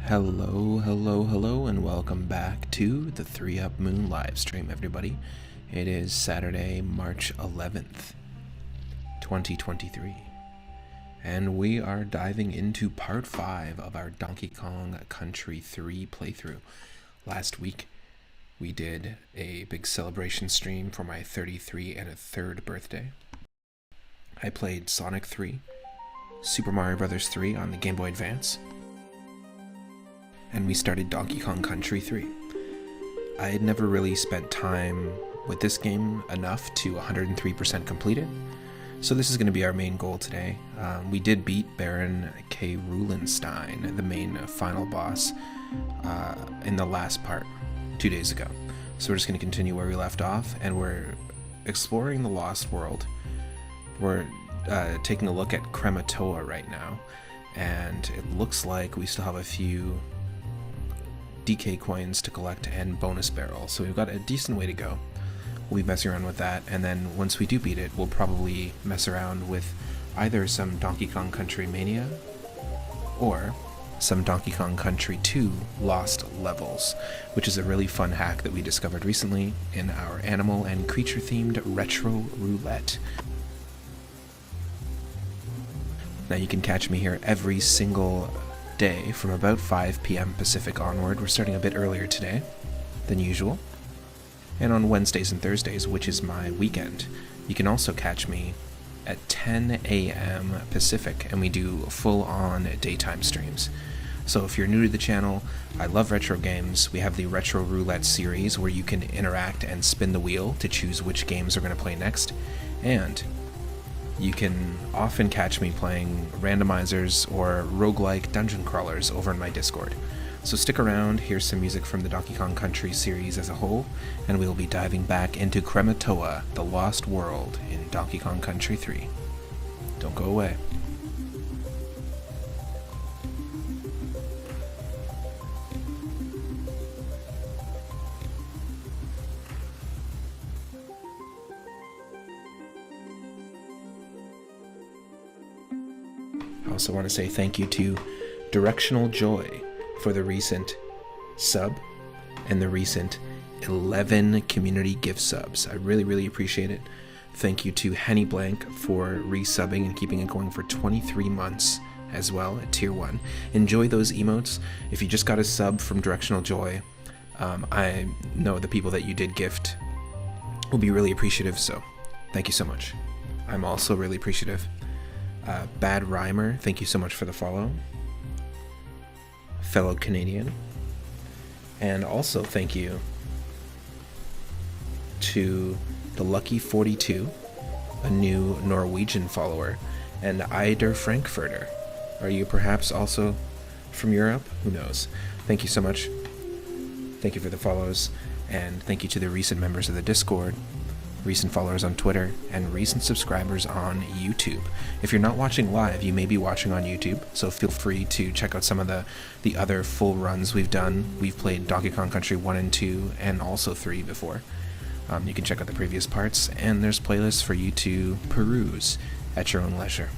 Hello, and welcome back to the 3UP Moon live stream, everybody. It is Saturday, March 11th, 2023, and we are diving into part 5 of our Donkey Kong Country 3 playthrough. Last week, we did a big celebration stream for my 33 and a third birthday. I played Sonic 3, Super Mario Bros. 3 on the Game Boy Advance, and we started Donkey Kong Country 3. I had never really spent time with this game enough to 103% complete it, so this is going to be our main goal today. We did beat Baron K. Rulenstein, the main final boss, in the last part 2 days ago. So we're just going to continue where we left off, and we're exploring the Lost World. We're taking a look at Krematoa right now, and it looks like we still have a few DK coins to collect and bonus barrel, so we've got a decent way to go. We'll be messing around with that, and then once we do beat it, we'll probably mess around with either some Donkey Kong Country Mania or some Donkey Kong Country 2 Lost Levels, which is a really fun hack that we discovered recently in our animal and creature themed retro roulette. Now you can catch me here every single day from about 5 p.m. Pacific onward. We're starting a bit earlier today than usual. And on Wednesdays and Thursdays, which is my weekend, you can also catch me at 10 a.m. Pacific, and we do full-on daytime streams. So if you're new to the channel, I love retro games. We have the Retro Roulette series where you can interact and spin the wheel to choose which games are going to play next. And you can often catch me playing randomizers or roguelike dungeon crawlers over in my Discord. So stick around, here's some music from the Donkey Kong Country series as a whole, and we'll be diving back into Krematoa, the Lost World in Donkey Kong Country 3. Don't go away. I also want to say thank you to Directional Joy for the recent sub and the recent 11 community gift subs. I really appreciate it. Thank you to Henny Blank for resubbing and keeping it going for 23 months as well at tier 1. Enjoy those emotes. If you just got a sub from Directional Joy, I know the people that you did gift will be really appreciative, so thank you so much. I'm also really appreciative. Bad Rhymer, thank you so much for the follow. Fellow Canadian. And also thank you to the Lucky 42, a new Norwegian follower, and Eider Frankfurter. Are you perhaps also from Europe? Who knows? Thank you so much. Thank you for the follows, and thank you to the recent members of the Discord, recent followers on Twitter, and recent subscribers on YouTube. If you're not watching live, you may be watching on YouTube, so feel free to check out some of the other full runs we've done. We've played Donkey Kong Country 1 and 2, and also 3 before. You can check out the previous parts, and there's playlists for you to peruse at your own leisure.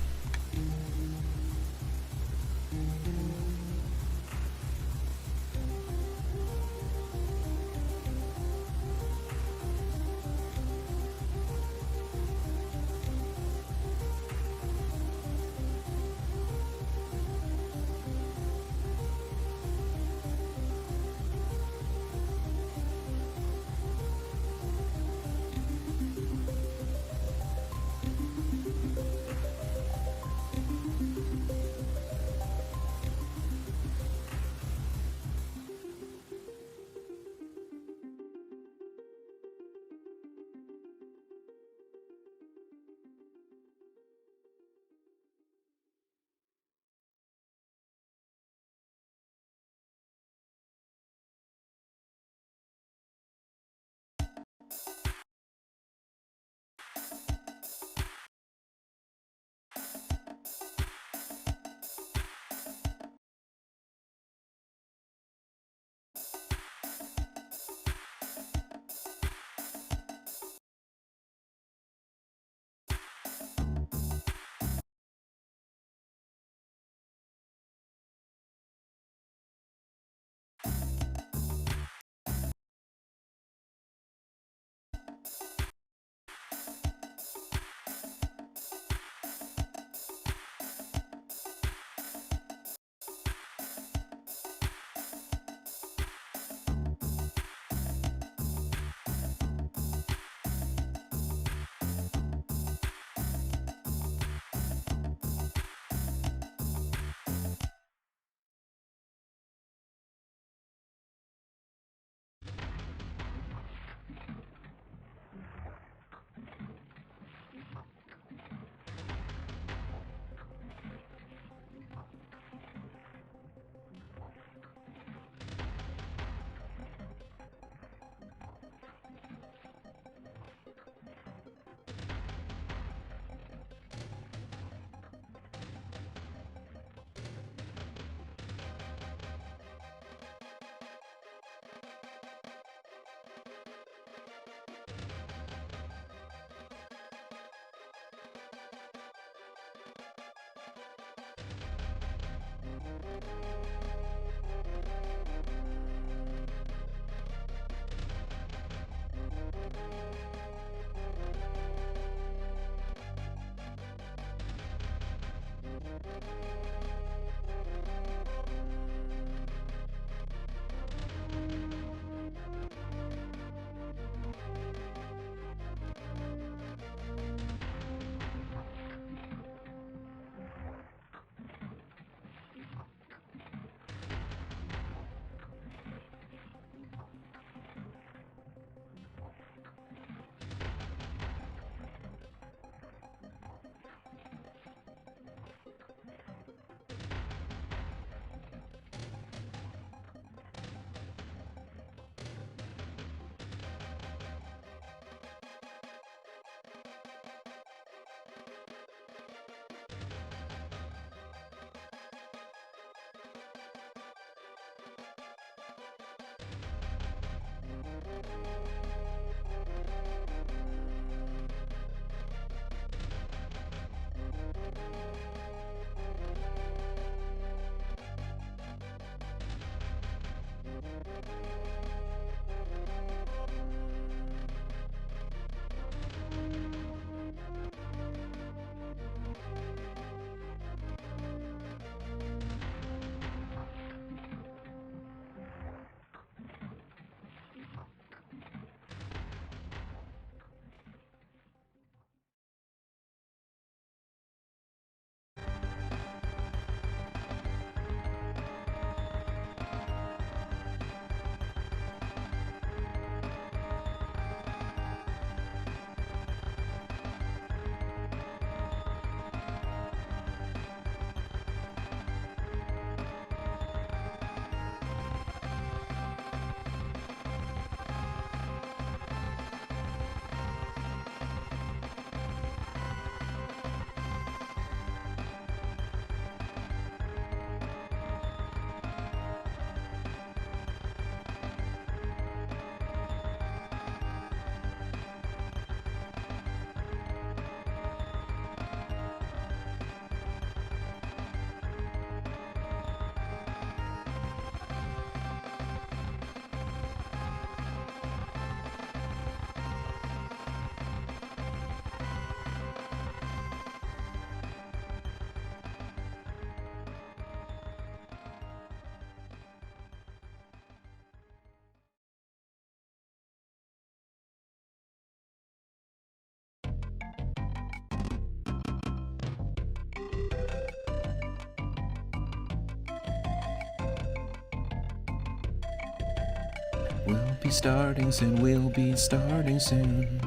We'll be starting soon, we'll be starting soon.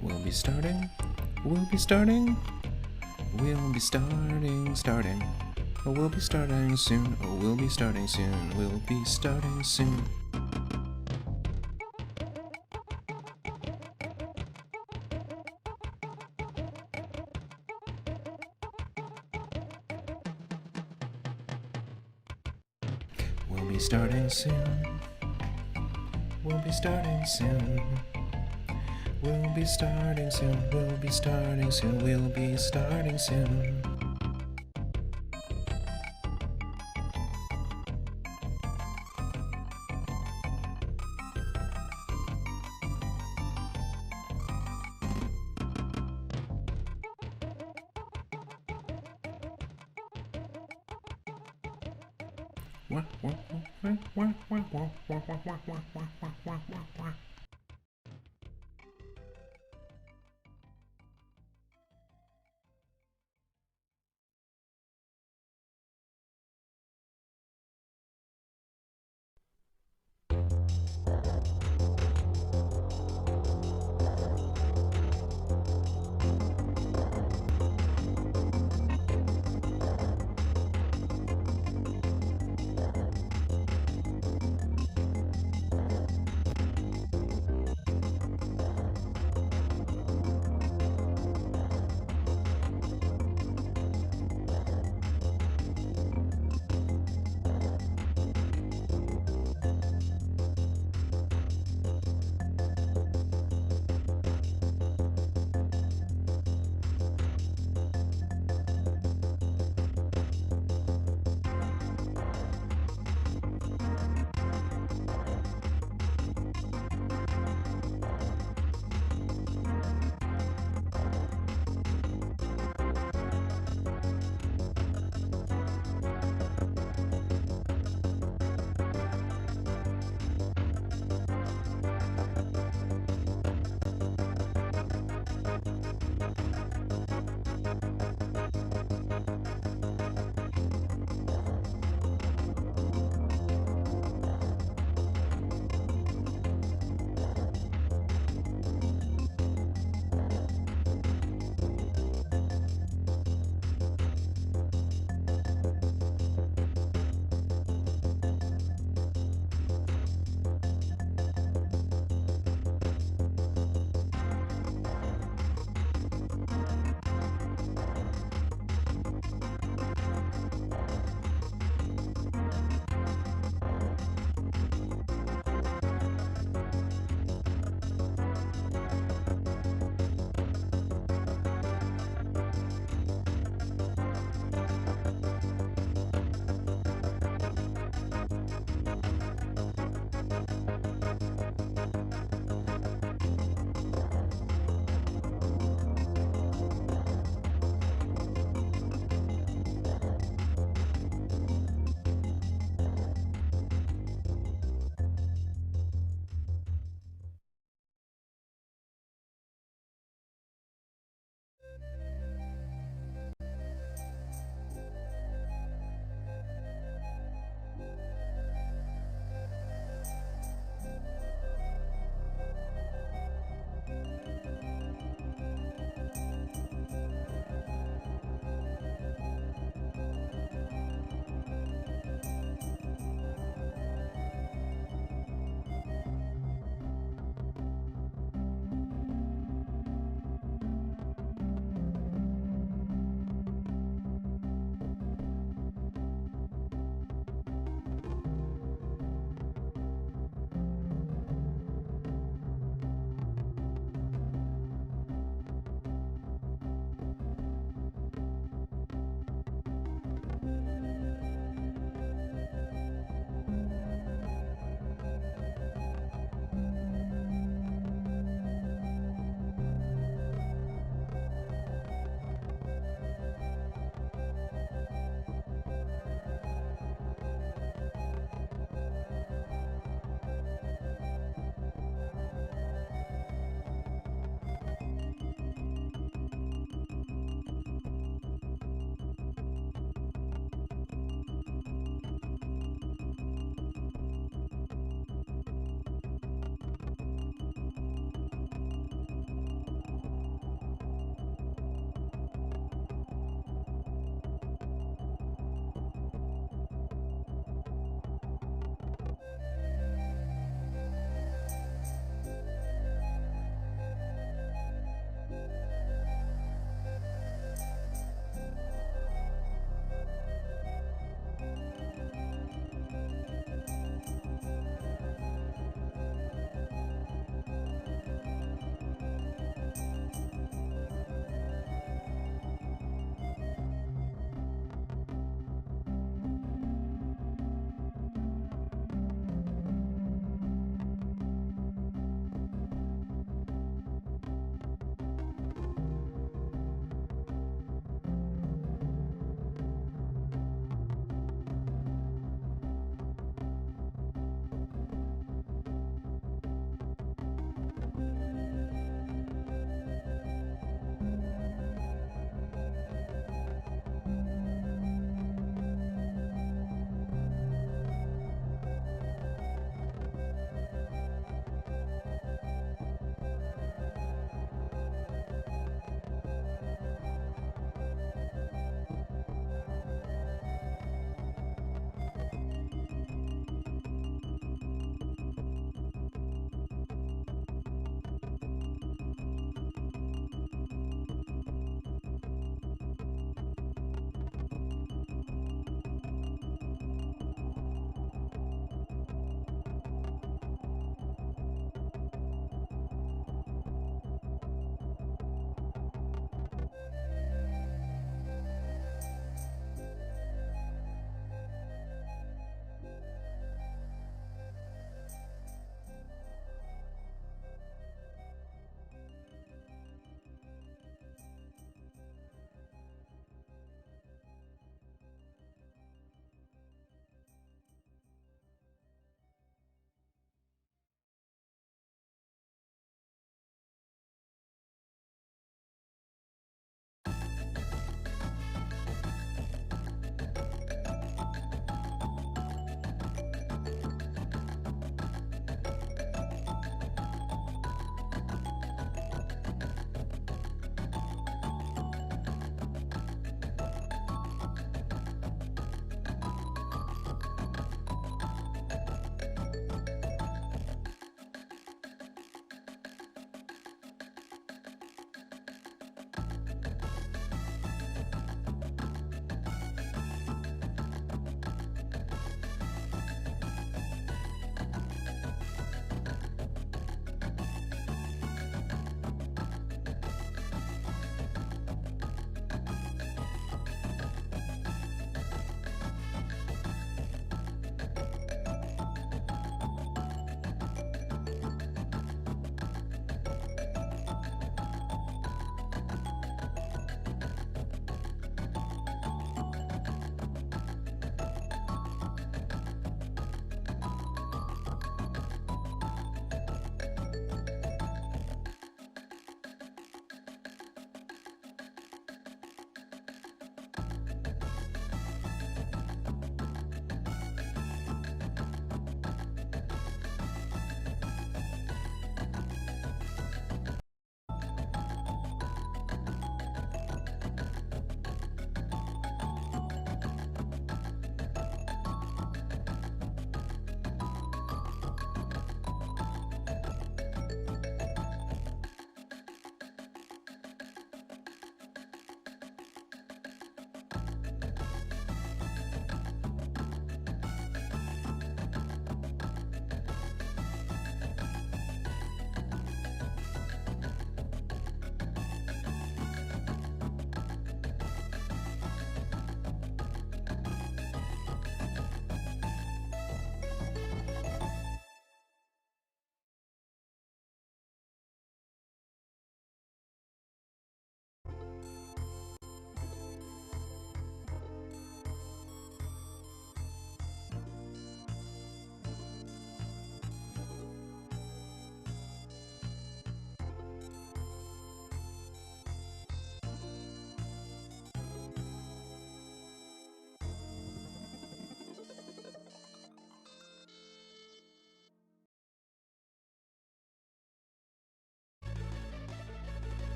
We'll be starting, we'll be starting, we'll be starting. Oh, we'll be starting soon, oh, we'll be starting soon, we'll be starting soon. We'll be starting soon. We'll be starting soon. We'll be starting soon. We'll be starting soon. We'll be starting soon.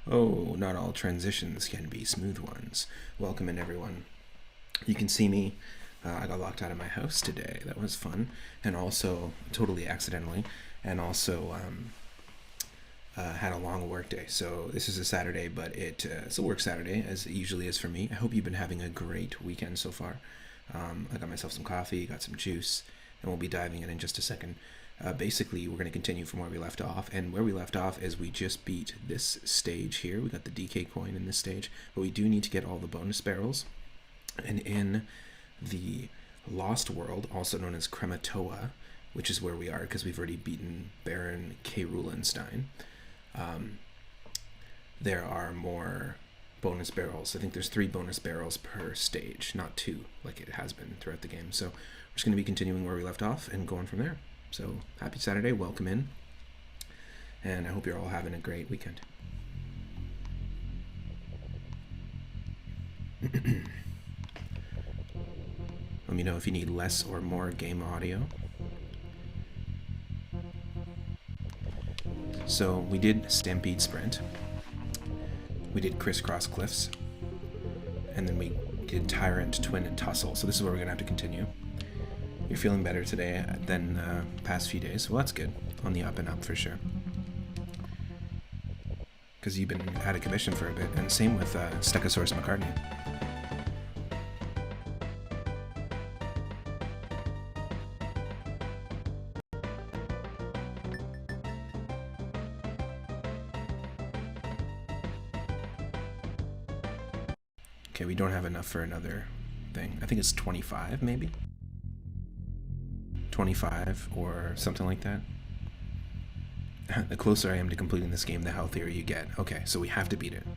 Oh, not all transitions can be smooth ones. Welcome in, everyone. You can see me. I got locked out of my house today. That was fun. And also, totally accidentally, and also had a long work day. So this is a Saturday, but it's a work Saturday, as it usually is for me. I hope you've been having a great weekend so far. I got myself some coffee, got some juice, and we'll be diving in just a second. Basically, we're going to continue from where we left off, and where we left off is we just beat this stage here. We got the DK coin in this stage, but we do need to get all the bonus barrels. And in the Lost World, also known as Krematoa, which is where we are because we've already beaten Baron K. Rulenstein, there are more bonus barrels. I think there's 3 bonus barrels per stage, not 2 like it has been throughout the game. So we're just going to be continuing where we left off and going from there. So happy Saturday, welcome in, and I hope you're all having a great weekend. Let me know if you need less or more game audio. So we did Stampede Sprint, we did Crisscross Cliffs, and then we did Tyrant, Twin, and Tussle. So this is where we're going to have to continue. You're feeling better today than past few days. Well, that's good. On the up and up for sure. Because you've been out of commission for a bit. And same with Stegosaurus McCartney. Okay, we don't have enough for another thing. I think it's 25, maybe? 25 or something like that. The closer I am to completing this game, the healthier you get. Okay, so we have to beat it.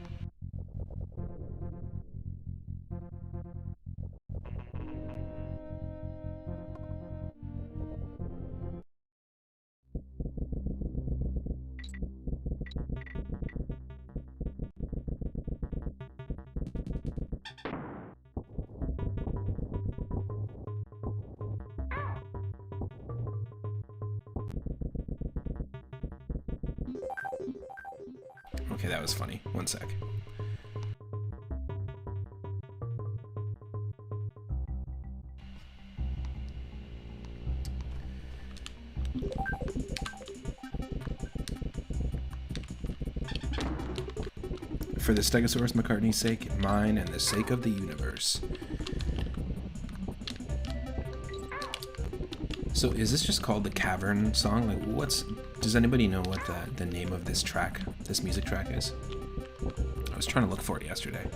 Okay, that was funny. One sec. For the Stegosaurus McCartney's sake, mine, and the sake of the universe. So is this just called the Cavern song? Like, does anybody know what the name of this track, this music track is? I was trying to look for it yesterday.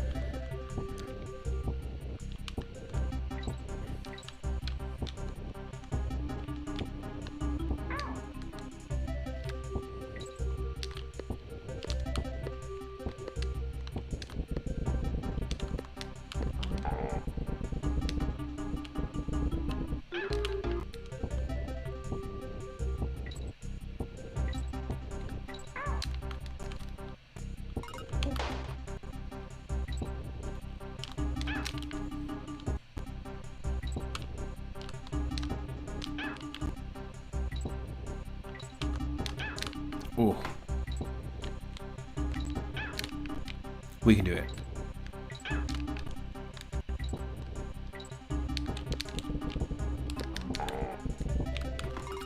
Ooh. We can do it.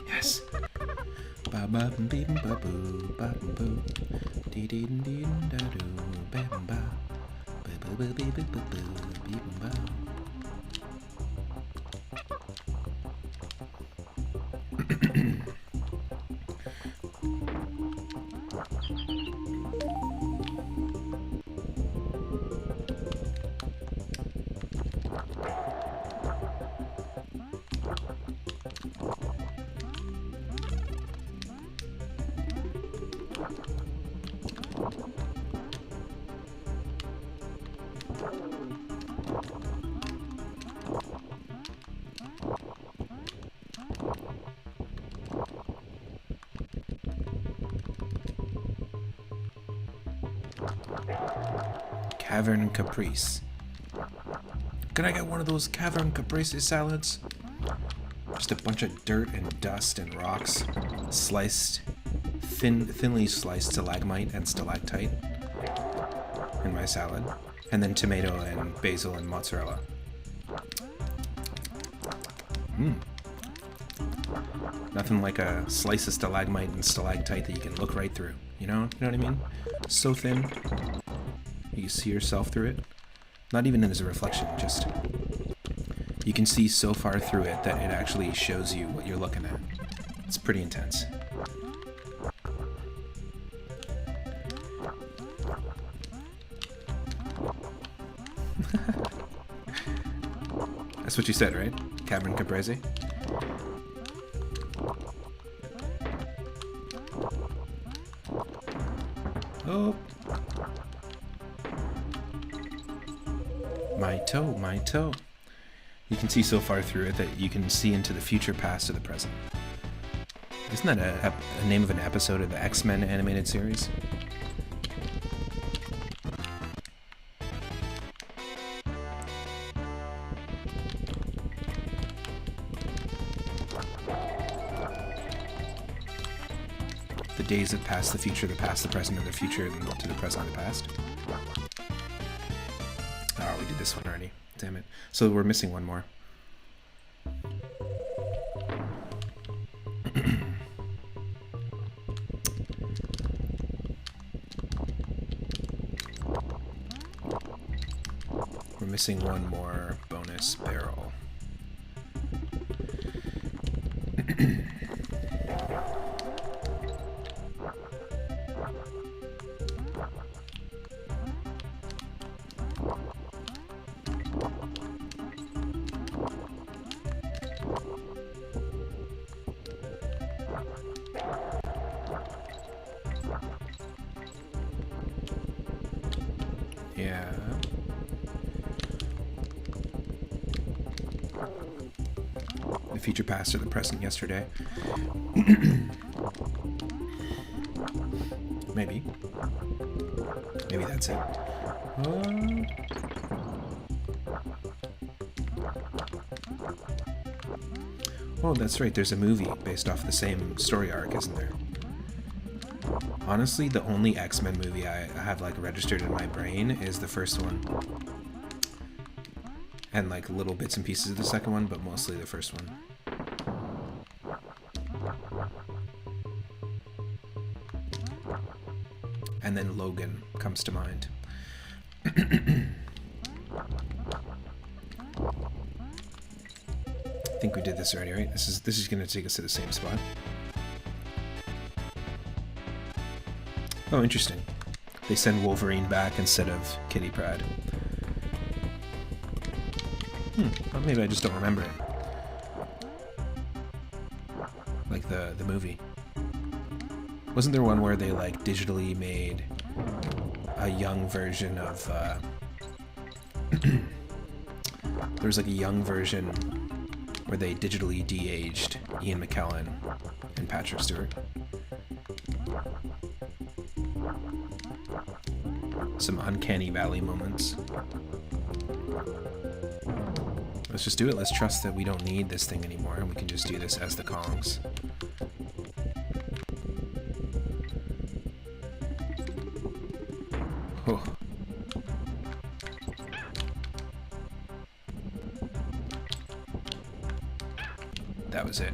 Yes. Ba ba beep ba boo ba boo dee dee dee da doo ba ba ba ba ba beep ba boo beep ba. Cavern Caprice. Can I get one of those Cavern Caprice salads? Just a bunch of dirt and dust and rocks sliced thinly sliced stalagmite and stalactite in my salad, and then tomato and basil and mozzarella. Nothing like a slice of stalagmite and stalactite that you can look right through. You know what I mean? So thin, you can see yourself through it. Not even as a reflection, just you can see so far through it that it actually shows you what you're looking at. It's pretty intense. That's what you said, right? Cabrin Caprese? Oh. My toe, my toe. You can see so far through it that you can see into the future, past, or the present. Isn't that a name of an episode of the X-Men animated series? The days of past, the future, the past, the present, and the future, and to the present, and the past. Oh, we did this one already. Damn it. So we're missing one more. We're missing one more bonus barrel. Yeah. The future, past, or the present, yesterday. Maybe. Maybe that's it. Oh, that's right. There's a movie based off the same story arc, isn't there? Honestly, the only X-Men movie I have like registered in my brain is the first one. And like little bits and pieces of the second one, but mostly the first one. And then Logan comes to mind. I think we did this already, right? This is going to take us to the same spot. Oh, interesting. They send Wolverine back instead of Kitty Pryde. Well, maybe I just don't remember it. Like the movie. Wasn't there one where they like digitally made a young version of there was like a young version where they digitally de-aged Ian McKellen and Patrick Stewart. Some uncanny valley moments. Let's just do it. Let's trust that we don't need this thing anymore and we can just do this as the Kongs. Oh. That was it.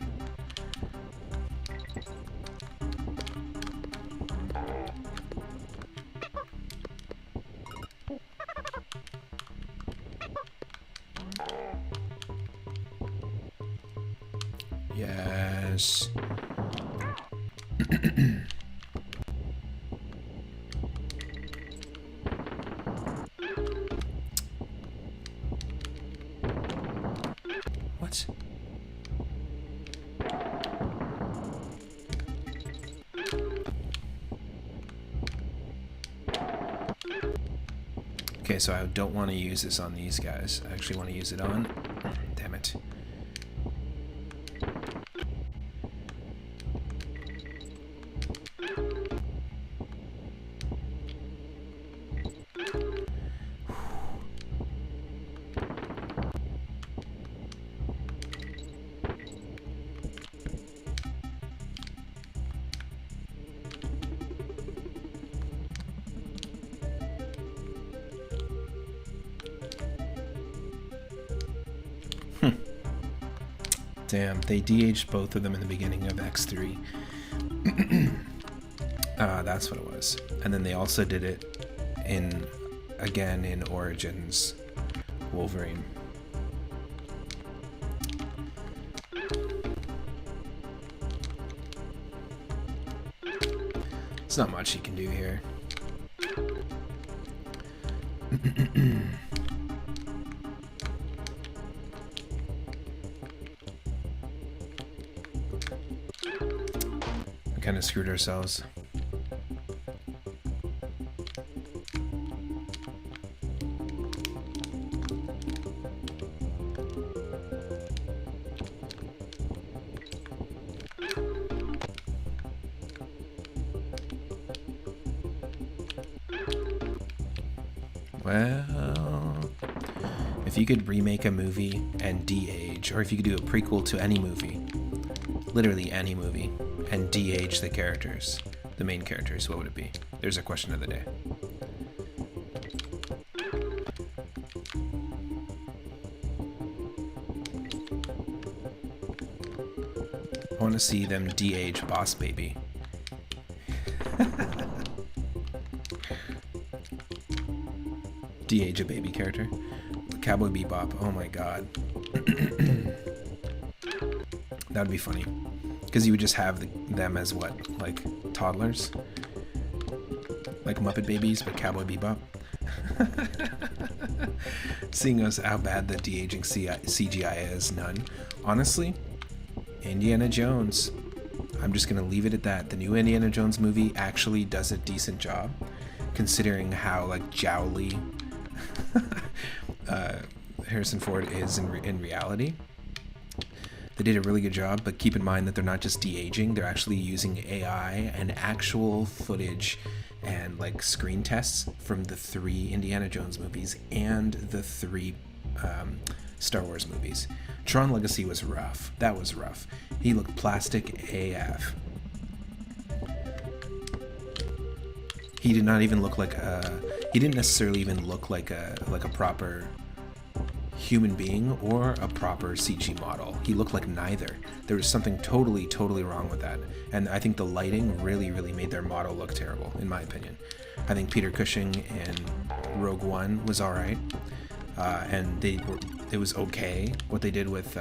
Yes. What? Okay, so I don't want to use this on these guys. I actually want to use it on... Damn it. Damn, they de-aged both of them in the beginning of X3. That's what it was. And then they also did it again in Origins Wolverine. There's not much you can do here. We kind of screwed ourselves. Well, if you could remake a movie and de-age, or if you could do a prequel to any movie, literally any movie, and de-age the characters, the main characters, what would it be? There's a question of the day. I want to see them de-age Boss Baby. De-age a baby character. Cowboy Bebop, oh my god. That'd be funny. Because you would just have them as what? Like toddlers? Like Muppet Babies, but Cowboy Bebop? Seeing as how bad the de-aging CGI is, none. Honestly, Indiana Jones. I'm just gonna leave it at that. The new Indiana Jones movie actually does a decent job, considering how like jowly Harrison Ford is in reality. They did a really good job, but keep in mind that they're not just de-aging, they're actually using AI and actual footage and like screen tests from the 3 Indiana Jones movies and the 3 Star Wars movies. Tron Legacy was rough. That was rough. He looked plastic AF. He did not even look like he didn't necessarily even look like a proper human being or a proper CG model. He looked like neither. There was something totally wrong with that. And I think the lighting really made their model look terrible, in my opinion. I think Peter Cushing in Rogue One was alright. And it was okay what they did with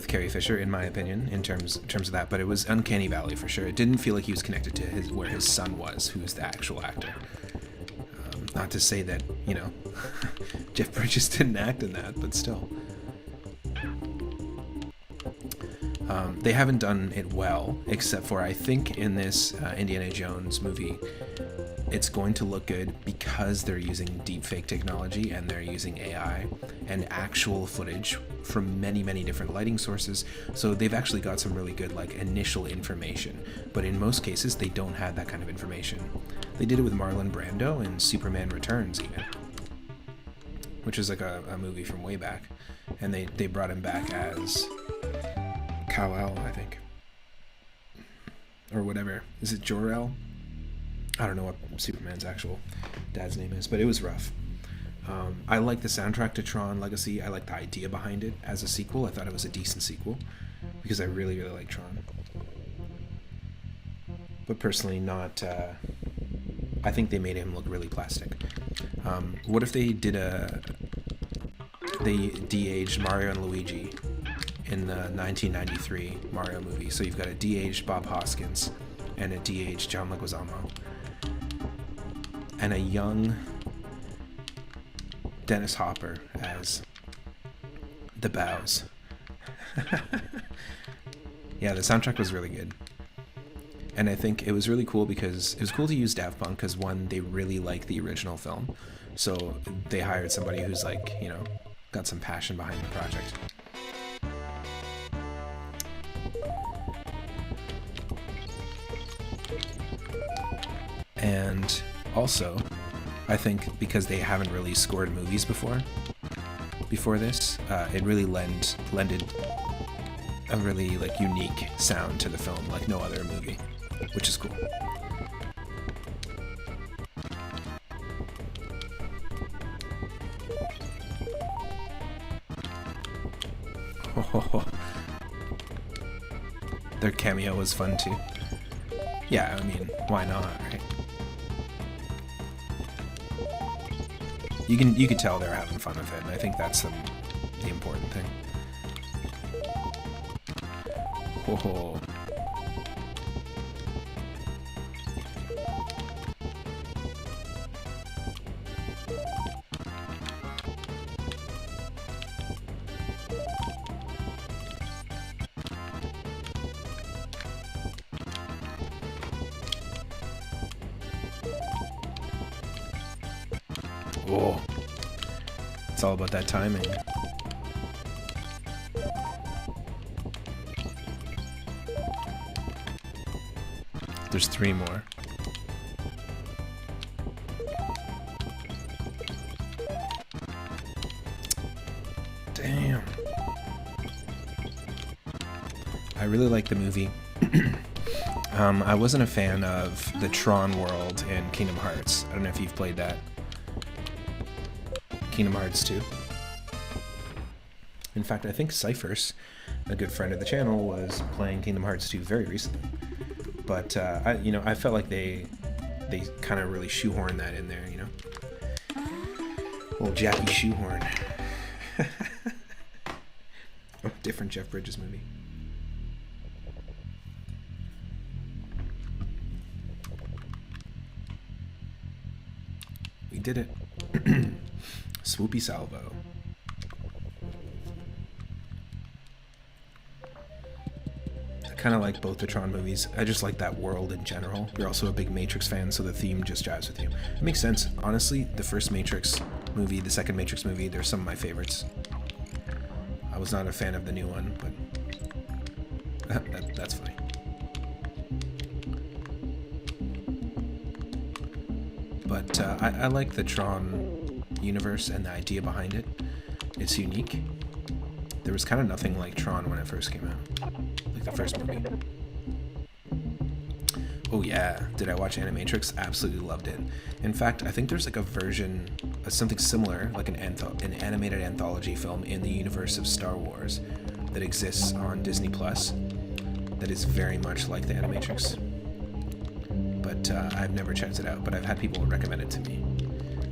Carrie Fisher, in my opinion, in terms of that, but it was uncanny valley for sure. It didn't feel like he was connected to where his son was, who's the actual actor. Not to say that, you know, Jeff Bridges didn't act in that, but still. They haven't done it well, except for I think in this Indiana Jones movie, it's going to look good because they're using deepfake technology and they're using AI and actual footage from many different lighting sources. So they've actually got some really good like initial information, but in most cases they don't have that kind of information. They did it with Marlon Brando in Superman Returns even, which is like a movie from way back, and they brought him back as Kal-El, I think, or whatever. Is it Jor-El? I don't know what Superman's actual dad's name is, but it was rough. I like the soundtrack to Tron Legacy. I like the idea behind it as a sequel. I thought it was a decent sequel because I really like Tron. But personally, not. I think they made him look really plastic. What if they did they de-aged Mario and Luigi in the 1993 Mario movie? So you've got a de-aged Bob Hoskins and a de-aged John Leguizamo and a young Dennis Hopper as the Bows. Yeah, the soundtrack was really good. And I think it was really cool because it was cool to use Daft Punk because, one, they really like the original film. So they hired somebody who's like, you know, got some passion behind the project. And also, I think because they haven't really scored movies before this, it really lended a really like unique sound to the film, like no other movie, which is cool. Their cameo was fun too. Yeah, I mean, why not, right? You could tell they're having fun with it, and I think that's the important thing. Oh. Oh, it's all about that timing. There's 3 more. Damn. I really like the movie. I wasn't a fan of the Tron world in Kingdom Hearts. I don't know if you've played that. Kingdom Hearts 2. In fact, I think Cyphers, a good friend of the channel, was playing Kingdom Hearts 2 very recently. But I felt like they kind of really shoehorned that in there, you know. Old Jackie shoehorn. Oh, different Jeff Bridges movie. We did it. Swoopy salvo. I kind of like both the Tron movies. I just like that world in general. You're also a big Matrix fan, so the theme just jives with you. It makes sense. Honestly, the first Matrix movie, the second Matrix movie, they're some of my favorites. I was not a fan of the new one, but that's funny. But I like the Tron universe and the idea behind it. It's unique. There was kind of nothing like Tron when it first came out. Like the first movie. Oh yeah, did I watch Animatrix? Absolutely loved it. In fact, I think there's like a version of something similar, like an animated anthology film in the universe of Star Wars that exists on Disney Plus that is very much like the Animatrix. But I've never checked it out, but I've had people recommend it to me.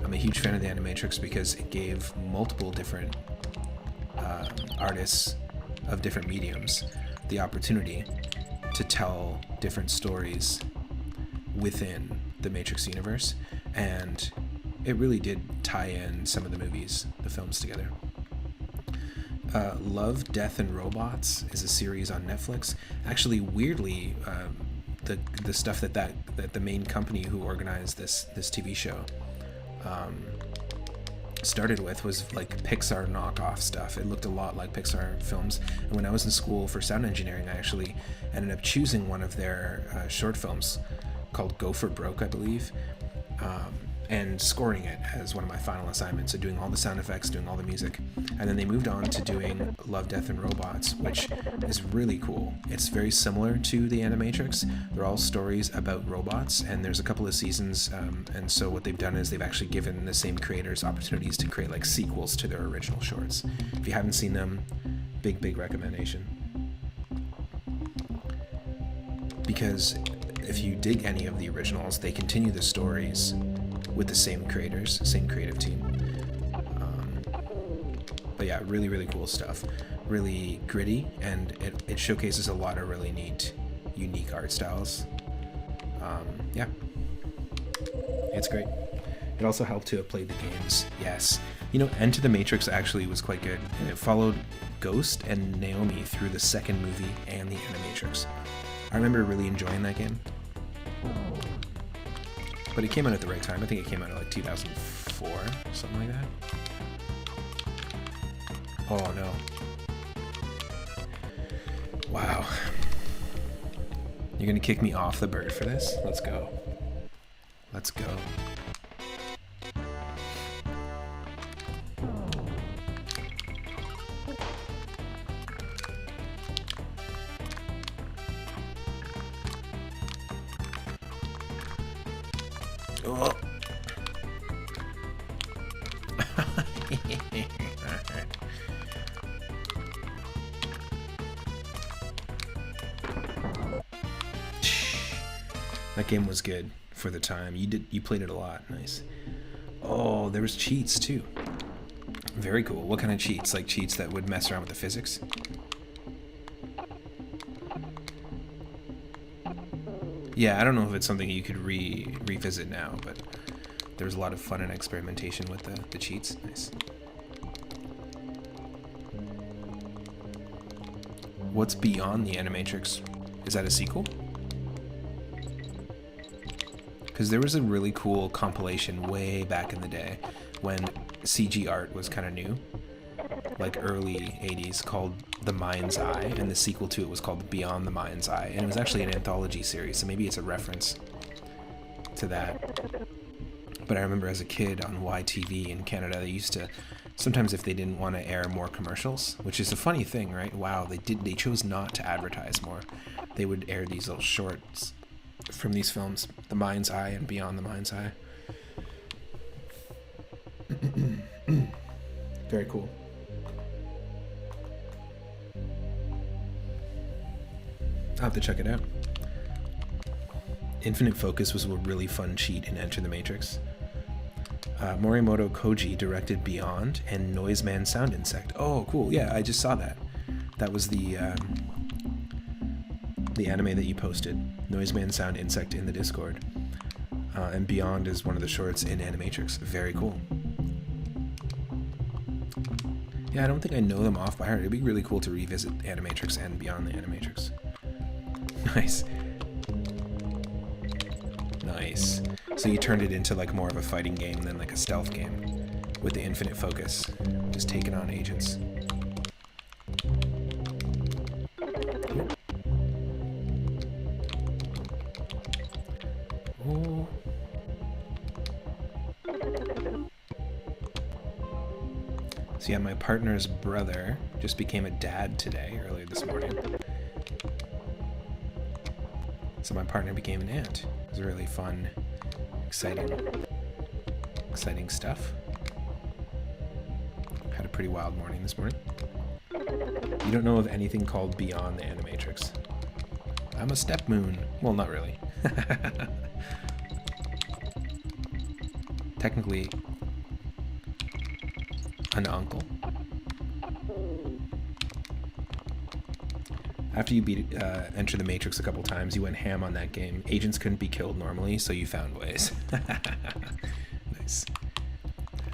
I'm a huge fan of the Animatrix because it gave multiple different artists of different mediums the opportunity to tell different stories within the Matrix universe, and it really did tie in some of the movies, the films together. Love, Death, and Robots is a series on Netflix. Actually, weirdly, the stuff that the main company who organized this TV show started with was like Pixar knockoff stuff. It looked a lot like Pixar films, and when I was in school for sound engineering, I actually ended up choosing one of their short films called Go for Broke, I believe, and scoring it as one of my final assignments, so doing all the sound effects, doing all the music. And then they moved on to doing Love, Death, and Robots, which is really cool. It's very similar to the Animatrix. They're all stories about robots, and there's a couple of seasons, and so what they've done is they've actually given the same creators opportunities to create like sequels to their original shorts. If you haven't seen them, big recommendation. Because if you dig any of the originals, they continue the stories with the same creators, same creative team. But yeah, really cool stuff. Really gritty, and it showcases a lot of really neat, unique art styles. Yeah, it's great. It also helped to have played the games. Yes, Enter the Matrix actually was quite good, and it followed Ghost and Naomi through the second movie and the Animatrix. I remember really enjoying that game. But it came out at the right time. I think it came out in like 2004, something like that. Oh no. Wow. You're gonna kick me off the bird for this? Let's go. Let's go. Oh. That game was good for the time. You played it a lot. Nice. Oh, there was cheats too. Very cool. What kind of cheats? Like cheats that would mess around with the physics? Yeah, I don't know if it's something you could revisit now, but there's a lot of fun and experimentation with the cheats. Nice. What's Beyond the Animatrix? Is that a sequel? Because there was a really cool compilation way back in the day when CG art was kind of new, like early 80s, called The Mind's Eye, and the sequel to it was called Beyond the Mind's Eye, and it was actually an anthology series, so maybe it's a reference to that. But I remember as a kid on YTV in Canada, they used to, sometimes if they didn't want to air more commercials, which is a funny thing, right? Wow, they chose not to advertise more. They would air these little shorts from these films, The Mind's Eye and Beyond the Mind's Eye. Very cool. I'll have to check it out. Infinite Focus was a really fun cheat in Enter the Matrix. Morimoto Koji directed Beyond and Noiseman Sound Insect. Oh, cool. Yeah, I just saw that. That was the anime that you posted. Noiseman Sound Insect in the Discord. And Beyond is one of the shorts in Animatrix. Very cool. Yeah, I don't think I know them off by heart. It'd be really cool to revisit Animatrix and Beyond the Animatrix. Nice. Nice. So you turned it into like more of a fighting game than like a stealth game with the infinite focus, just taking on agents. Oh. So yeah, my partner's brother just became a dad today, earlier this morning. So my partner became an aunt. It was really fun, exciting stuff. Had a pretty wild morning this morning. You don't know of anything called Beyond the Animatrix. I'm a step moon. Well, not really. Technically, an uncle. After you beat Enter the Matrix a couple times, you went ham on that game. Agents couldn't be killed normally, so you found ways. Nice.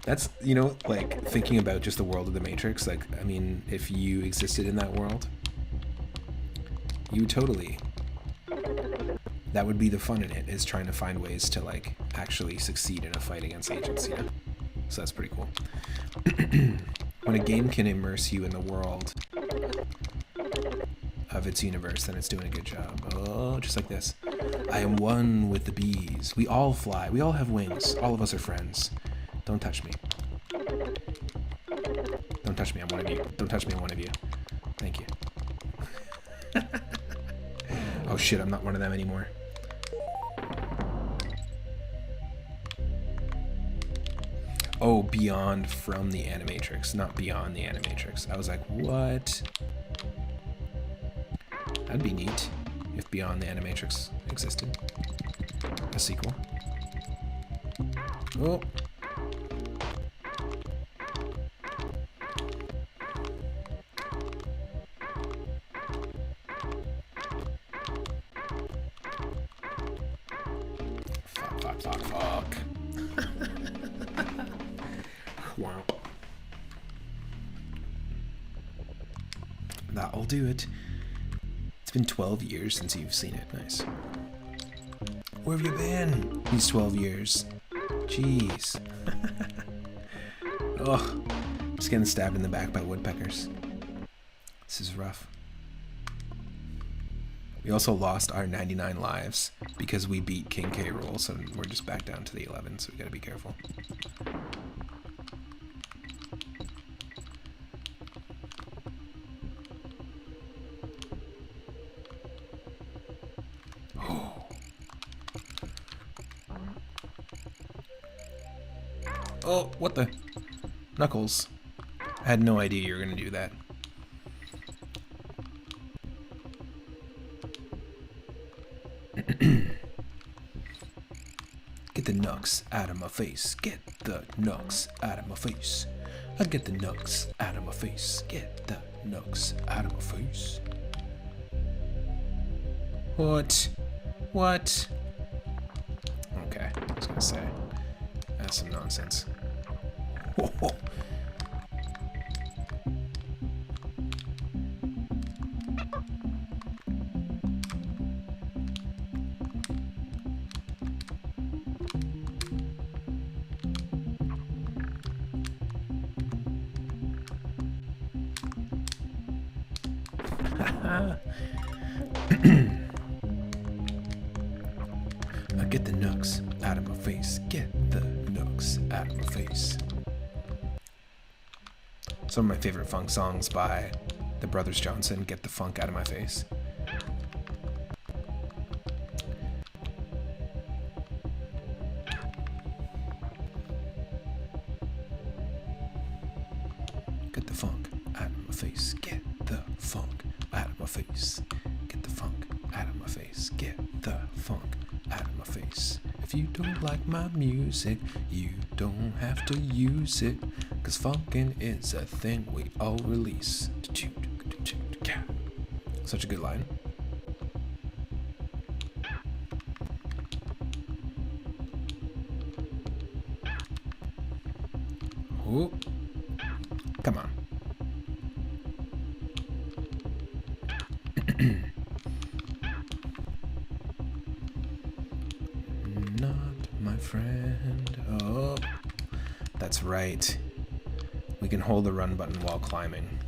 That's, you know, like, thinking about just the world of the Matrix, like, I mean, if you existed in that world, you would totally... That would be the fun in it, is trying to find ways to, like, actually succeed in a fight against agents, you know? So that's pretty cool. When a game can immerse you in the world of its universe, then it's doing a good job. Oh, just like this. I am one with the bees. We all fly. We all have wings. All of us are friends. Don't touch me. Don't touch me. I'm one of you. Don't touch me. I'm one of you. Thank you. Oh shit, I'm not one of them anymore. Oh, Beyond from the Animatrix, not Beyond the Animatrix. I was like, what? That'd be neat if Beyond the Animatrix existed. A sequel. Oh. Fuck. Wow. That'll do it. It's been 12 years since you've seen it. Nice. Where have you been these 12 years? Jeez. Ugh. Just getting stabbed in the back by woodpeckers. This is rough. We also lost our 99 lives because we beat King K. Rool, so we're just back down to the 11, so we gotta be careful. Oh, what the? Knuckles. I had no idea you were gonna do that. Get the knucks out of my face. Get the knucks out of my face. I get the knucks out of my face. Get the knucks out of my face. What? What? Okay, I was gonna say. That's some nonsense. Whoa. Get the nooks out of my face. Get the nooks out of my face. Some of my favorite funk songs by the Brothers Johnson. Get the funk out of my face. Get the funk out of my face. Get the funk out of my face. Get the funk out of my face. Get the funk out of my face. If you don't like my music, you don't have to use it, 'cause funkin' is a thing we all release. Such a good line. Ooh. Come on. Not my friend. Oh, that's right. We can hold the run button while climbing,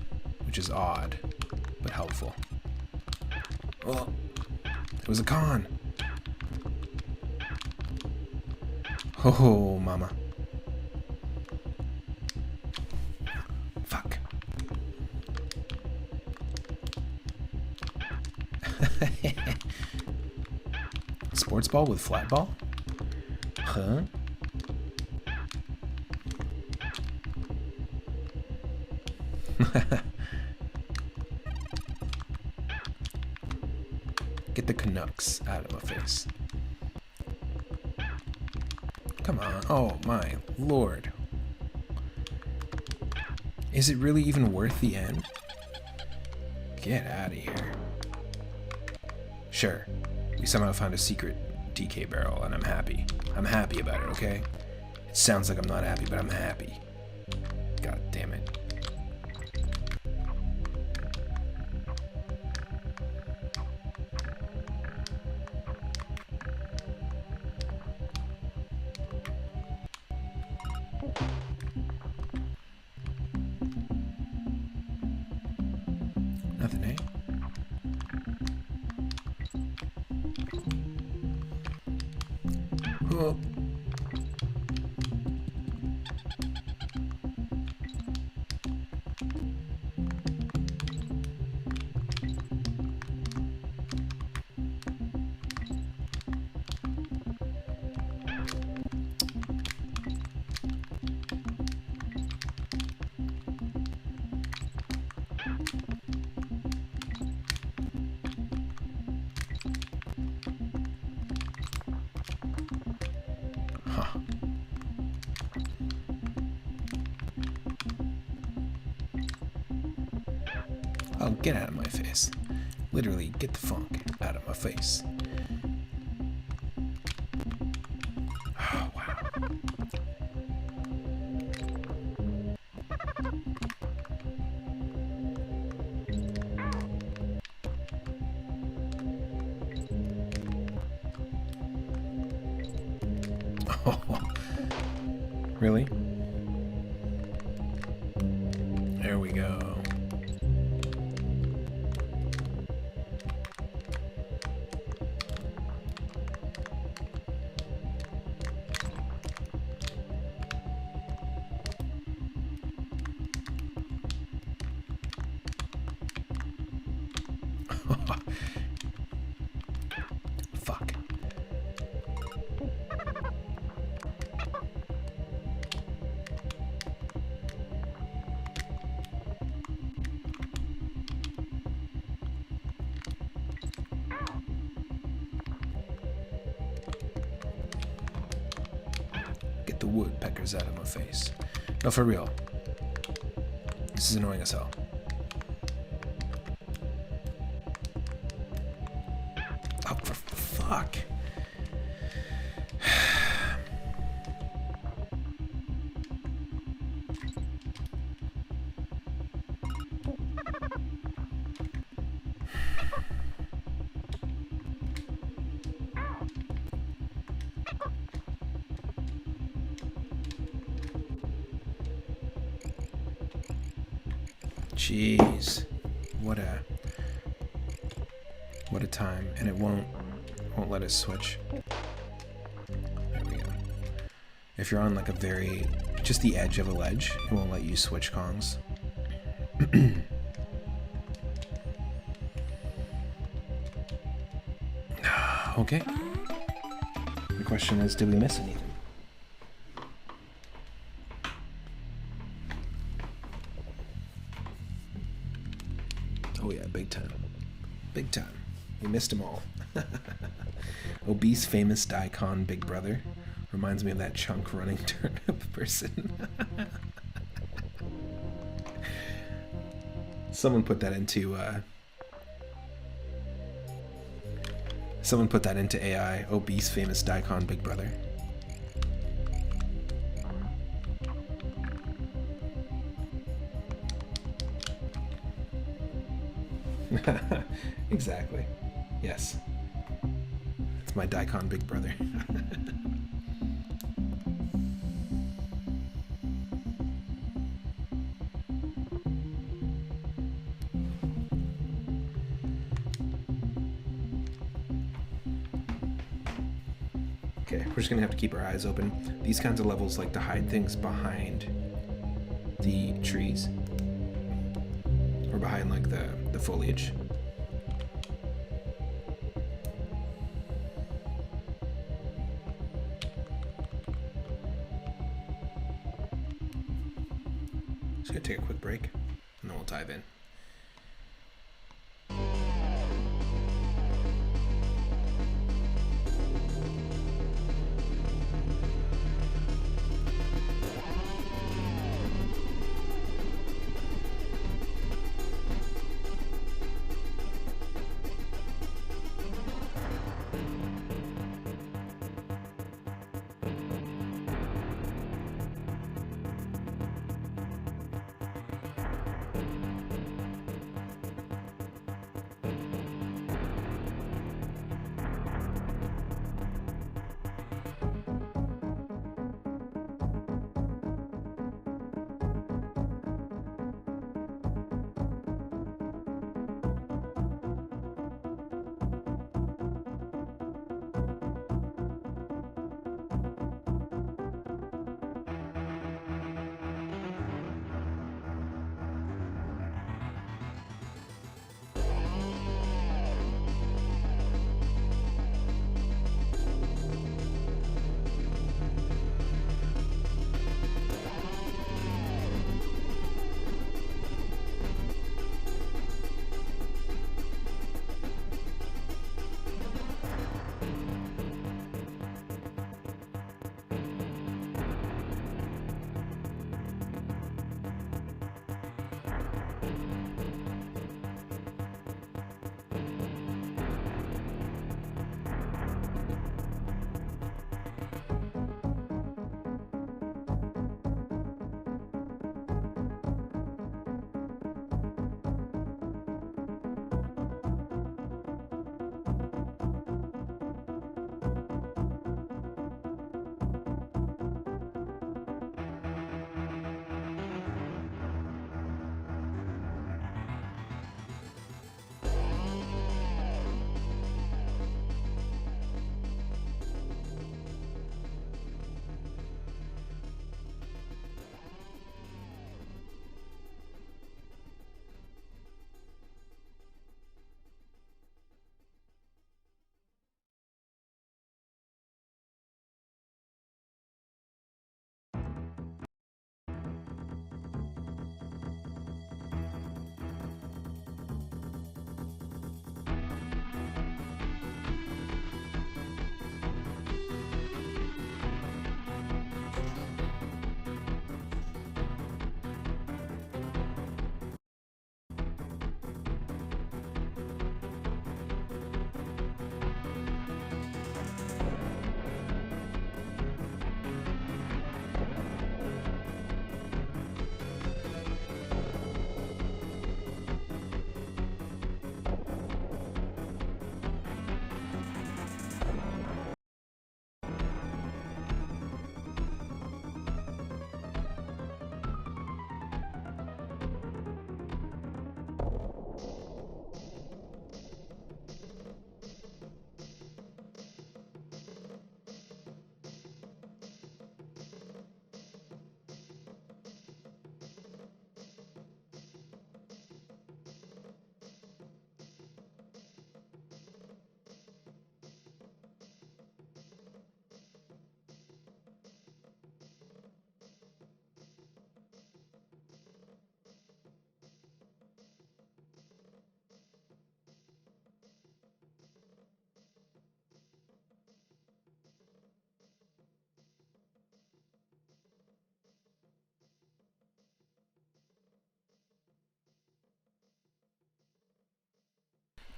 which is odd, but helpful. Oh, it was a con. Oh, mama. Fuck. Sports ball with flat ball? Huh? Get the Canucks out of my face. Come on. Oh my lord. Is it really even worth the end? Get out of here. Sure. We somehow found a secret DK barrel, and I'm happy. I'm happy about it, okay? It sounds like I'm not happy, but I'm happy. God damn it. Nothing, eh? Oh. Huh. Oh, get out of my face. Literally, get the funk out of my face. Oh, wow. Oh, really? There we go. Fuck. the woodpeckers out of my face. No, for real. This is annoying as hell. Oh, for fuck. Jeez, what a time, and it won't let us switch. There we go. If you're on like just the edge of a ledge, it won't let you switch Kongs. Okay. The question is, did we miss anything? Oh yeah, big time. Big time. We missed them all. Obese, famous daikon Big Brother. Reminds me of that chunk running turnip person. Someone put that into AI. Obese, famous daikon Big Brother. Exactly. Yes. It's my daikon Big Brother. Okay, we're just gonna have to keep our eyes open. These kinds of levels like to hide things behind the trees. Or behind like the foliage. Just gonna take a quick break and then we'll dive in.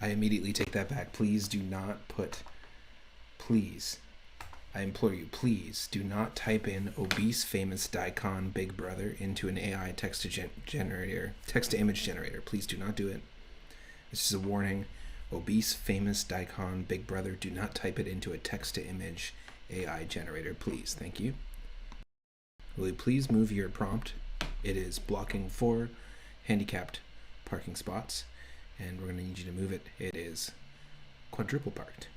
I immediately take that back. Please do not put, please, I implore you, please do not type in obese famous daikon big brother into an AI text to image generator. Please do not do it. This is a warning. Obese famous daikon big brother, do not type it into a text to image AI generator, please. Thank you. Will you please move your prompt? It is blocking 4 handicapped parking spots, and we're going to need you to move it. It is quadruple parked.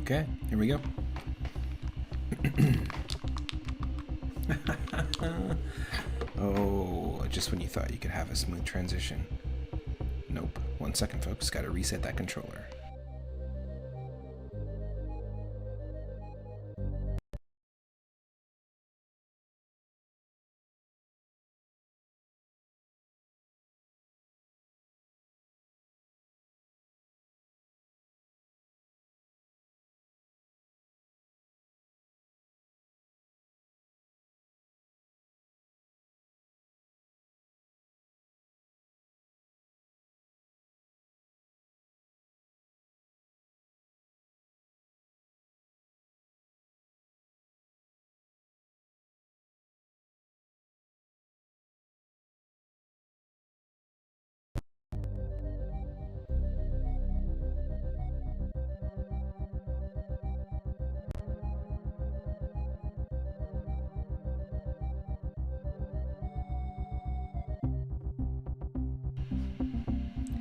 Okay, here we go. Oh, just when you thought you could have a smooth transition. Nope. 1 second, folks. Gotta reset that controller.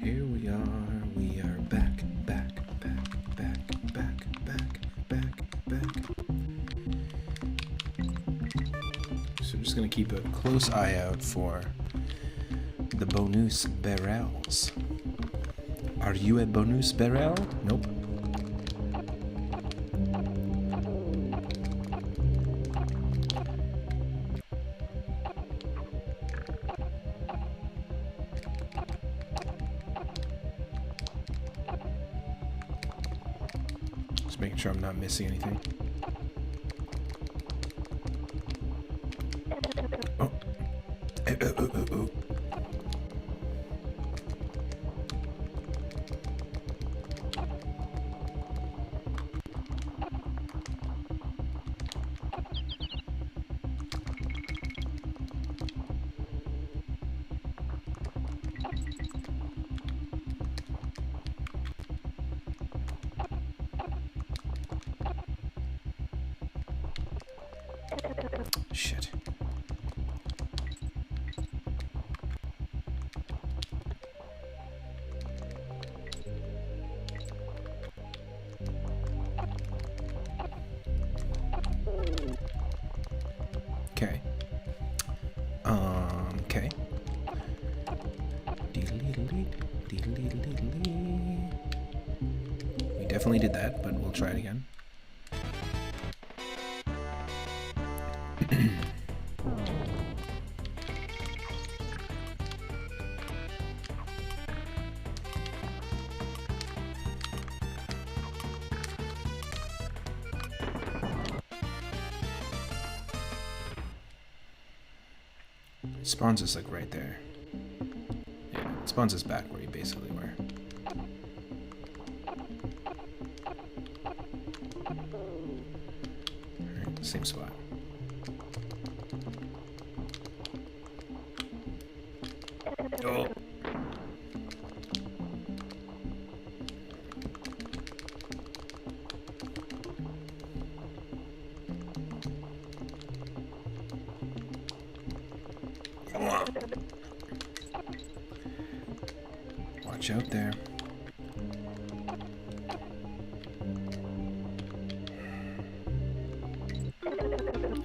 Here we are back, back, back, back, back, back, back, back. So I'm just gonna keep a close eye out for the bonus barrels. Are you a bonus barrel? Nope. Just making sure I'm not missing anything. Oh. Oh. Shit. Okay. Okay. We definitely did that, but we'll try it again. It spawns us like right there. Yeah, it spawns us back where you basically were. Alright, same spot. Oh. Watch out there.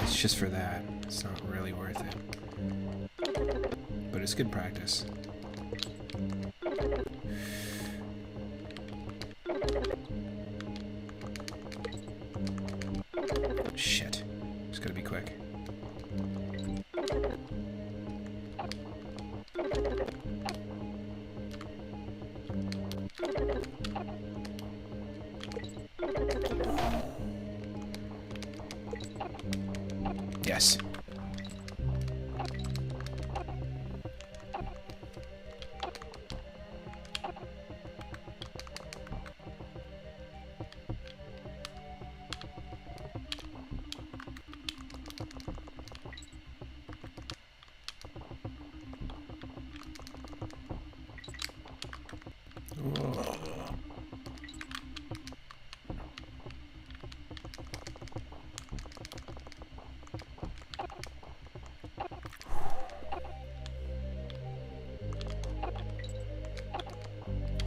It's just for that. It's not really worth it. But it's good practice. Shit. Just gotta be quick. Yes. Whoa.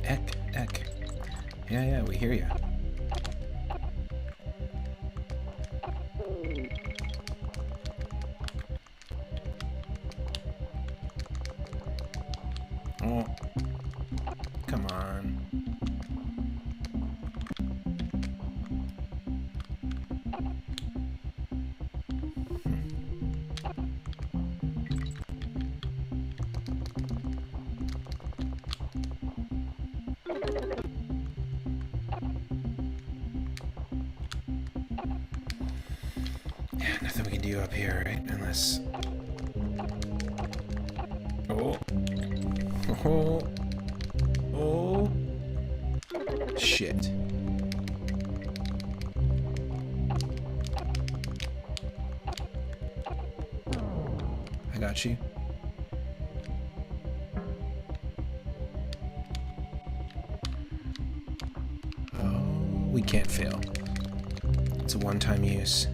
Eck. Yeah, we hear ya. Oh. Come on. Yeah, nothing we can do up here, right? Unless... Oh. Oh. Oh. Shit. I got you. Oh, we can't fail. It's a one-time use.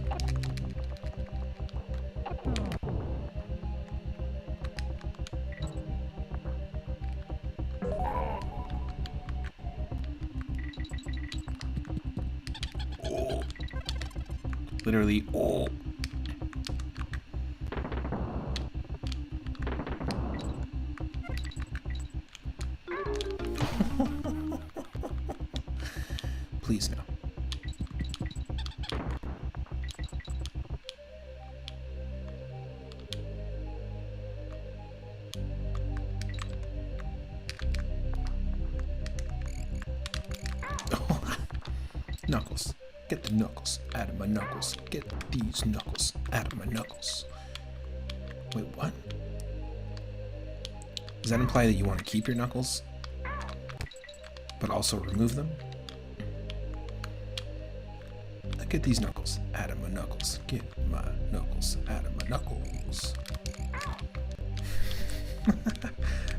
Literally, oh. Please no. Knuckles. Get the knuckles out of my knuckles. Get these knuckles out of my knuckles. Wait, what? Does that imply that you want to keep your knuckles, but also remove them? Get these knuckles out of my knuckles. Get my knuckles out of my knuckles.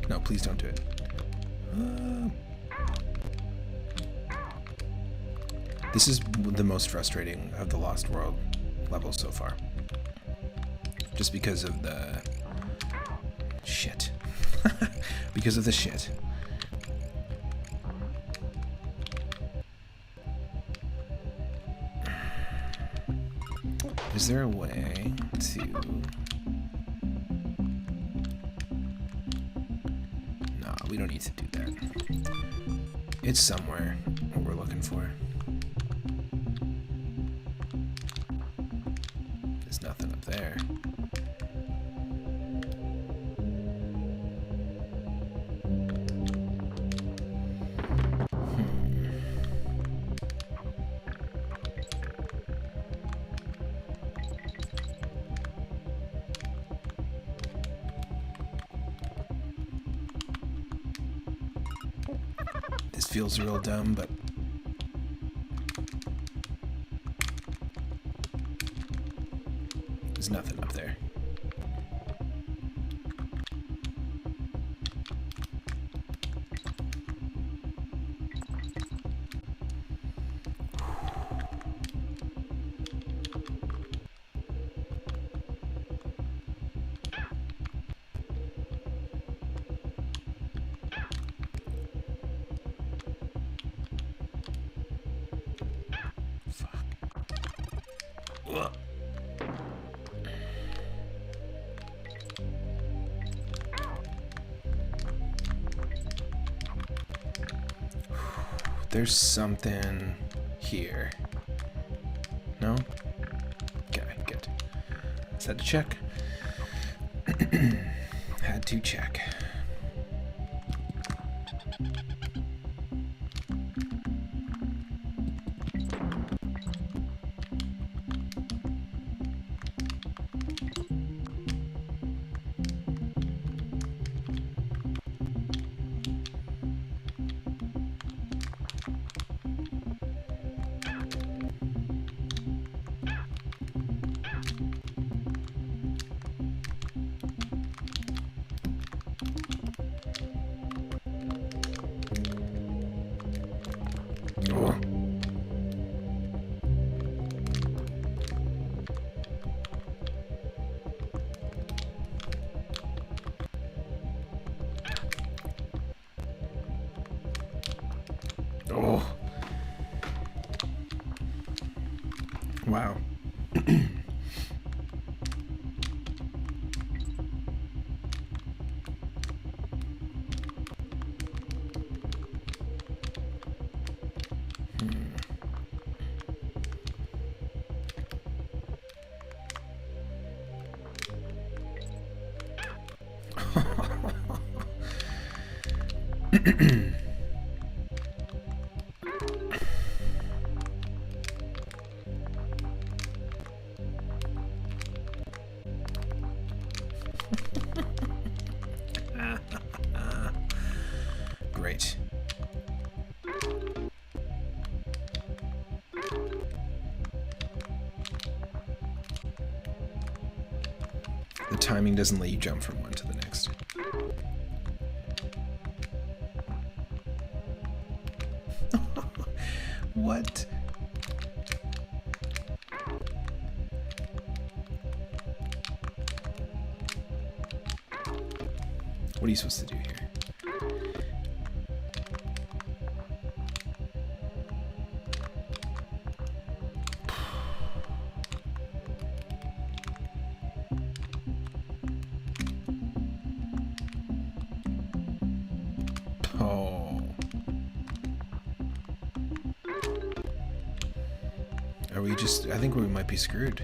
No, please don't do it. This is the most frustrating of the Lost World levels so far. Just because of the shit. Because of the shit. Is there a way to... No, we don't need to do that. It's somewhere, what we're looking for. There's nothing up there. This feels real dumb, but there's nothing up there. There's something here. No? Okay, good. Just had to check. Had to check. Oh. Wow. Great. The timing doesn't let you jump from one to the next. What? What are you supposed to do here? we just... I think we might be screwed.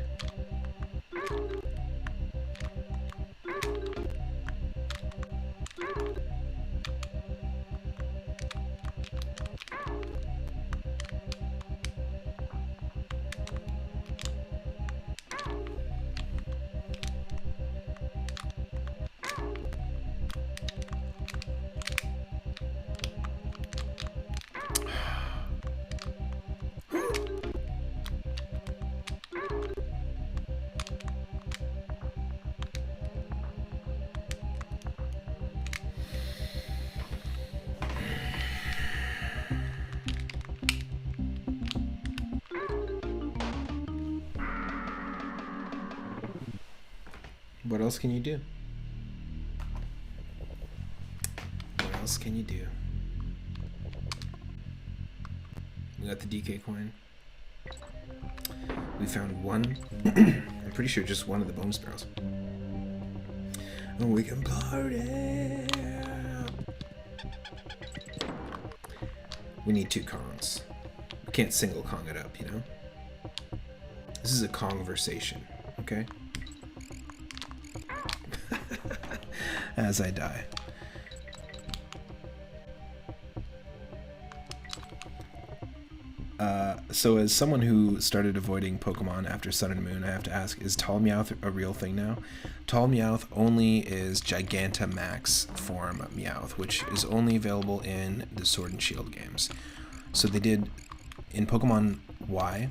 What else can you do? What else can you do? We got the DK coin. We found one. I'm pretty sure just one of the bone sparrows. And we can party! We need 2 Kongs. We can't single Kong it up, you know? This is a Kongversation, okay? As I die. So as someone who started avoiding Pokemon after Sun and Moon, I have to ask, is Tall Meowth a real thing now? Tall Meowth only is Gigantamax form Meowth, which is only available in the Sword and Shield games. So they did, in Pokemon Y,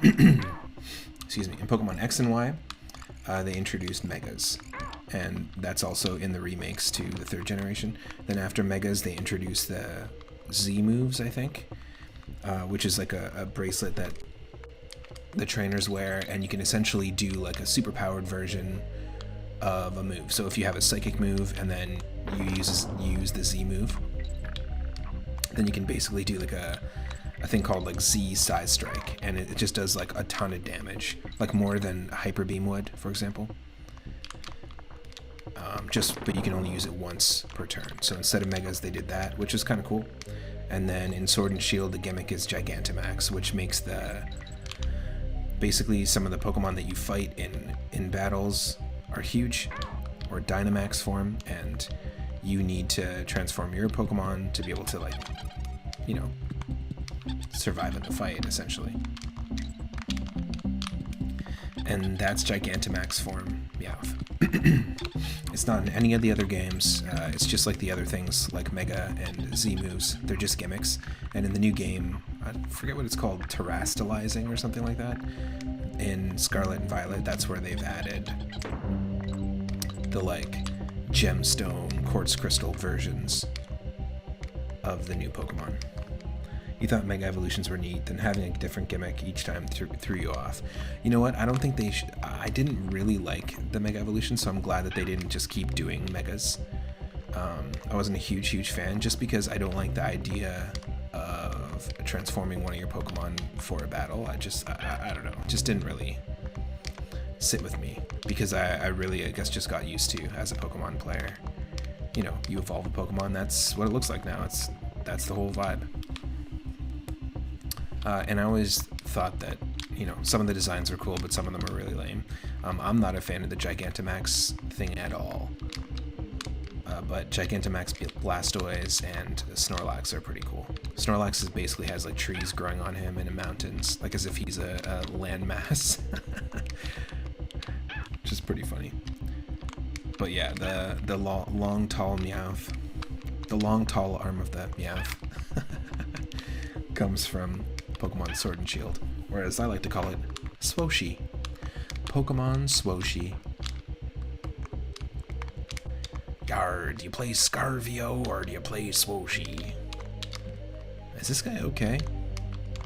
excuse me, in Pokemon X and Y, they introduced Megas. And that's also in the remakes to the 3rd generation. Then after Megas, they introduced the Z moves, I think, which is like a bracelet that the trainers wear, and you can essentially do like a super-powered version of a move. So if you have a Psychic move and then you use the Z move, then you can basically do like a thing called like Z Size Strike, and it just does like a ton of damage, like more than Hyper Beam would, for example. But you can only use it once per turn. So instead of Megas, they did that, which is kind of cool. And then in Sword and Shield, the gimmick is Gigantamax, which makes basically some of the Pokemon that you fight in battles are huge, or Dynamax form, and you need to transform your Pokemon to be able to, like, you know, survive in the fight, essentially. And that's Gigantamax form Meowth. It's not in any of the other games. It's just like the other things, like Mega and Z moves. They're just gimmicks. And in the new game, I forget what it's called, Terastallizing or something like that. In Scarlet and Violet, that's where they've added the, like, gemstone, quartz crystal versions of the new Pokemon. You thought Mega Evolutions were neat, then having a different gimmick each time threw you off. You know what? I don't think they I didn't really like the Mega Evolution, so I'm glad that they didn't just keep doing Megas. I wasn't a huge fan, just because I don't like the idea of transforming one of your Pokemon for a battle. I don't know. It just didn't really sit with me, because I really, I guess, just got used to, as a Pokemon player. You know, you evolve a Pokemon, that's what it looks like now. That's the whole vibe. And I always thought that, you know, some of the designs are cool, but some of them are really lame. I'm not a fan of the Gigantamax thing at all. But Gigantamax Blastoise and Snorlax are pretty cool. Snorlax basically has like trees growing on him in the mountains, like as if he's a landmass. Which is pretty funny. But yeah, the long tall Meowth, the long tall arm of the Meowth comes from Pokemon Sword and Shield, or as I like to call it, Swoshi. Pokemon Swoshi. Yar, do you play Scarvio or do you play Swoshi? Is this guy okay?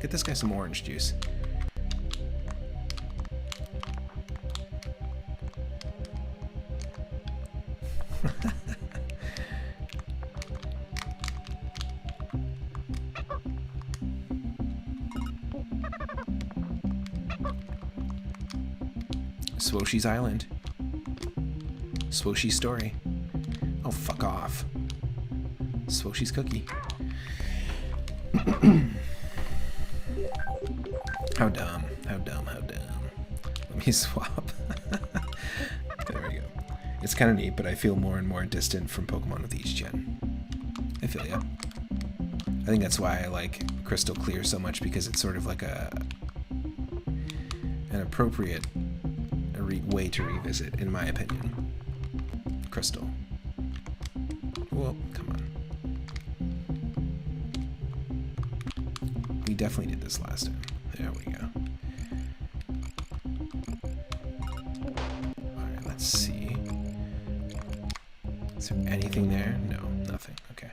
Get this guy some orange juice. Swoshi's Island. Swoshi's Story. Oh, fuck off. Swoshi's Cookie. How dumb. How dumb. How dumb. Let me swap. There we go. It's kind of neat, but I feel more and more distant from Pokemon with each gen. I feel ya. I think that's why I like Crystal Clear so much, because it's sort of like an appropriate way to revisit, in my opinion. Crystal. Well, come on. We definitely did this last time. There we go. Alright, let's see. Is there anything there? No, nothing. Okay.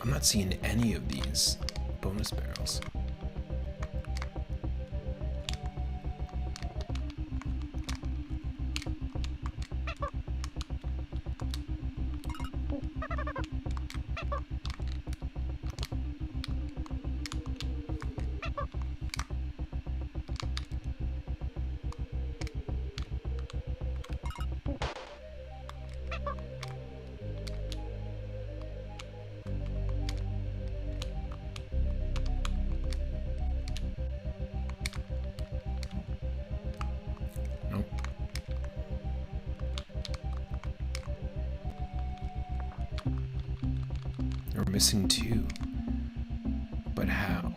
I'm not seeing any of these bonus barrels. We're missing two. But how?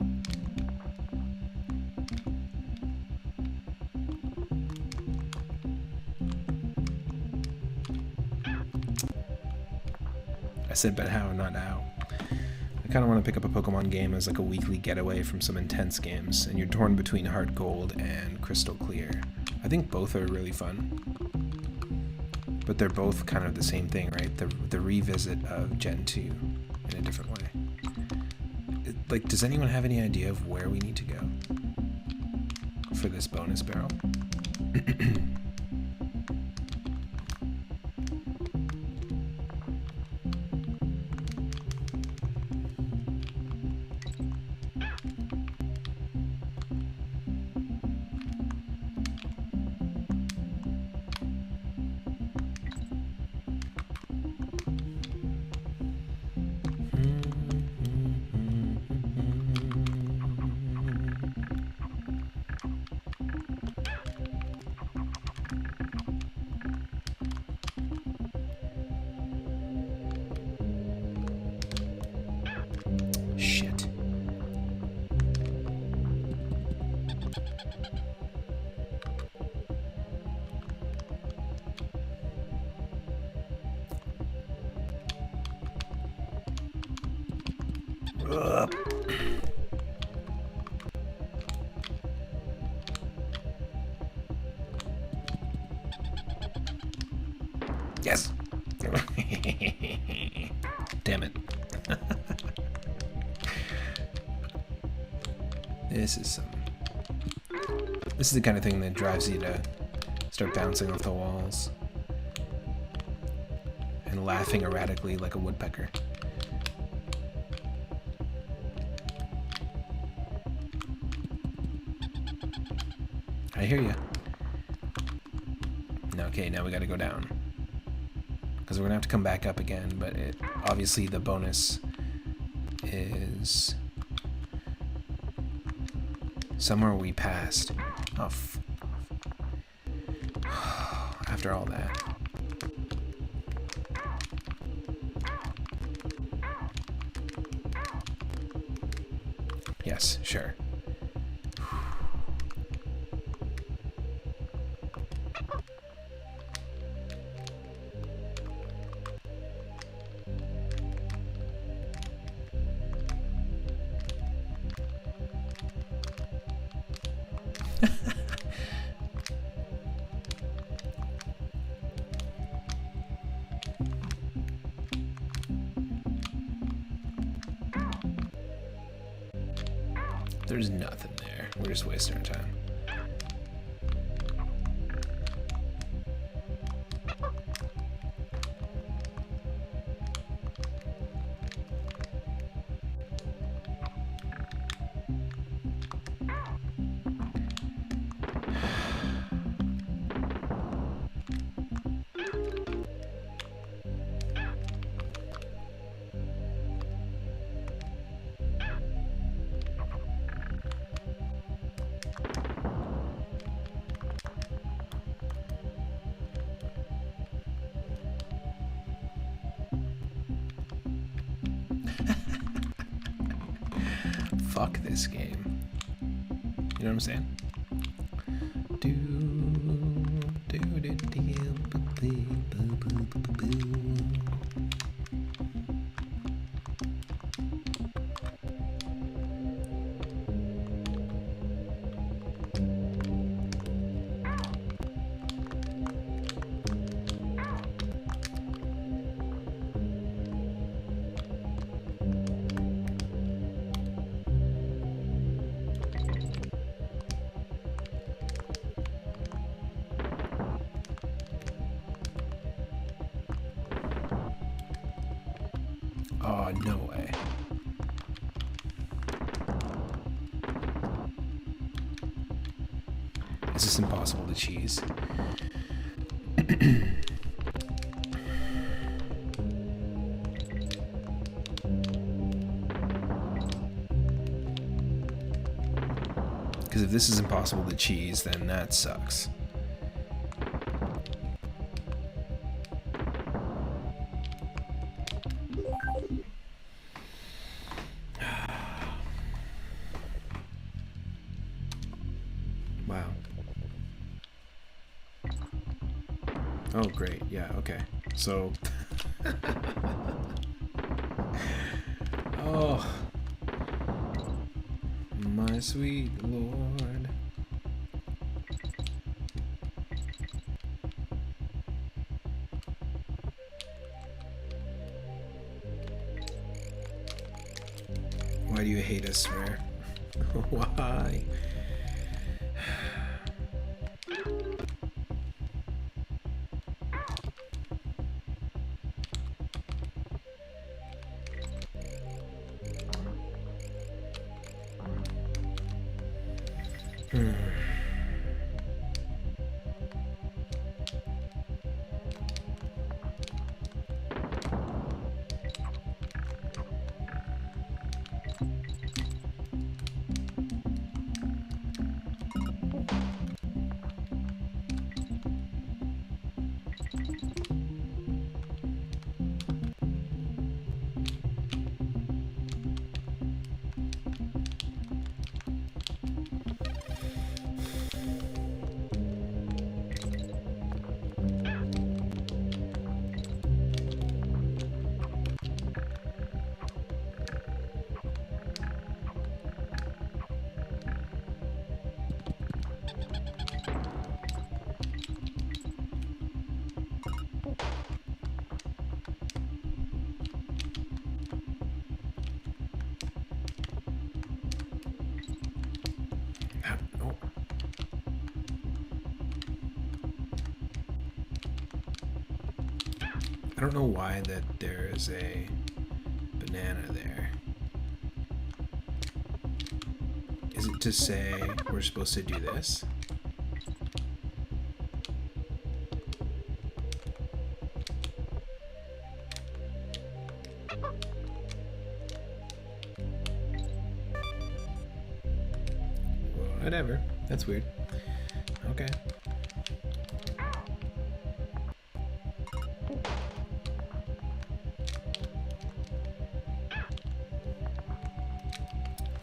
I said but how, not how. I kind of want to pick up a Pokemon game as like a weekly getaway from some intense games, and you're torn between Heart Gold and Crystal Clear. I think both are really fun. But they're both kind of the same thing, right? The revisit of Gen 2 in a different way. Like, does anyone have any idea of where we need to go for this bonus barrel? Shit. Ugh. Yes. Damn it. This is the kind of thing that drives you to start bouncing off the walls and laughing erratically like a woodpecker. I hear ya. Okay, now we gotta go down. Because we're gonna have to come back up again, but obviously the bonus is somewhere we passed. Oh, after all that. Yes, sure. There's nothing there. We're just wasting our time. fuck this game. You know what I'm saying? Oh, no way. Is this impossible to cheese? Because if this is impossible to cheese, then that sucks. Wow. Oh, great. Yeah, okay. So... oh... my sweet Lord. Why do you hate us, swear? Why? I don't know why that there is a banana there. Is it to say we're supposed to do this? Whatever. That's weird. Okay.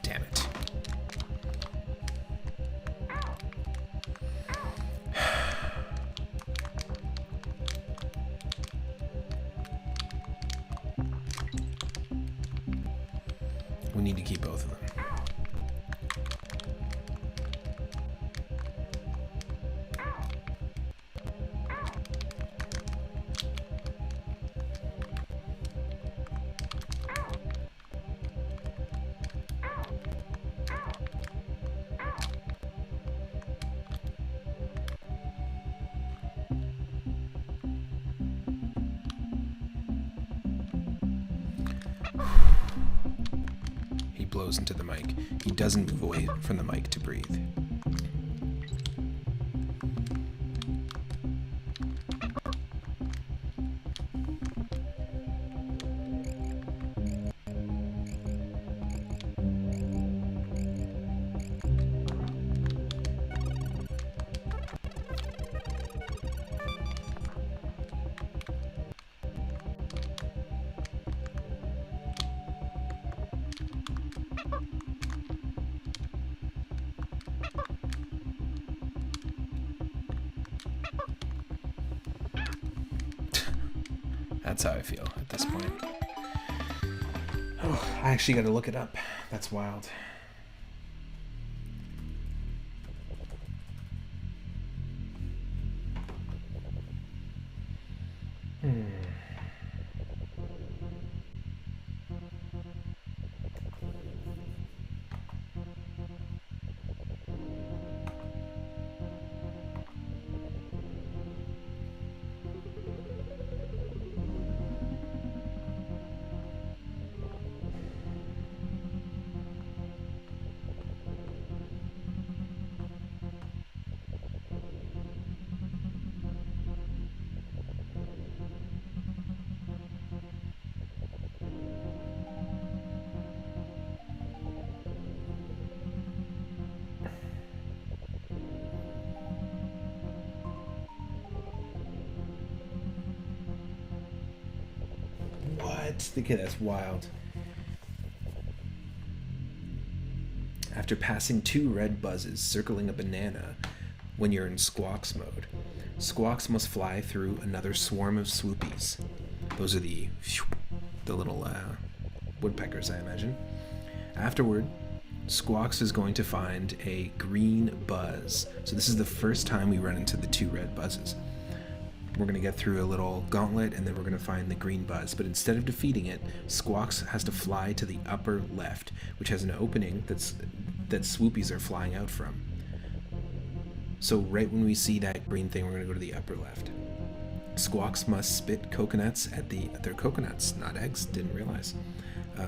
Damn it. We need to keep both of them. He blows into the mic. He doesn't move away from the mic to breathe. That's how I feel at this point. Oh, I actually got to look it up. That's wild. Okay, that's wild. After passing 2 red buzzes circling a banana when you're in squawks mode, squawks must fly through another swarm of swoopies. Those are the little woodpeckers, I imagine. Afterward, Squawks is going to find a green buzz. So this is the first time we run into the 2 red buzzes. We're going to get through a little gauntlet, and then we're going to find the green buzz. But instead of defeating it, Squawks has to fly to the upper left, which has an opening that swoopies are flying out from. So right when we see that green thing, we're going to go to the upper left. Squawks must spit coconuts at they're coconuts, not eggs, didn't realize.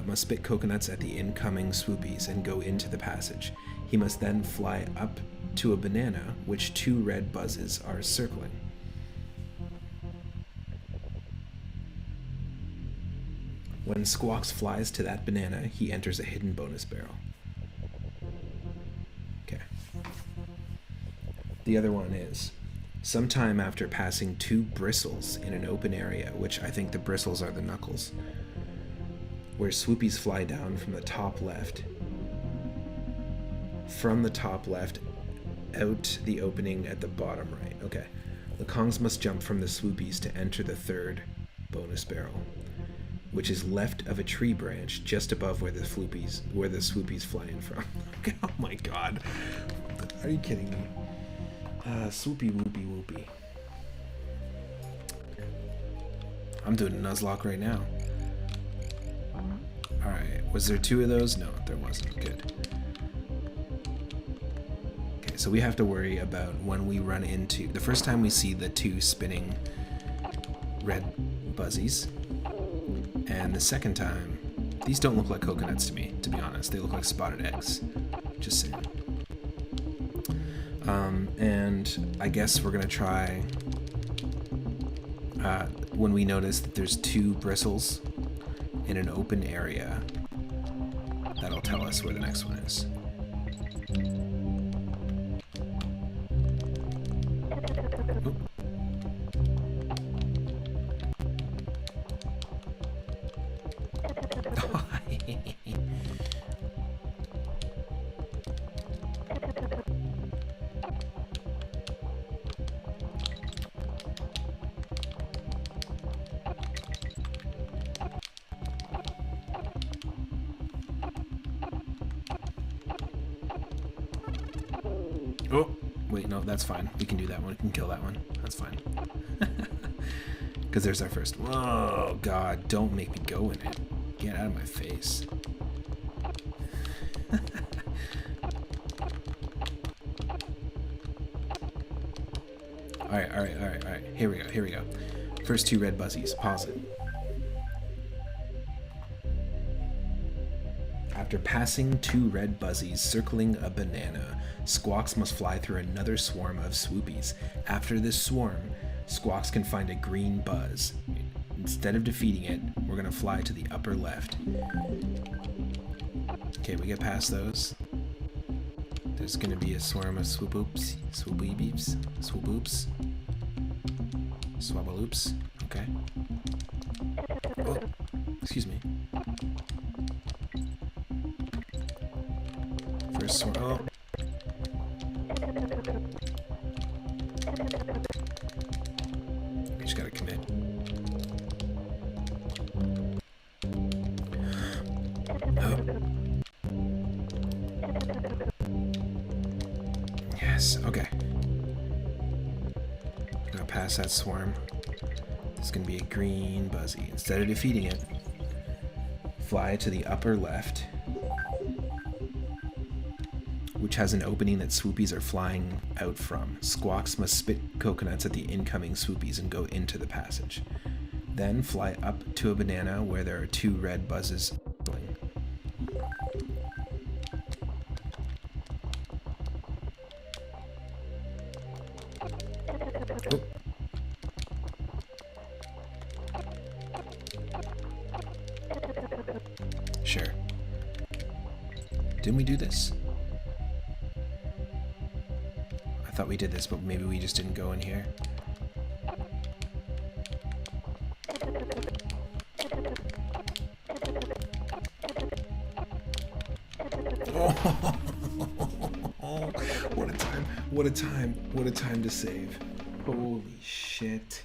Must spit coconuts at the incoming swoopies and go into the passage. He must then fly up to a banana, which 2 red buzzes are circling. When Squawks flies to that banana, he enters a hidden bonus barrel. Okay. The other one is, sometime after passing 2 bristles in an open area, which I think the bristles are the knuckles, where swoopies fly down from the top left. From the top left, out the opening at the bottom right. Okay. The Kongs must jump from the swoopies to enter the 3rd bonus barrel, which is left of a tree branch just above where the swoopies fly in from. Oh my god. Are you kidding me? Swoopy whoopy whoopy. I'm doing a Nuzlocke right now. Alright, was there 2 of those? No, there wasn't. Good. Okay, so we have to worry about when we run into... The first time we see the 2 spinning red buzzies, and the second time, these don't look like coconuts to me, to be honest. They look like spotted eggs. Just saying. And I guess we're gonna try, when we notice that there's 2 bristles in an open area, that'll tell us where the next one is. Oh, wait, no, that's fine. We can do that one. We can kill that one. That's fine. Because there's our first. Oh, God, don't make me go in it. Get out of my face. Alright. Here we go. First 2 red buzzies. Pause it. After passing 2 red buzzies circling a banana, Squawks must fly through another swarm of swoopies. After this swarm, Squawks can find a green buzz. Instead of defeating it, we're going to fly to the upper left. Okay, we get past those. There's going to be a swarm of swoopoops, swoopy-beeps, swoopoops, swabbaloops. Okay. Oh, excuse me. First swarm. Oh. You just gotta commit. Oh. Yes, okay. I'm gonna pass that swarm. There's gonna be a green Buzzy. Instead of defeating it, fly to the upper left, which has an opening that swoopies are flying out from. Squawks must spit coconuts at the incoming swoopies and go into the passage. Then fly up to a banana where there are 2 red buzzes. Oh. Sure. Didn't we do this? I thought we did this, but maybe we just didn't go in here. Oh, what a time, what a time, what a time to save. Holy shit.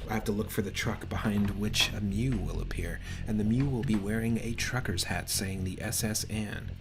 I have to look for the truck behind which a Mew will appear, and the Mew will be wearing a trucker's hat saying the SS Ann.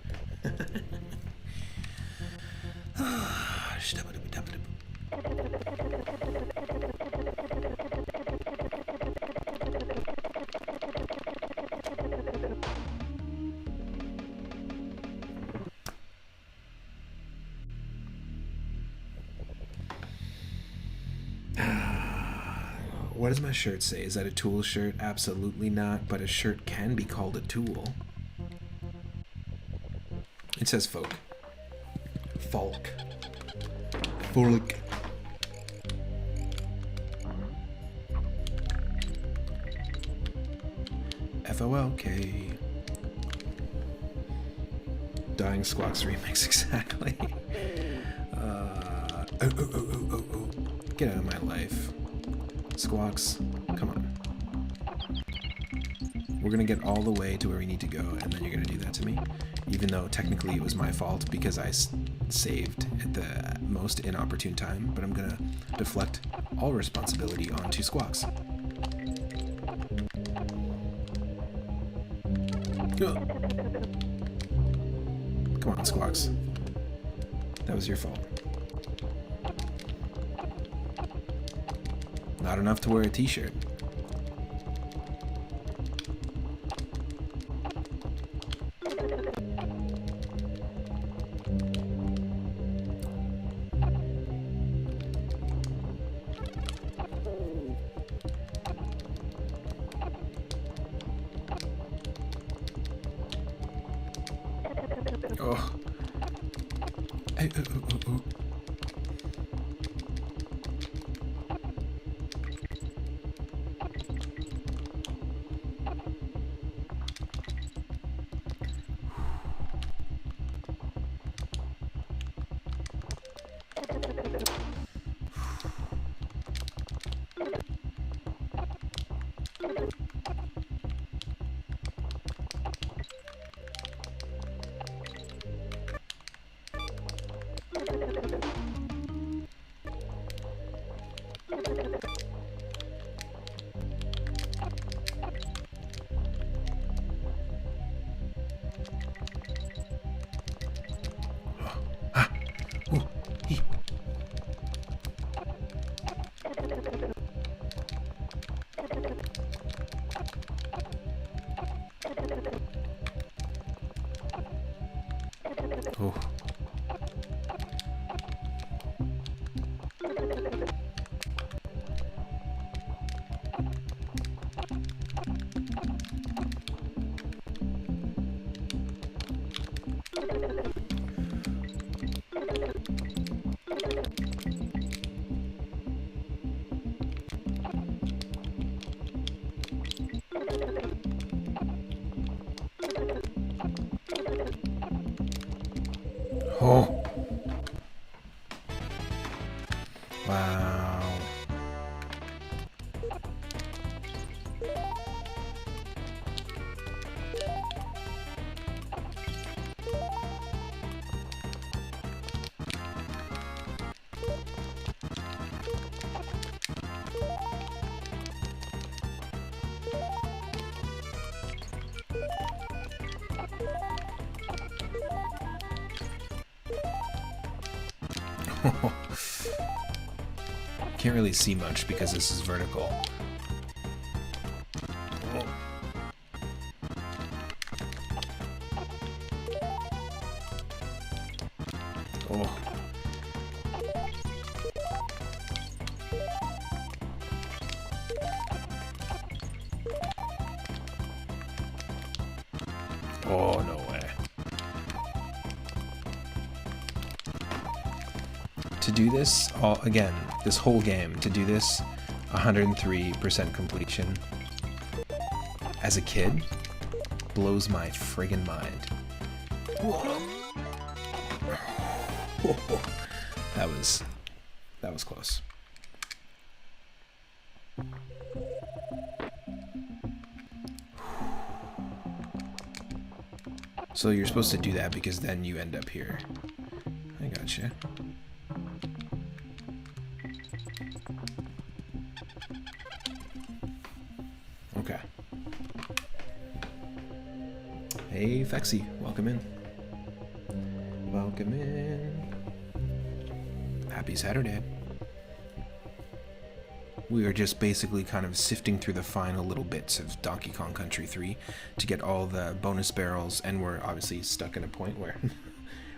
What does my shirt say? Is that a tool shirt? Absolutely not, but a shirt can be called a tool. It says folk. Folk. Folk. F-O-L-K. Dying Squawks remix, exactly. Oh. Get out of my life. Squawks, come on. We're gonna get all the way to where we need to go, and then you're gonna do that to me? Even though technically it was my fault because I saved at the most inopportune time, but I'm gonna deflect all responsibility onto Squawks. Come on, Squawks. That was your fault. Not enough to wear a t-shirt. Oh. Hey, oh. Oh. Oh. Wow. Can't really see much because this is vertical. Oh. Oh, no way. To do this, again, this whole game, to do this 103% completion as a kid blows my friggin' mind. That was close. So you're supposed to do that because then you end up here. I gotcha. Okay. Hey, Fexy, welcome in. Welcome in. Happy Saturday. We are just basically kind of sifting through the final little bits of Donkey Kong Country 3 to get all the bonus barrels, and we're obviously stuck in a point where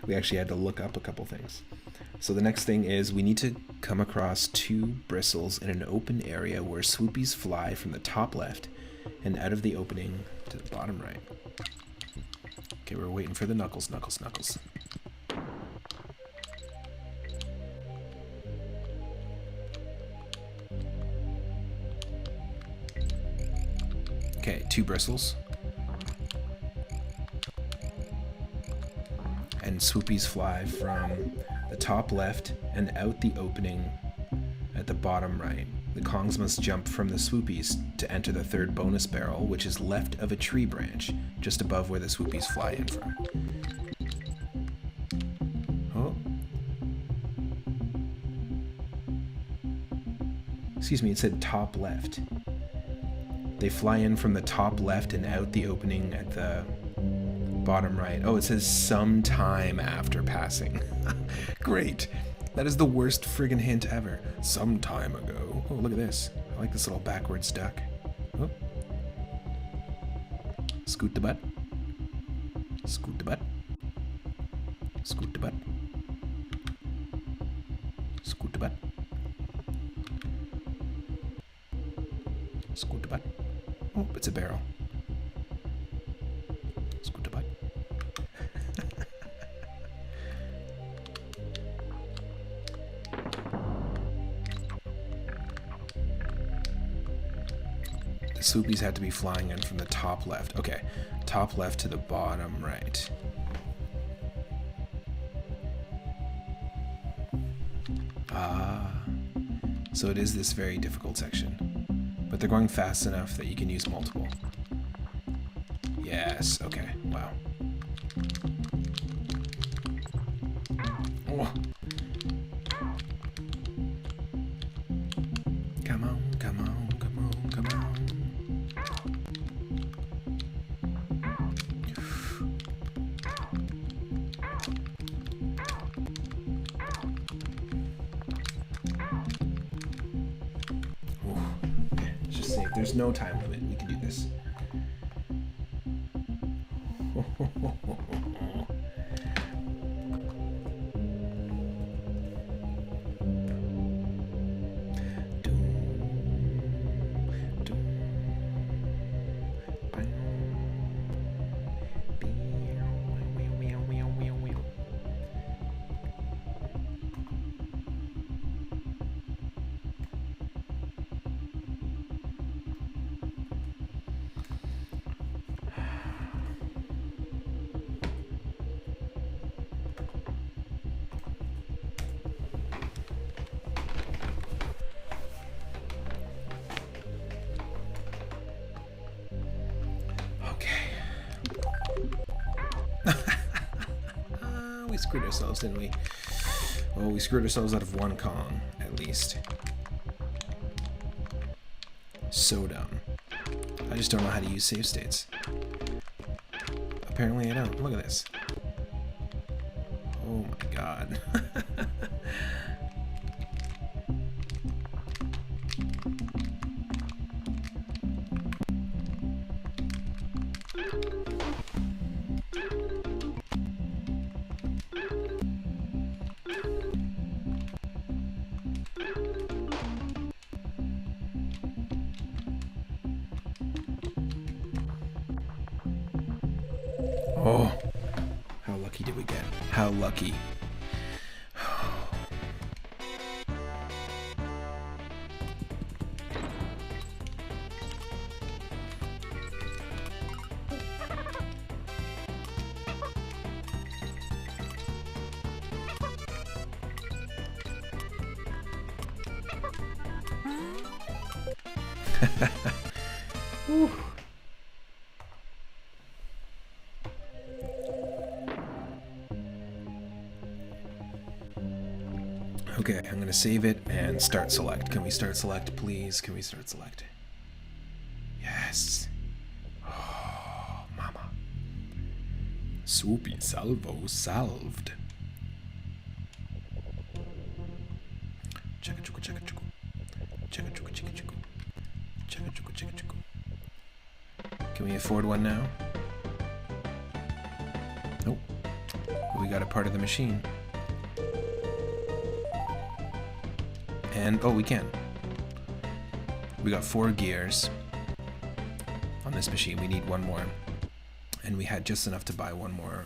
we actually had to look up a couple things. So the next thing is we need to come across 2 bristles in an open area where swoopies fly from the top left and out of the opening to the bottom right. Okay, we're waiting for the knuckles. Okay, 2 bristles. And swoopies fly from the top left and out the opening at the bottom right. The Kongs must jump from the swoopies to enter the 3rd bonus barrel, which is left of a tree branch, just above where the swoopies fly in from. Oh. Excuse me, it said top left. They fly in from the top left and out the opening at the bottom right. Oh, it says sometime after passing. Great. That is the worst friggin' hint ever. Some time ago. Oh, look at this. I like this little backwards duck. Oh. Scoot the butt. Scoot the butt. Scoot the butt. Scoot the butt. Scoot the butt. Oh, it's a barrel. Scoot the butt. The swoopies had to be flying in from the top left. Okay, top left to the bottom right. So it is this very difficult section. But they're going fast enough that you can use multiple. Yes, okay, wow. Oh. Come on, come on, come on, come on. There's no time limit. We can do this. We screwed ourselves, didn't we? Well, we screwed ourselves out of 1 Kong, at least. So dumb. I just don't know how to use save states. Apparently I don't. Look at this. Oh my god. Oh, how lucky did we get? How lucky. Okay, I'm gonna save it and start select. Can we start select, please? Can we start select? Yes. Oh, mama. Swoopy salvo salved. Chugga chugga chugga chugga. Chugga chugga chugga chugga. Chugga chugga chugga chugga. Can we afford one now? Nope. We got a part of the machine. And, oh, we can. We got 4 gears on this machine. We need one more. And we had just enough to buy one more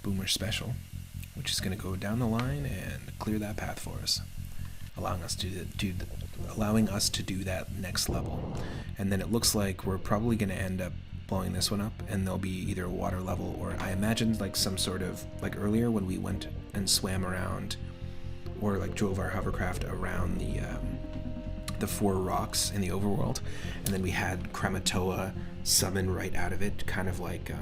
Boomer Special, which is going to go down the line and clear that path for us, allowing us to do that next level. And then it looks like we're probably going to end up blowing this one up, and there'll be either a water level or, I imagine, like some sort of, like earlier when we went and swam around or like drove our hovercraft around the 4 rocks in the overworld, and then we had Krematoa summon right out of it, kind of like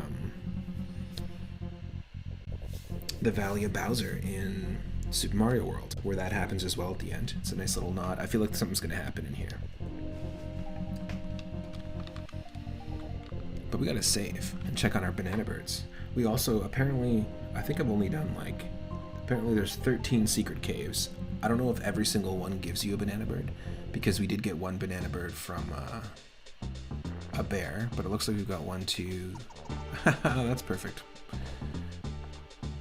the Valley of Bowser in Super Mario World, where that happens as well at the end. It's a nice little nod. I feel like something's going to happen in here. But we got to save and check on our banana birds. We also, apparently, I think I've only done like, apparently there's 13 secret caves. I don't know if every single one gives you a banana bird, because we did get one banana bird from a bear, but it looks like we've got 1, 2... That's perfect.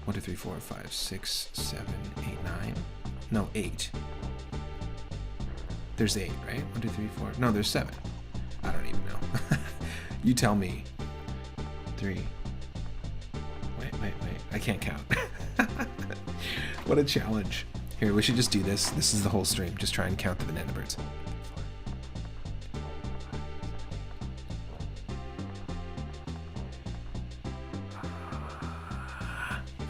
1, 2, 3, 4, 5, 6, 7, 8, 9... No, 8. There's 8, right? 1, 2, 3, 4... No, there's 7. I don't even know. You tell me. 3... Wait. I can't count. What a challenge. Here, we should just do this. This is the whole stream. Just try and count the banana birds.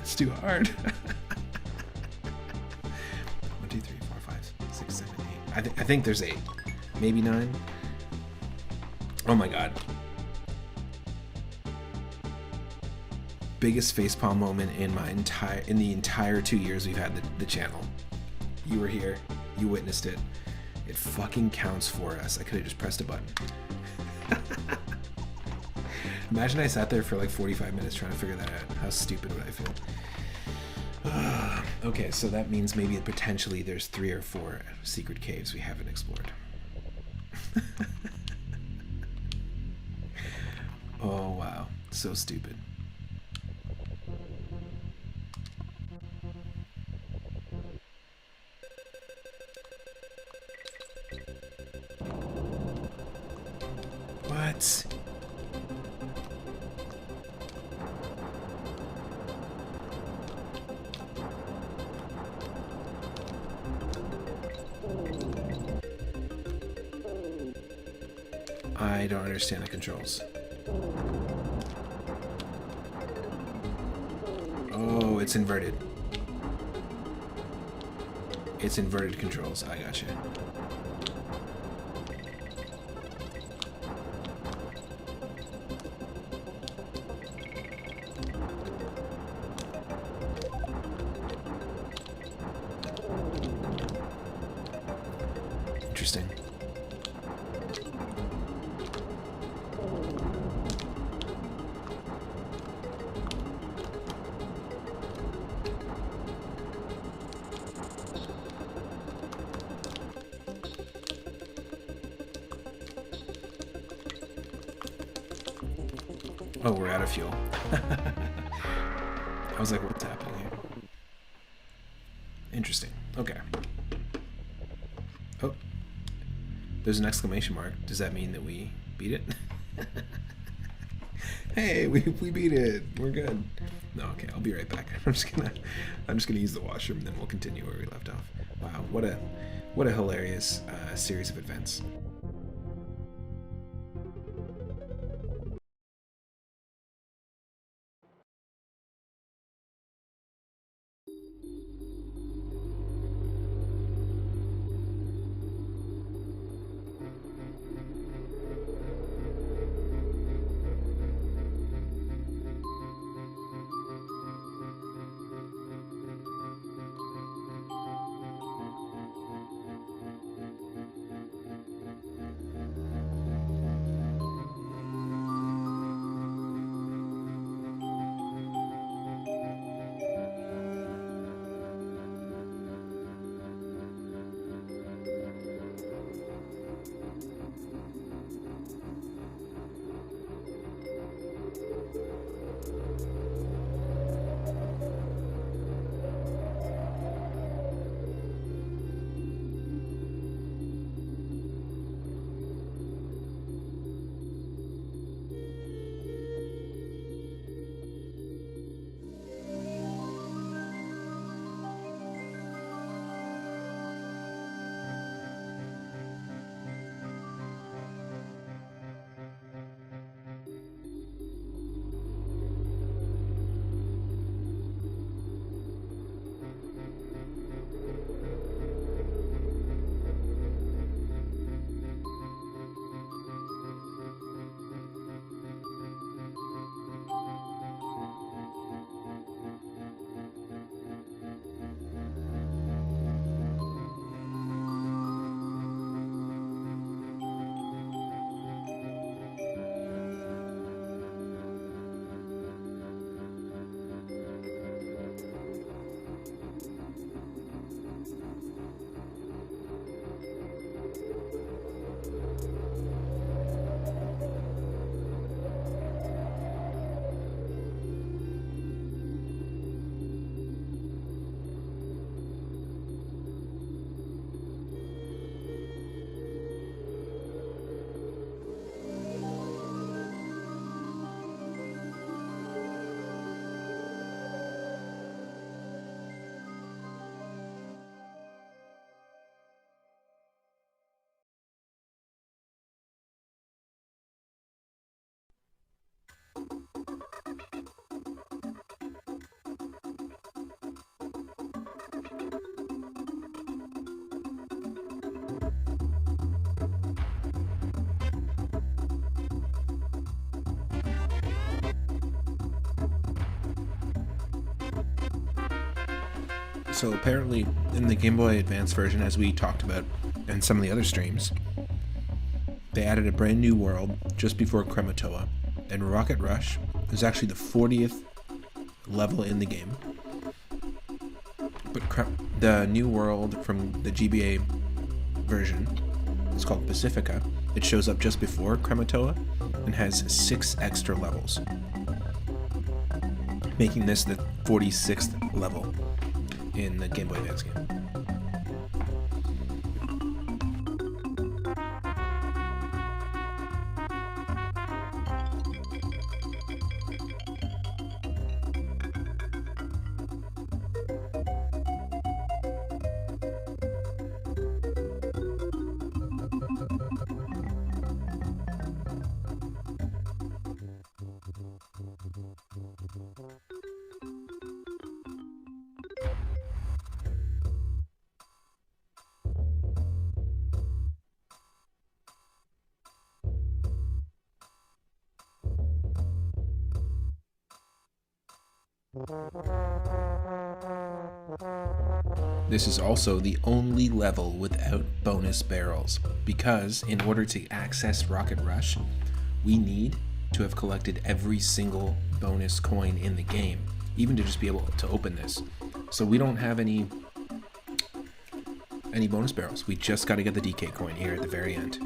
It's too hard. 1, 2, 3, 4, 5, 6, 7, 8. I think there's 8. Maybe 9. Oh my god. Biggest facepalm moment in the entire 2 years we've had the channel. You were here, you witnessed it. It fucking counts for us. I could have just pressed a button. Imagine I sat there for like 45 minutes trying to figure that out. How stupid would I feel? Okay, so that means maybe potentially there's 3 or 4 secret caves we haven't explored. Oh wow, so stupid. What? I don't understand the controls. Oh, it's inverted. It's inverted controls. I gotcha. Interesting. Oh, we're out of fuel. I was like, what's happening here? Interesting. Okay. Oh. There's an exclamation mark. Does that mean that we beat it? Hey, we beat it. We're good. No, okay, I'll be right back. I'm just gonna use the washroom, and then we'll continue where we left off. Wow, what a hilarious series of events. So apparently, in the Game Boy Advance version, as we talked about in some of the other streams, they added a brand new world just before Krematoa, and Rocket Rush is actually the 40th level in the game. But the new world from the GBA version is called Pacifica. It shows up just before Krematoa and has 6 extra levels, making this the 46th level in the Game Boy Advance game. This is also the only level without bonus barrels, because in order to access Rocket Rush, we need to have collected every single bonus coin in the game, even to just be able to open this. So we don't have any bonus barrels. We just got to get the DK coin here at the very end.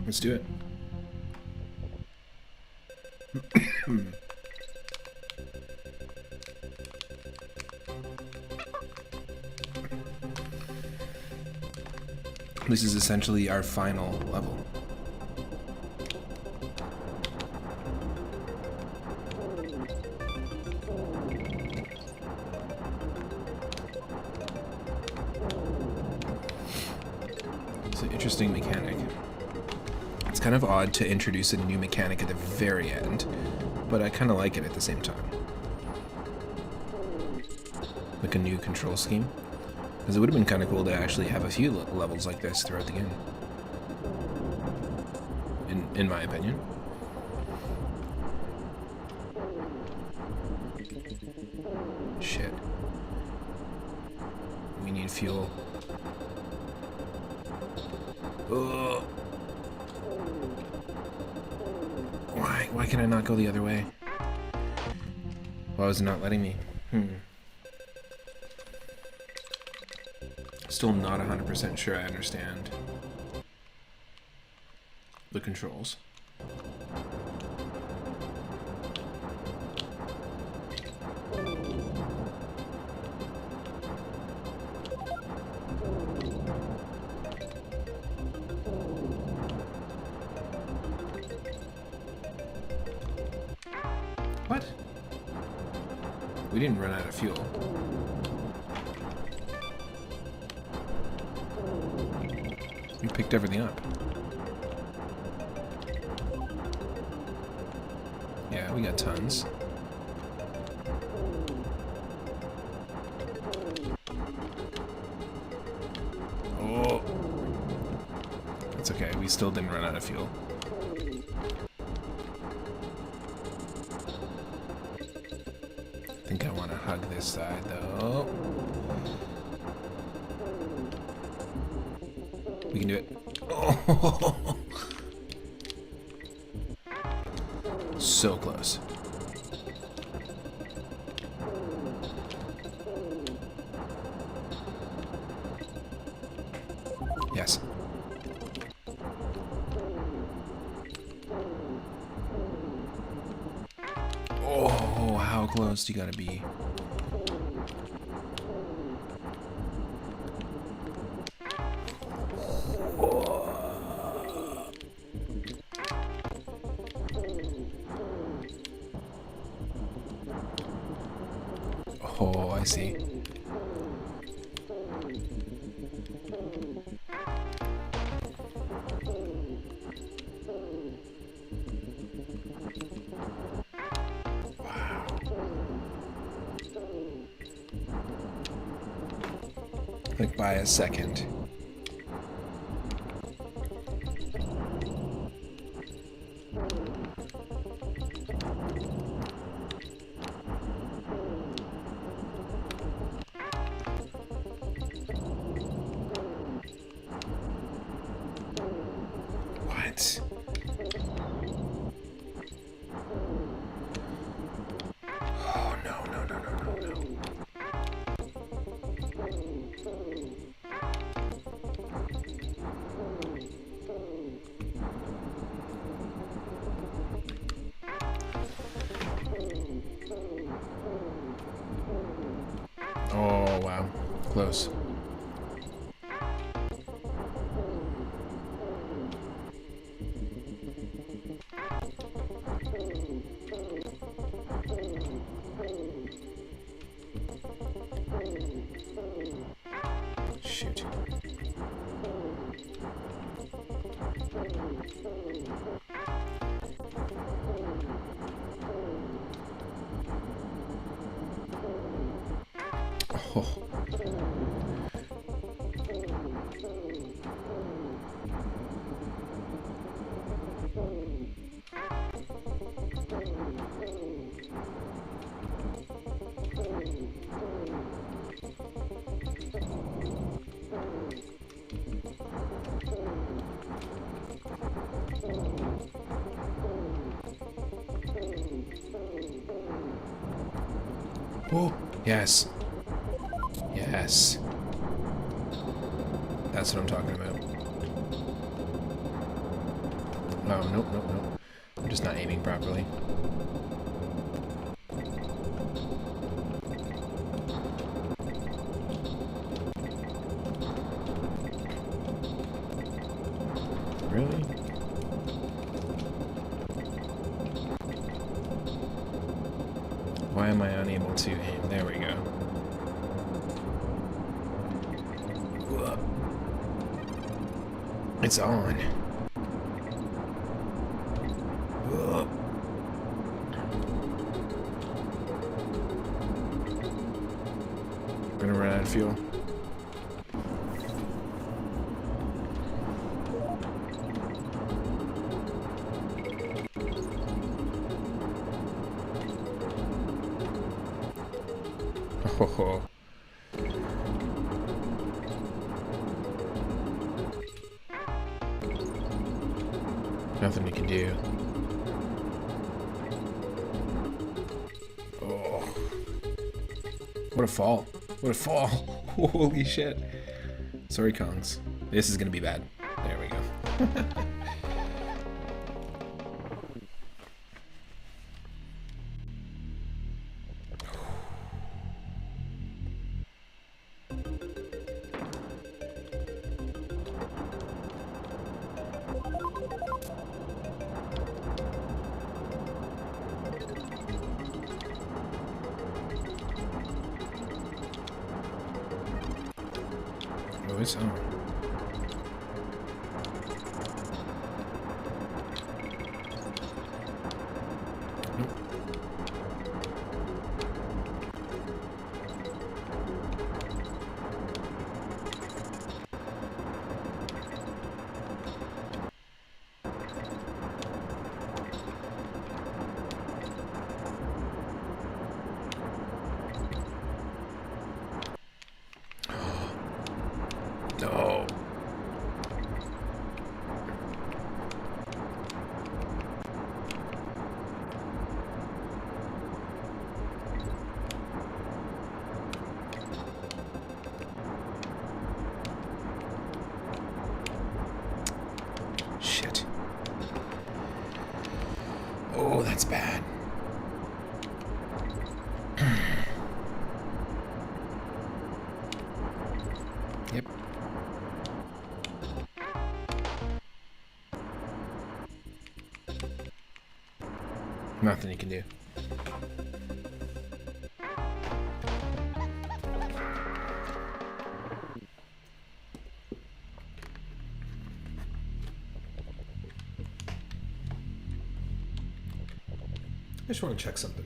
Let's do it. This is essentially our final level. It's an interesting mechanic. It's kind of odd to introduce a new mechanic at the very end, but I kind of like it at the same time. Like a new control scheme. Because it would have been kind of cool to actually have a few levels like this throughout the game. In my opinion. Shit. We need fuel. Ugh. Why can I not go the other way? Why was it not letting me? Still not 100% sure I understand the controls. What? We didn't run out of fuel. We picked everything up. Yeah, we got tons. It's okay, we still didn't run out of fuel. I think I want to hug this side, though. We can do it. Oh. So close. Yes. Oh, how close do you gotta be? Oh, I see. Wow. Like by a second. What? Oh, no, no, no, no, no, no. Oh, wow. Close. Shoot. Oh. Oh, yes. Yes. That's what I'm talking about. Oh, nope, nope, nope. I'm just not aiming properly. Really? Why am I unable to aim? There we go. It's on. I'm gonna run out of fuel. Oh. Nothing we can do. Oh. What a fall. What a fall. Holy shit. Sorry, Kongs. This is gonna be bad. There we go. Oh, it's on. Nope. Oh, that's bad. Yep. Nothing you can do. I just want to check something.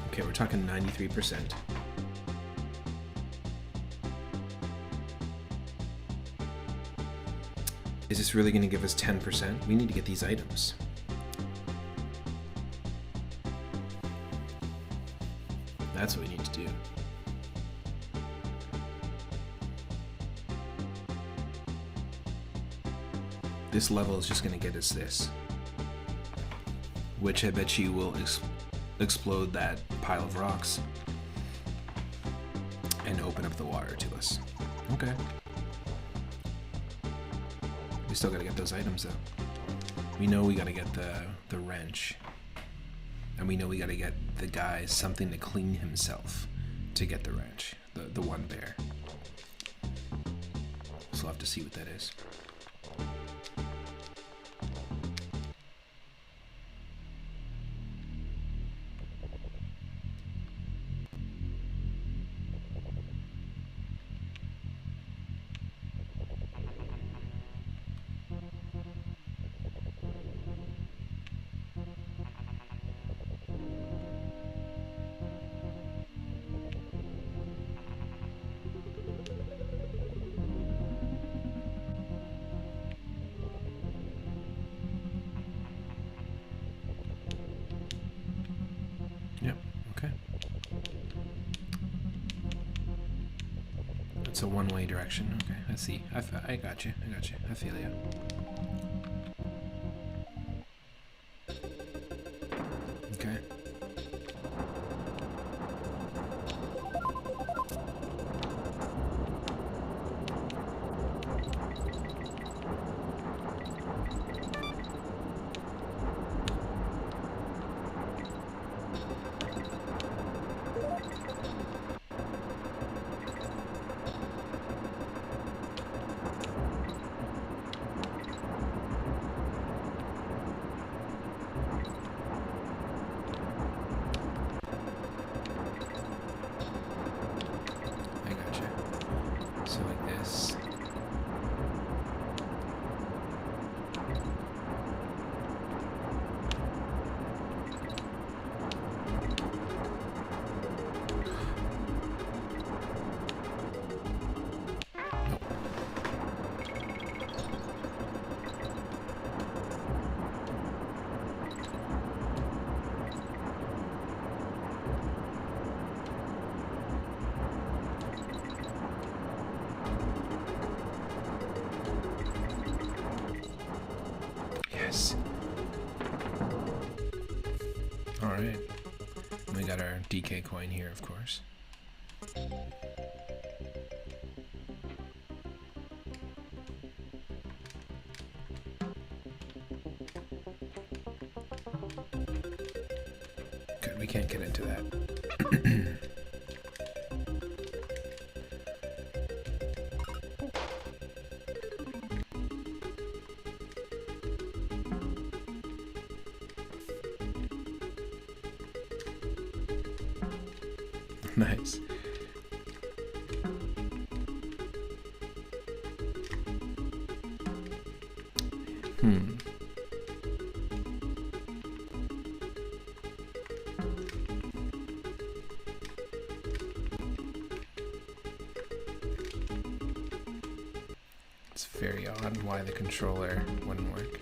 Okay, we're talking 93%. Is this really going to give us 10%? We need to get these items. That's what we need to do. This level is just going to get us this. Which I bet you will explode that pile of rocks and open up the water to us. Okay. We still gotta get those items though. We know we gotta get the wrench. And we know we gotta get the guy something to clean himself to get the wrench. The one bear. So we'll have to see what that is. Yep, okay. It's a one-way direction. Okay, I see. I got you. I feel you. Okay. So like this. Alright. We got our DK coin here, of course. Good, we can't get into that. Nice. It's very odd why the controller wouldn't work.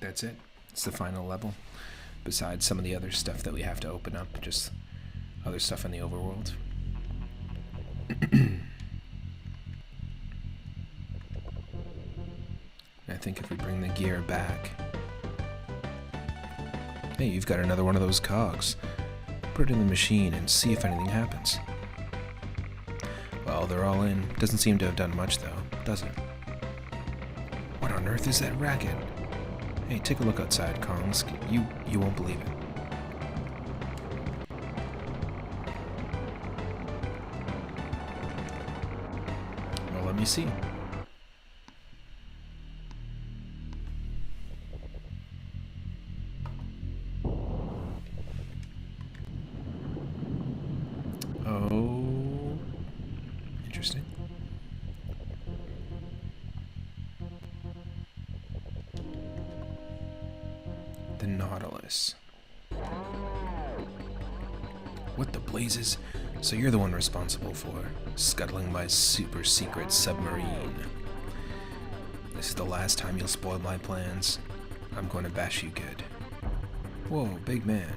that's it. It's the final level. Besides some of the other stuff that we have to open up, just other stuff in the overworld. I think if we bring the gear back... Hey, you've got another one of those cogs. Put it in the machine and see if anything happens. Well, they're all in. Doesn't seem to have done much, though, does it? What on earth is that racket? Hey, take a look outside, Kongs. You won't believe it. Well, let me see. Oh, interesting. The Nautilus. What the blazes? So you're the one responsible for scuttling my super secret submarine. This is the last time you'll spoil my plans. I'm going to bash you good. Whoa, big man.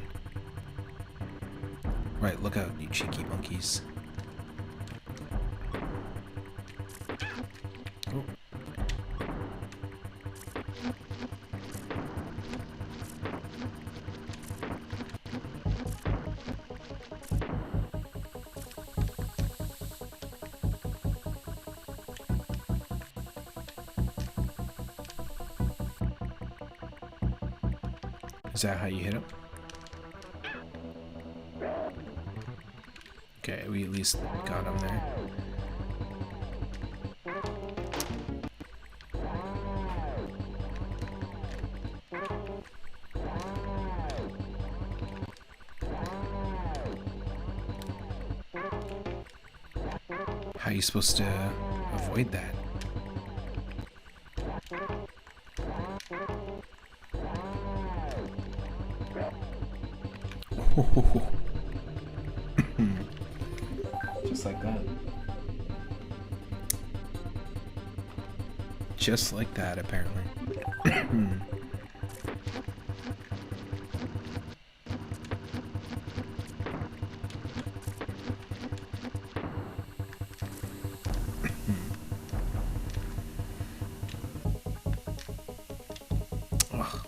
Right, look out, you cheeky monkeys. Oh. Is that how you hit him? Okay, we at least got him there. How are you supposed to avoid that? Just like that. Just like that, apparently. Ugh.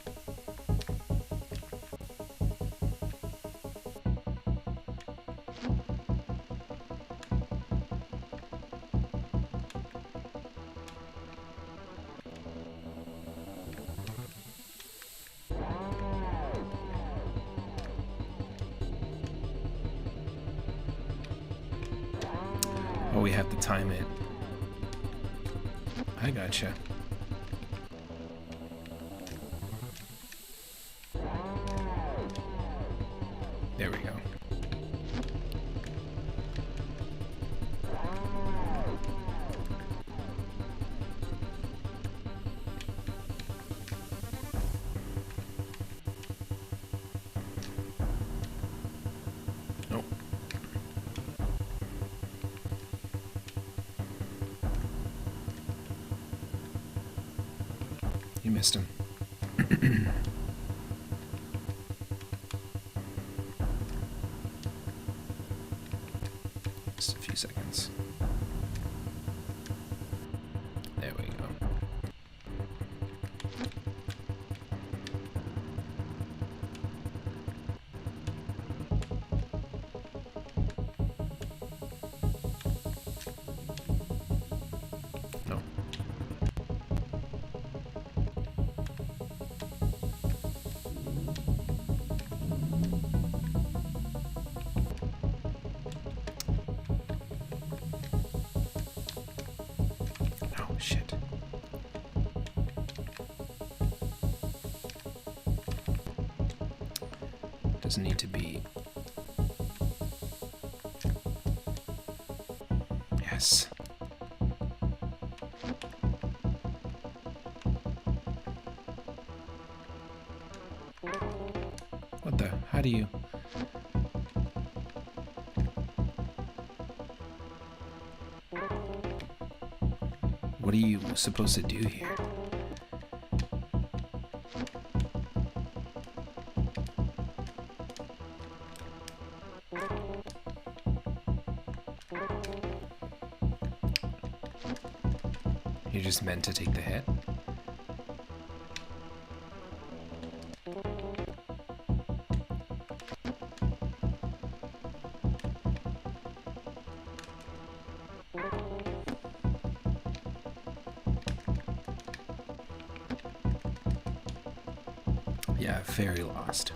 Oh, we have to time it. I gotcha. There we go. Nope. You missed him. Just a few seconds. There we go. No. Oh, shit. Doesn't need to be. Yes. What the? How do you? What are you supposed to do here? just meant to take the hit. Yeah, very lost.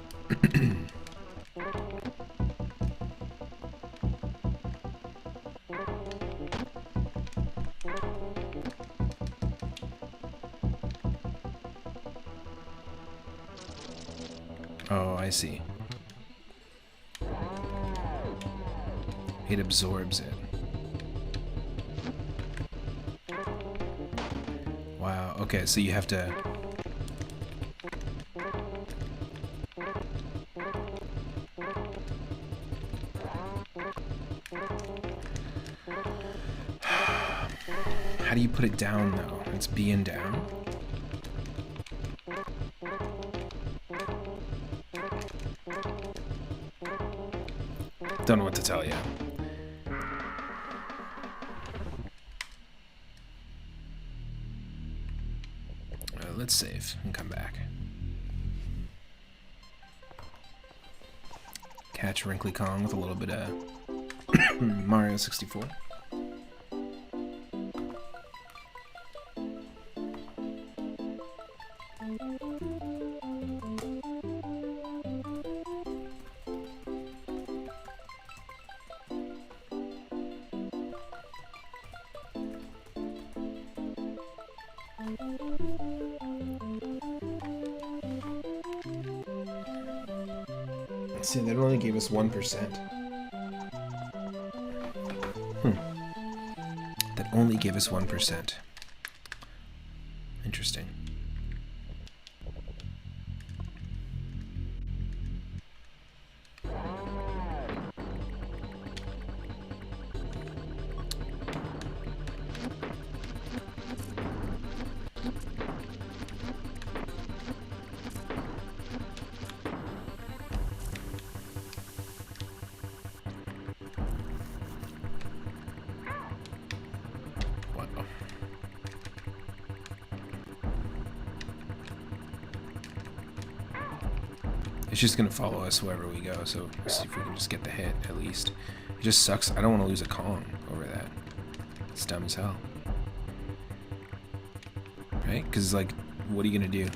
Oh, I see. It absorbs it. Wow, okay, so you have to... How do you put it down, though? It's B and down? Don't know what to tell you. Let's save and come back. Catch Wrinkly Kong with a little bit of Mario 64. See, that only gave us 1%. That only gave us 1%. Interesting. It's just gonna follow us wherever we go, so let's see if we can just get the hit, at least. It just sucks. I don't want to lose a Kong over that. It's dumb as hell. Right? Because, like, what are you gonna do?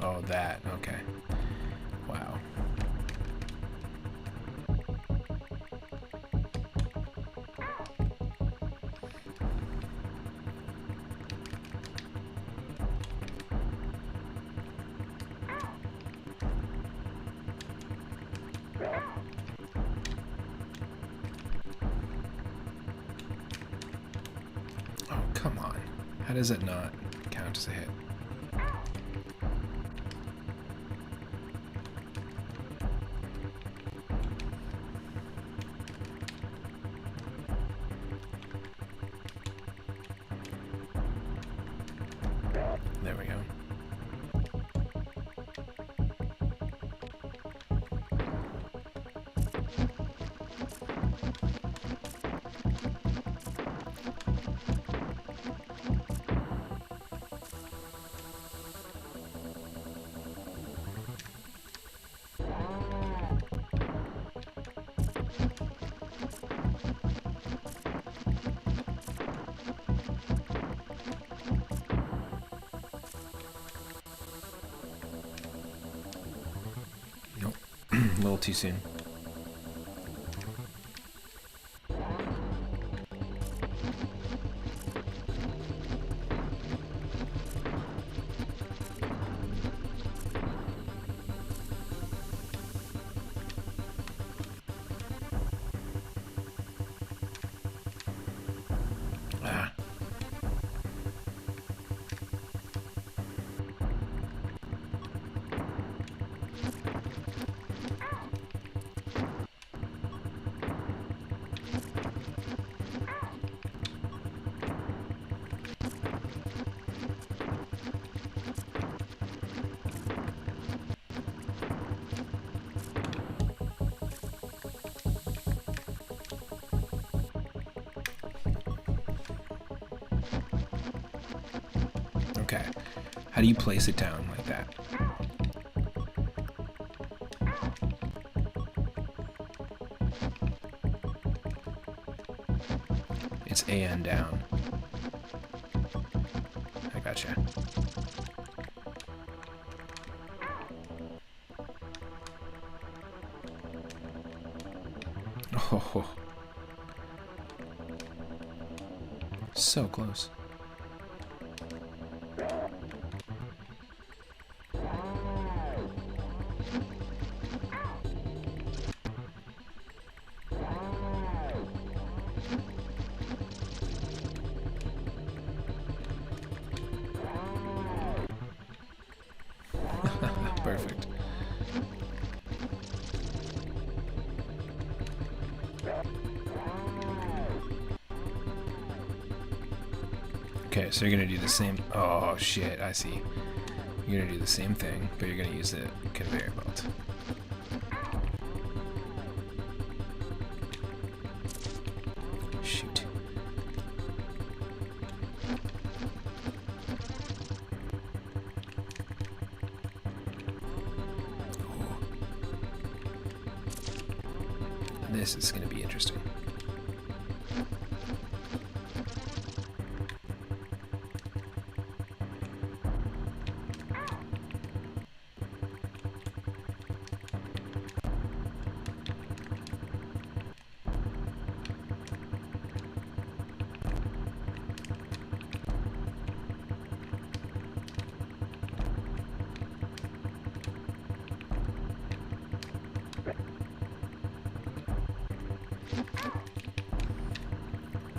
Oh, that. Okay. Wow. Come on. How does it not count as a hit? There we go. A little too soon. Ah. Okay. How do you place it down like that? It's A and down. I gotcha. Oh. So close. Perfect. Okay, so you're gonna do the same. Oh shit, I see. You're gonna do the same thing, but you're gonna use the conveyor belt. Shoot. Ooh. This is gonna be interesting.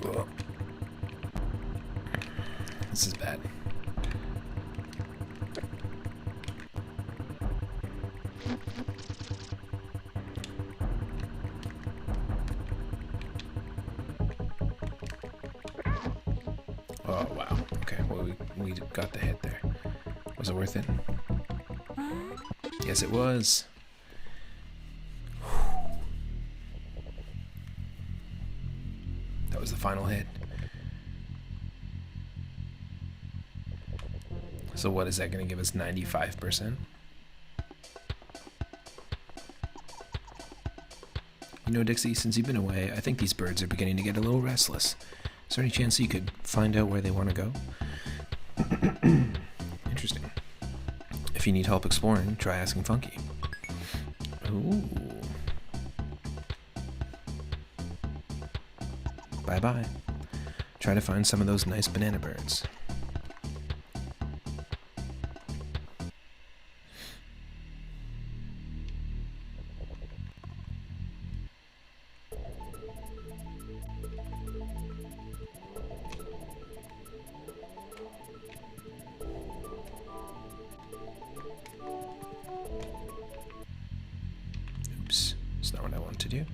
Whoa. This is bad. Oh wow. Okay, well we got the hit there. Was it worth it? Yes, it was. That was the final hit. So what is that going to give us? 95%? You know, Dixie, since you've been away, I think these birds are beginning to get a little restless. Is there any chance you could find out where they want to go? Interesting. If you need help exploring, try asking Funky. Ooh. Bye-bye. Try to find some of those nice banana birds. Oops, that's not what I want to do.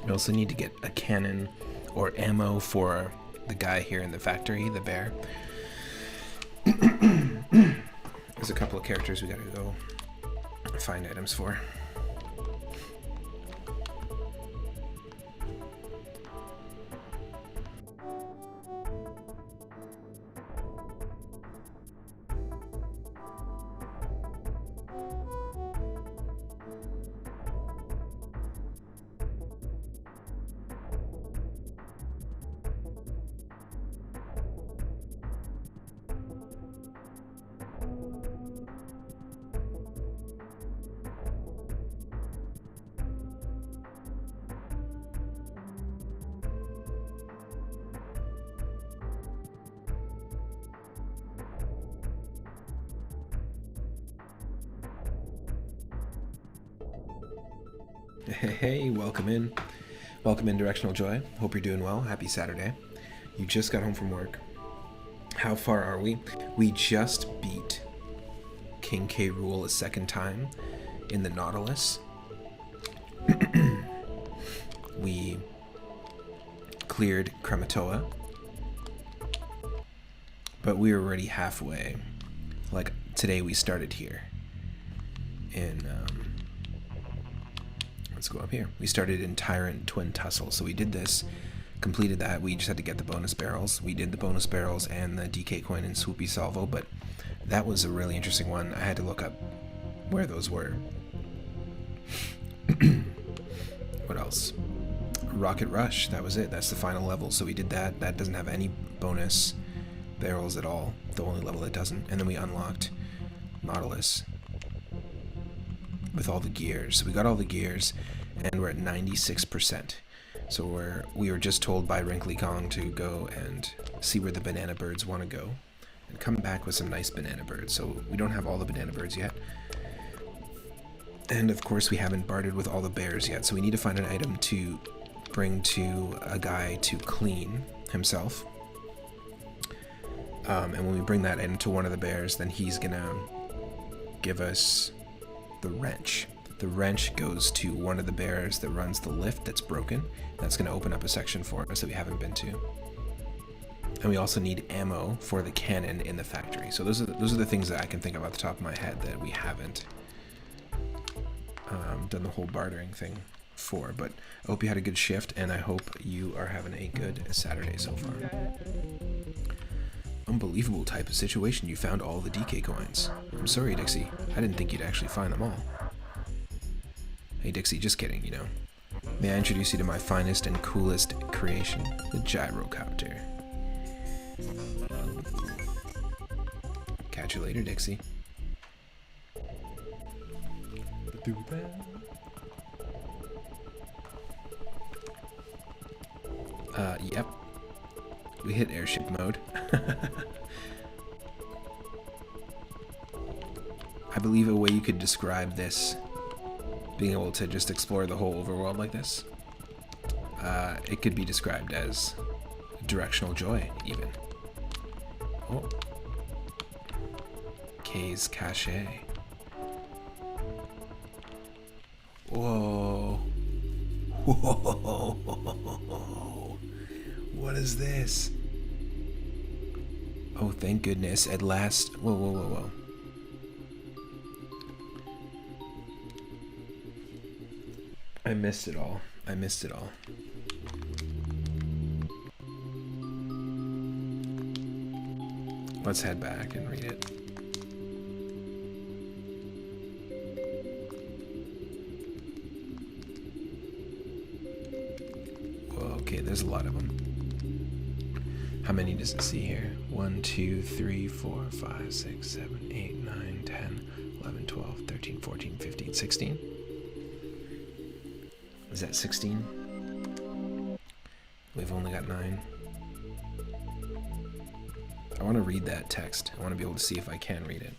We also need to get a cannon or ammo for the guy here in the factory, the bear. There's a couple of characters we gotta go find items for. Hey, welcome in. Welcome in, Directional Joy. Hope you're doing well. Happy Saturday. You just got home from work. How far are we? We just beat King K. Rool a second time in the Nautilus. We cleared Krematoa, but we were already halfway. Like, today we started here in, let's go up here. We started in Tyrant Twin Tussle. So we did this, completed that. We just had to get the bonus barrels. We did the bonus barrels and the DK coin and Swoopy Salvo, but that was a really interesting one. I had to look up where those were. What else? Rocket Rush, that was it. That's the final level. So we did that. That doesn't have any bonus barrels at all. The only level that doesn't. And then we unlocked Nautilus with all the gears. So we got all the gears and we're at 96%. So we were just told by Wrinkly Kong to go and see where the banana birds want to go and come back with some nice banana birds. So we don't have all the banana birds yet. And of course we haven't bartered with all the bears yet. So we need to find an item to bring to a guy to clean himself. And when we bring that into one of the bears, then he's gonna give us the wrench. The wrench goes to one of the bears that runs the lift that's broken. That's gonna open up a section for us that we haven't been to. And we also need ammo for the cannon in the factory. So those are the things that I can think of off the top of my head that we haven't done the whole bartering thing for. But I hope you had a good shift, and I hope you are having a good Saturday so far. Unbelievable type of situation. You found all the DK coins. I'm sorry, Dixie. I didn't think you'd actually find them all. Hey, Dixie, just kidding, you know. May I introduce you to my finest and coolest creation, the gyrocopter. Catch you later, Dixie. Yep. We hit airship mode. I believe a way you could describe this, being able to just explore the whole overworld like this, it could be described as directional joy, even. Oh. K's Cache. Whoa. Whoa. What is this? Oh, thank goodness. At last. Whoa, whoa, whoa, whoa. I missed it all. I missed it all. Let's head back and read it. Whoa, okay, there's a lot of them. How many does it see here? 1, 2, 3, 4, 5, 6, 7, 8, 9, 10, 11, 12, 13, 14, 15, 16? Is that 16? We've only got 9. I want to read that text. I want to be able to see if I can read it.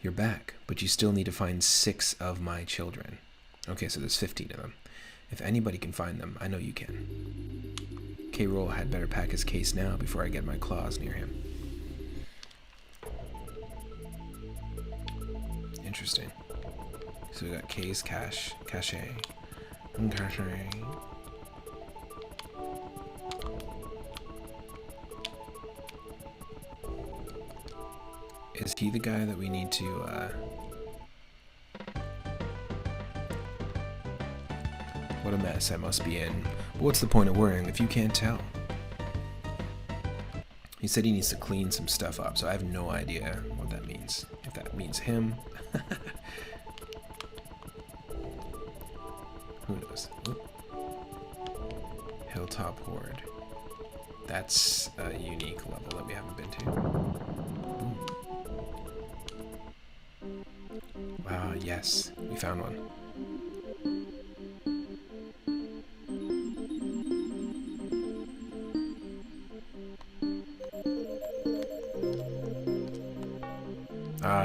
You're back, but you still need to find 6 of my children. Okay, so there's 15 of them. If anybody can find them, I know you can. K-Rool had better pack his case now before I get my claws near him. Interesting. So we got K's Cache. Is he the guy that we need to, What a mess I must be in. But what's the point of worrying if you can't tell? He said he needs to clean some stuff up, so I have no idea what that means. If that means him. Who knows? Oop. Hilltop Horde. That's a unique level that we haven't been to. Boom. Wow, yes, we found one.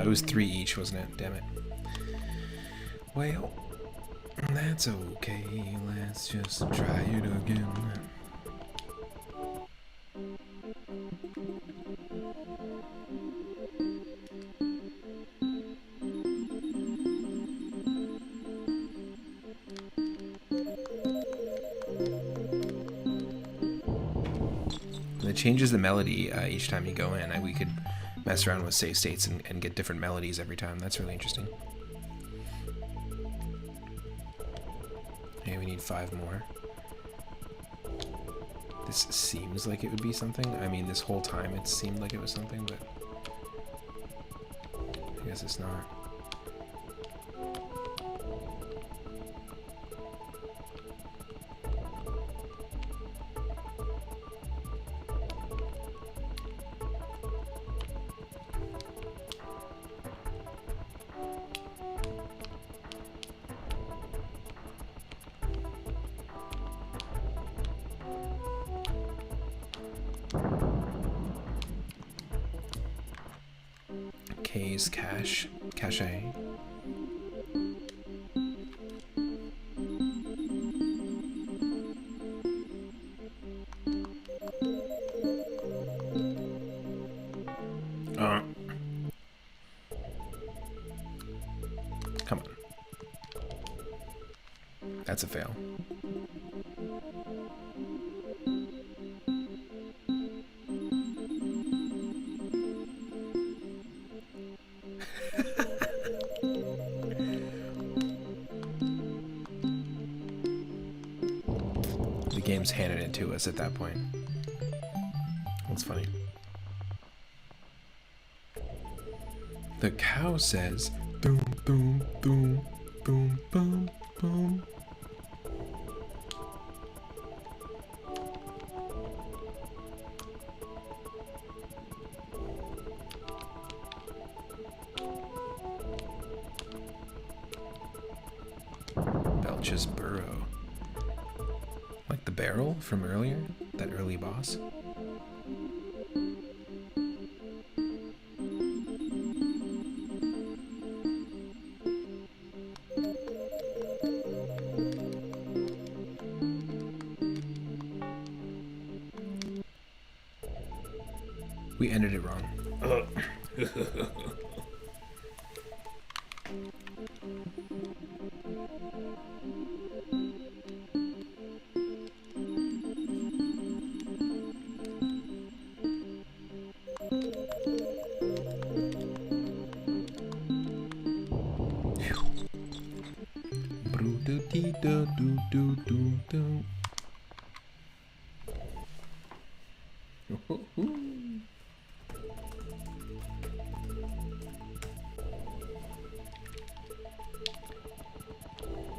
It was 3 each, wasn't it? Damn it. Well, that's okay. Let's just try it again. it changes the melody each time you go in. We could mess around with save states and get different melodies every time. That's really interesting. Okay, we need 5 more. This seems like it would be something. I mean, this whole time it seemed like it was something, but I guess it's not. K's cache. Come on. That's a fail. The game's handed it to us at that point. That's funny. The cow says, boom, boom, boom, boom, boom, boom. Belch's burrow. Like the barrel from earlier? That early boss? We ended it wrong.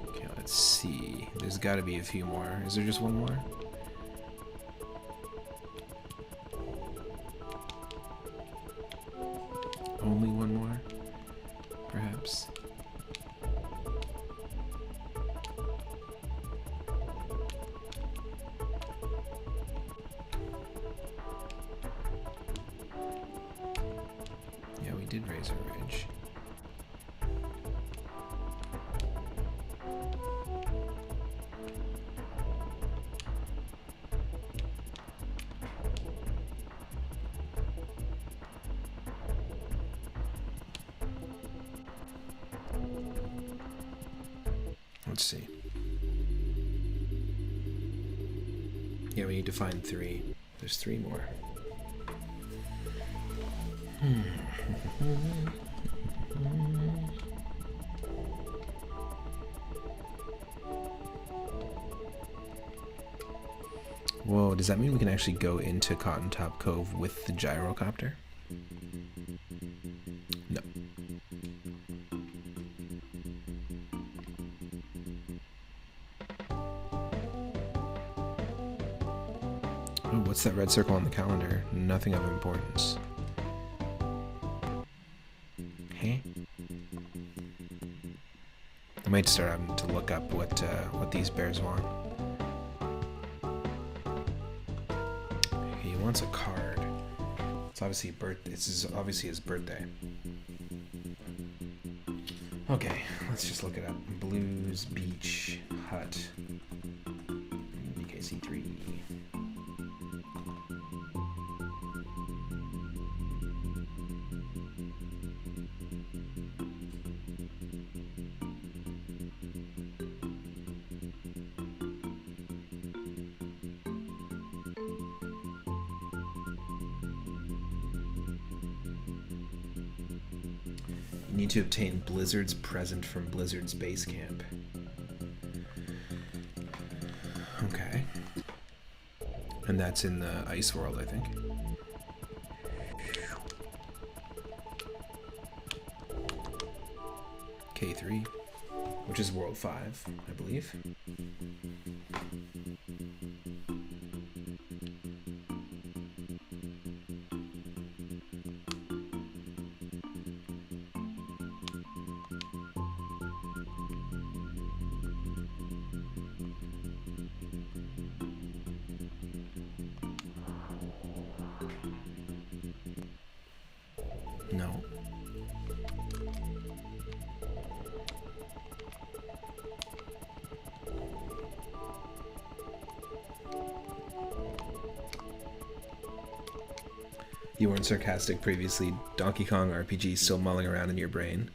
Okay, let's see. There's got to be a few more. Is there just one more? Only one more, perhaps. Yeah, we did raise a ridge. Let's see. Yeah, we need to find 3. There's 3 more. Whoa, does that mean we can actually go into Cotton Top Cove with the gyrocopter? No. Oh, what's that red circle on the calendar? Nothing of importance. Hey? I might start having to look up what these bears want. Okay, he wants a card. It's obviously this is obviously his birthday. Okay, let's just look it up. Blues Beach Hut. BKC3. You need to obtain Blizzard's present from Blizzard's base camp. Okay. And that's in the ice world, I think. K3, which is World 5, I believe. No. You weren't sarcastic previously. Donkey Kong RPG still mulling around in your brain.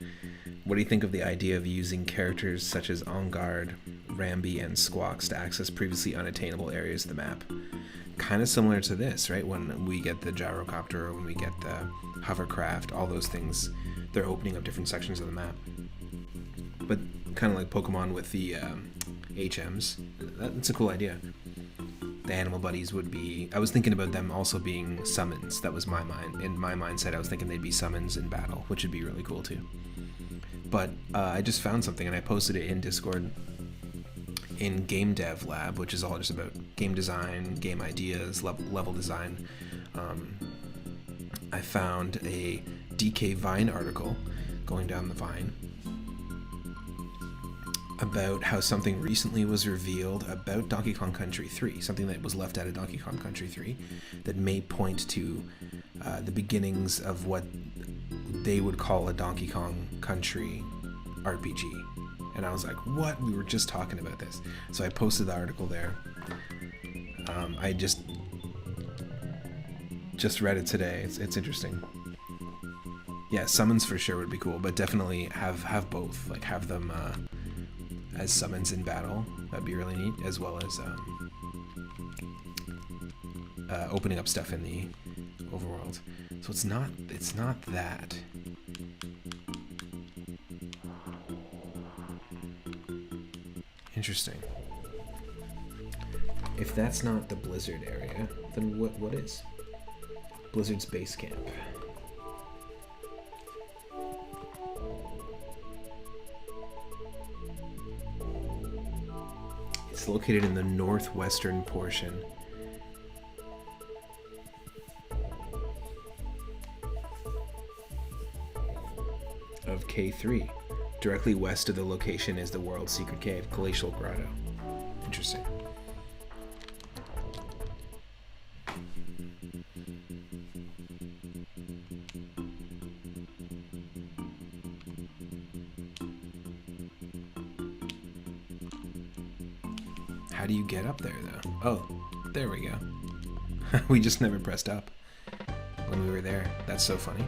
What do you think of the idea of using characters such as On Guard, Rambi, and Squawks to access previously unattainable areas of the map? Kind of similar to this, right? When we get the gyrocopter, when we get the hovercraft, all those things, they're opening up different sections of the map. But kind of like Pokemon with the HMs. That's a cool idea. The animal buddies would be... I was thinking about them also being summons. That was my mind. In my mindset, I was thinking they'd be summons in battle, which would be really cool too. But I just found something and I posted it in Discord in Game Dev Lab, which is all just about game design, game ideas, level design. I found a DK Vine article going down the Vine about how something recently was revealed about Donkey Kong Country 3, something that was left out of Donkey Kong Country 3 that may point to the beginnings of what they would call a Donkey Kong Country RPG. And I was like, what? We were just talking about this. So I posted the article there. I just read it today. It's interesting. Yeah, summons for sure would be cool, but definitely have both. Like have them as summons in battle. That'd be really neat, as well as opening up stuff in the overworld. So it's not that. Interesting. If that's not the Blizzard area, then what is? Blizzard's base camp. It's located in the northwestern portion of K3. Directly west of the location is the world's secret cave, Glacial Grotto. Interesting. How do you get up there, though? Oh, there we go. We just never pressed up when we were there. That's so funny.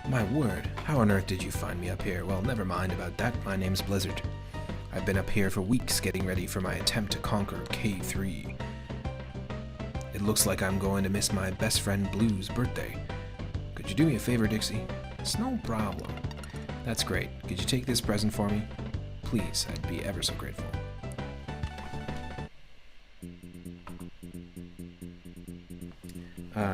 My word, how on earth did you find me up here? Well, never mind about that. My name's Blizzard. I've been up here for weeks getting ready for my attempt to conquer K3. It looks like I'm going to miss my best friend Blue's birthday. Could you do me a favor, Dixie? It's no problem. That's great. Could you take this present for me? Please, I'd be ever so grateful.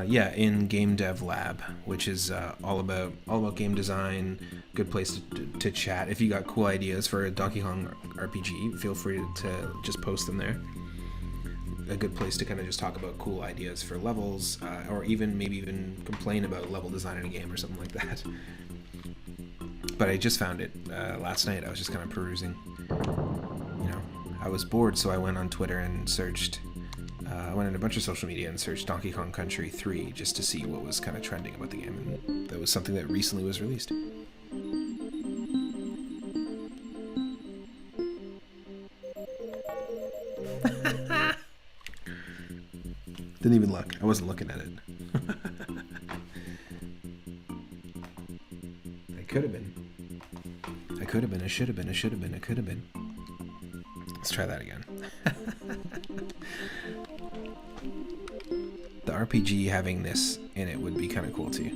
Yeah, in Game Dev Lab, which is all about game design. Good place to chat. If you got cool ideas for a Donkey Kong RPG, feel free to just post them there. A good place to kind of just talk about cool ideas for levels, or maybe even complain about level design in a game or something like that. But I just found it last night. I was just kind of perusing. You know, I was bored, so I went on Twitter and searched. I went on a bunch of social media and searched Donkey Kong Country 3 just to see what was kind of trending about the game, and that was something that recently was released. Didn't even look. I wasn't looking at it. I could have been. I could have been. I should have been. I should have been. I could have been. Let's try that again. The RPG having this in it would be kind of cool too.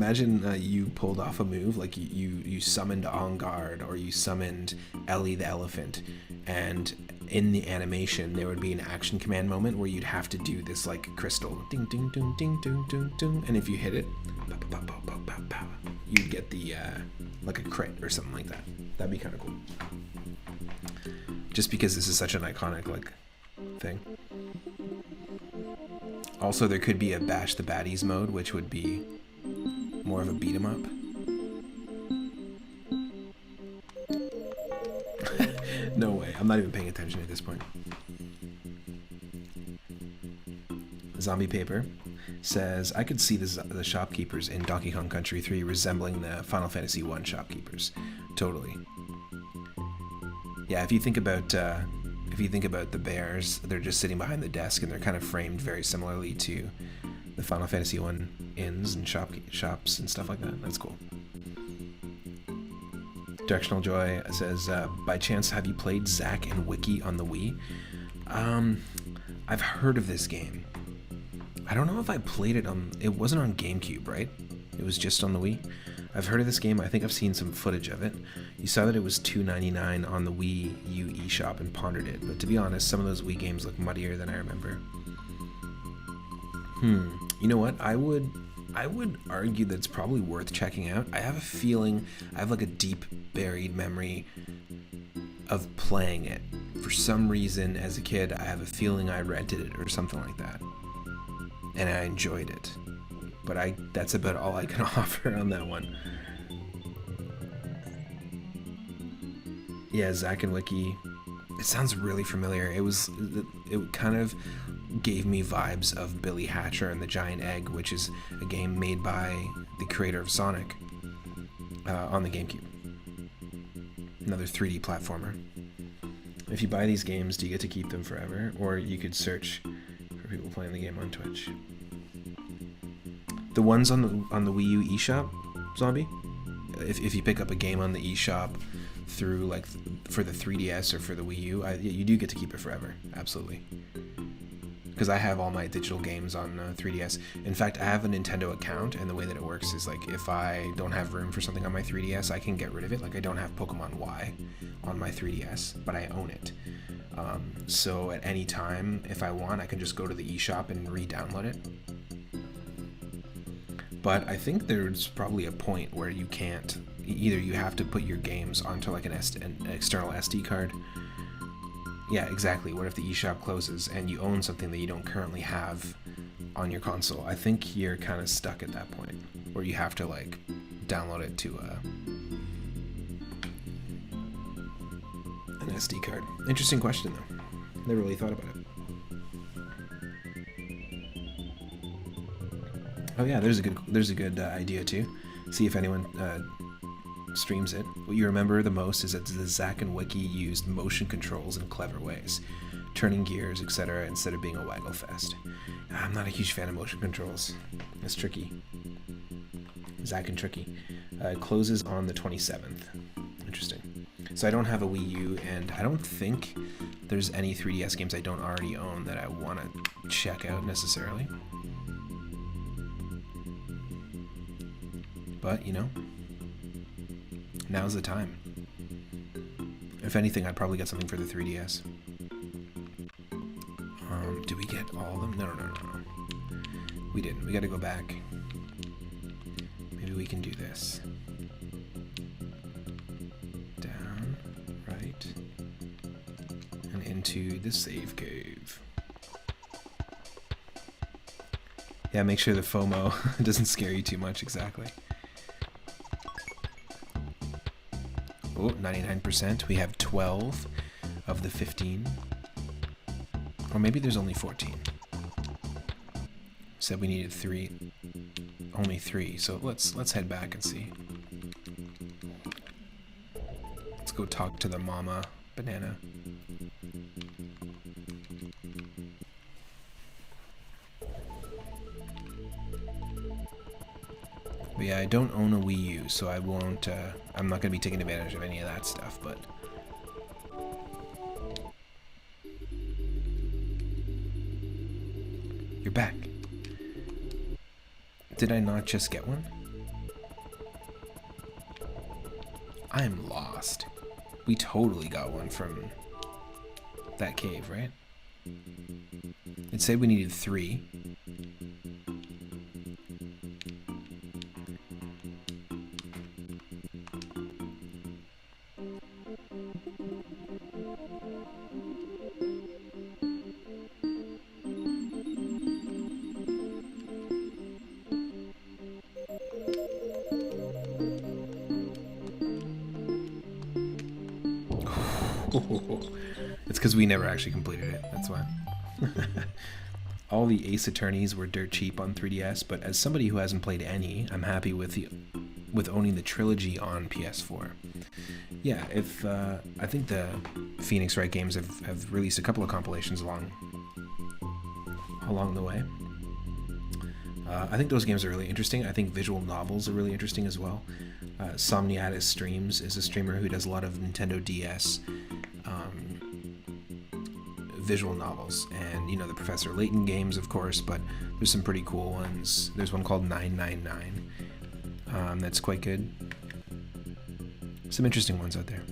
imagine you pulled off a move, like you summoned On Guard, or you summoned Ellie the elephant, and in the animation there would be an action command moment where you'd have to do this like crystal ding ding ding ding ding ding ding, and if you hit it, you'd get the like a crit or something like that. That'd be kind of cool. Just because this is such an iconic like thing. Also, there could be a bash the baddies mode, which would be more of a beat 'em up. No way. I'm not even paying attention at this point. Zombie Paper says, I could see the shopkeepers in Donkey Kong Country 3 resembling the Final Fantasy 1 shopkeepers. Totally. Yeah, if you think about the bears, they're just sitting behind the desk and they're kind of framed very similarly to the Final Fantasy 1 inns and shops and stuff like that. That's cool. Directional Joy says, by chance, have you played Zack and Wiki on the Wii? I've heard of this game. I don't know if I played it on... It wasn't on GameCube, right? It was just on the Wii. I've heard of this game. I think I've seen some footage of it. You saw that it was $2.99 on the Wii U eShop and pondered it. But to be honest, some of those Wii games look muddier than I remember. You know what? I would argue that it's probably worth checking out. I have a feeling, I have like a deep buried memory of playing it. For some reason, as a kid, I have a feeling I rented it or something like that. And I enjoyed it. But that's about all I can offer on that one. Yeah, Zack and Wiki. It sounds really familiar. It kind of gave me vibes of Billy Hatcher and the Giant Egg, which is a game made by the creator of Sonic on the GameCube. Another 3D platformer. If you buy these games, do you get to keep them forever? Or you could search for people playing the game on Twitch. The ones on the Wii U eShop, Zombie, if you pick up a game on the eShop through like for the 3DS or for the Wii U, you do get to keep it forever. Absolutely. Because I have all my digital games on 3DS. In fact, I have a Nintendo account, and the way that it works is like if I don't have room for something on my 3DS, I can get rid of it. Like I don't have Pokemon Y on my 3DS, but I own it. So at any time, if I want, I can just go to the eShop and re-download it. But I think there's probably a point where you can't. Either you have to put your games onto like an external SD card. Yeah, exactly. What if the eShop closes and you own something that you don't currently have on your console? I think you're kind of stuck at that point where you have to like download it to an SD card. Interesting question though. Never really thought about it. Oh yeah, there's a good idea too. See if anyone streams it. What you remember the most is that the Zack and Wiki used motion controls in clever ways, turning gears, etc., instead of being a waggle fest. I'm not a huge fan of motion controls. It's tricky. Zack and Tricky. It closes on the 27th. Interesting. So I don't have a Wii U, and I don't think there's any 3DS games I don't already own that I want to check out necessarily. But, you know, now's the time. If anything, I'd probably get something for the 3DS. Did we get all of them? No. We didn't. We gotta go back. Maybe we can do this. Down, right, and into the save cave. Yeah, make sure the FOMO doesn't scare you too much, exactly. Oh, 99%. We have 12 of the 15. Or maybe there's only 14. Said we needed 3. Only 3. So let's head back and see. Let's go talk to the mama banana. But yeah, I don't own a Wii U, so I won't, I'm not going to be taking advantage of any of that stuff, but... You're back. Did I not just get one? I'm lost. We totally got one from that cave, right? It said we needed 3. It's because we never actually completed it, that's why. All the Ace Attorneys were dirt cheap on 3DS, but as somebody who hasn't played any, I'm happy with owning the trilogy on PS4. Yeah, I think the Phoenix Wright games have released a couple of compilations along the way. I think those games are really interesting. I think visual novels are really interesting as well. Somniatis Streams is a streamer who does a lot of Nintendo DS visual novels, and the Professor Layton games, of course, but there's some pretty cool ones. There's one called 999 that's quite good. Some interesting ones out there.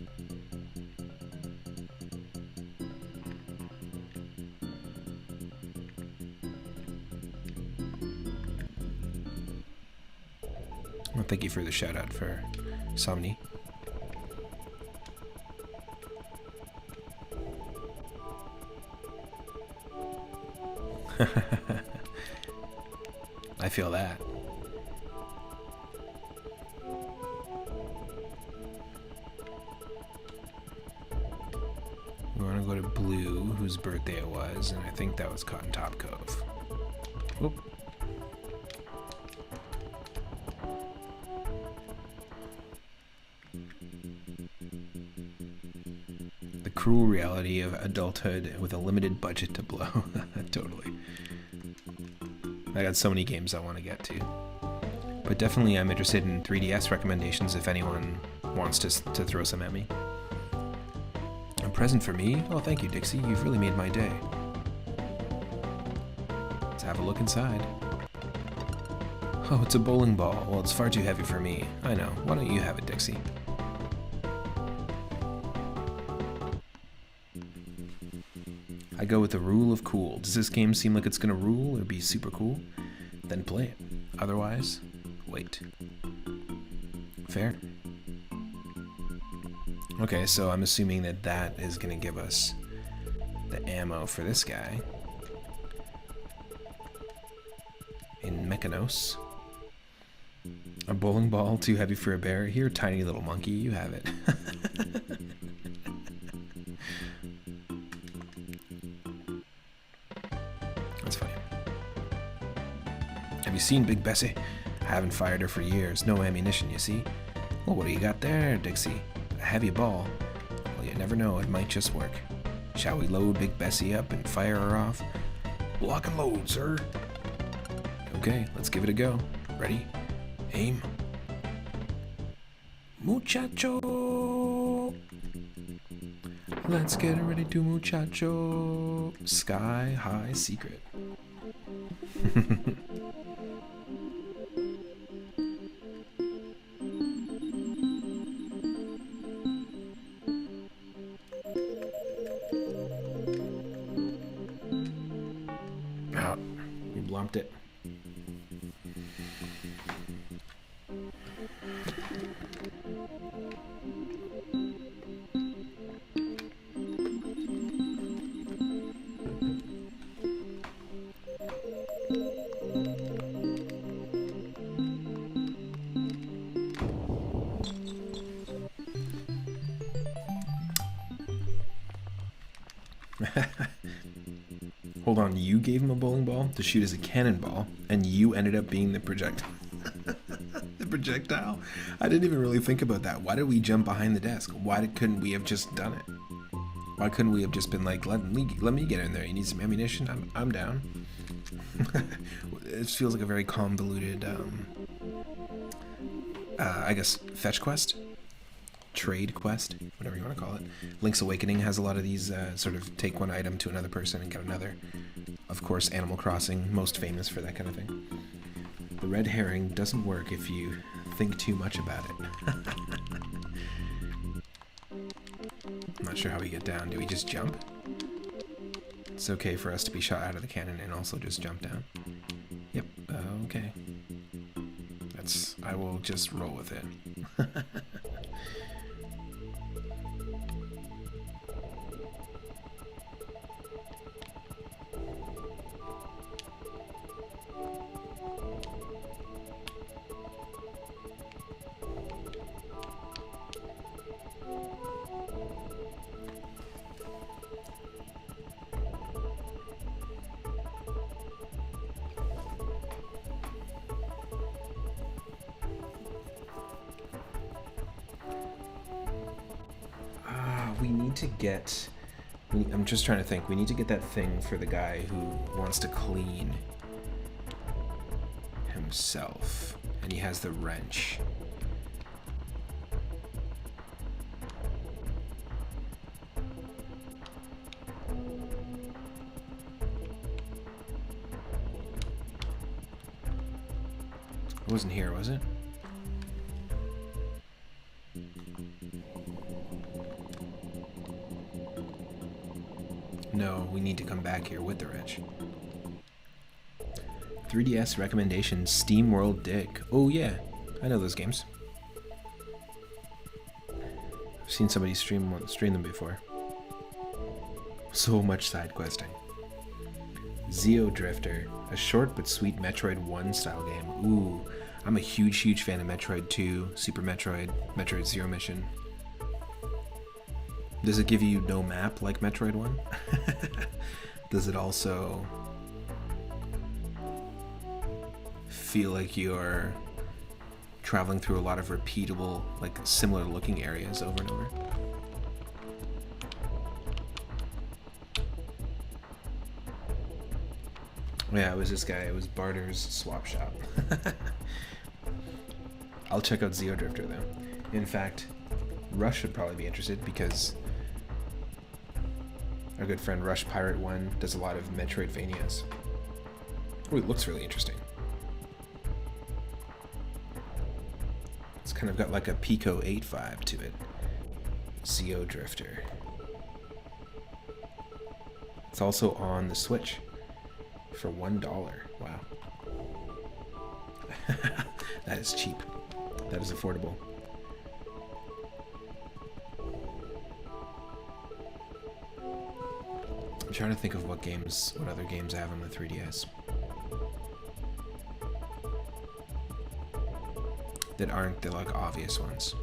Well, thank you for the shout out for Somni. I feel that. We want to go to Blue, whose birthday it was, and I think that was Cotton Top Cove. Whoop. The cruel reality of adulthood with a limited budget to blow. Totally. I got so many games I want to get to. But definitely I'm interested in 3DS recommendations if anyone wants to throw some at me. A present for me? Oh, thank you, Dixie. You've really made my day. Let's have a look inside. Oh, it's a bowling ball. Well, it's far too heavy for me. I know. Why don't you have it, Dixie? I go with the rule of cool. Does this game seem like it's gonna rule or be super cool? Then play it. Otherwise, wait. Fair. Okay, so I'm assuming that is gonna give us the ammo for this guy. In Mechanos. A bowling ball too heavy for a bear. Here, tiny little monkey, you have it. That's funny. Have you seen Big Bessie? I haven't fired her for years. No ammunition, you see? Well, what do you got there, Dixie? A heavy ball. Well, you never know, it might just work. Shall we load Big Bessie up and fire her off? Lock and load, sir. Okay, let's give it a go. Ready? Aim. Muchacho! Let's get ready to muchacho. Sky high secret. Oh, we blumped it. Hold on, you gave him a bowling ball to shoot as a cannonball, and you ended up being the projectile. The projectile? I didn't even really think about that. Why did we jump behind the desk? Why couldn't we have just done it? Why couldn't we have just been like, let me get in there. You need some ammunition? I'm down. It feels like a very convoluted, I guess, fetch quest? Trade quest, whatever you want to call it. Link's Awakening has a lot of these sort of take one item to another person and get another. Of course, Animal Crossing, most famous for that kind of thing. The red herring doesn't work if you think too much about it. I'm not sure how we get down. Do we just jump? It's okay for us to be shot out of the cannon and also just jump down. Yep, okay. I will just roll with it. We need to get... I'm just trying to think. We need to get that thing for the guy who wants to clean himself. And he has the wrench. It wasn't here, was it? No, we need to come back here with the wrench. 3DS recommendations, Steam World Dig. Oh yeah, I know those games. I've seen somebody stream them before. So much side questing. Zeo Drifter, a short but sweet Metroid 1 style game. Ooh, I'm a huge fan of Metroid 2, Super Metroid, Metroid Zero Mission. Does it give you no map like Metroid 1? Does it also feel like you're traveling through a lot of repeatable, like similar looking areas over and over? Yeah, it was this guy. It was Barter's Swap Shop. I'll check out Zeo Drifter though. In fact, Rush would probably be interested because our good friend Rush Pirate 1 does a lot of Metroidvanias. Oh, it looks really interesting. It's kind of got like a Pico 8 vibe to it. Zeo Drifter. It's also on the Switch for $1. Wow. That is cheap. That is affordable. I'm trying to think of what other games I have on the 3DS that aren't the like obvious ones.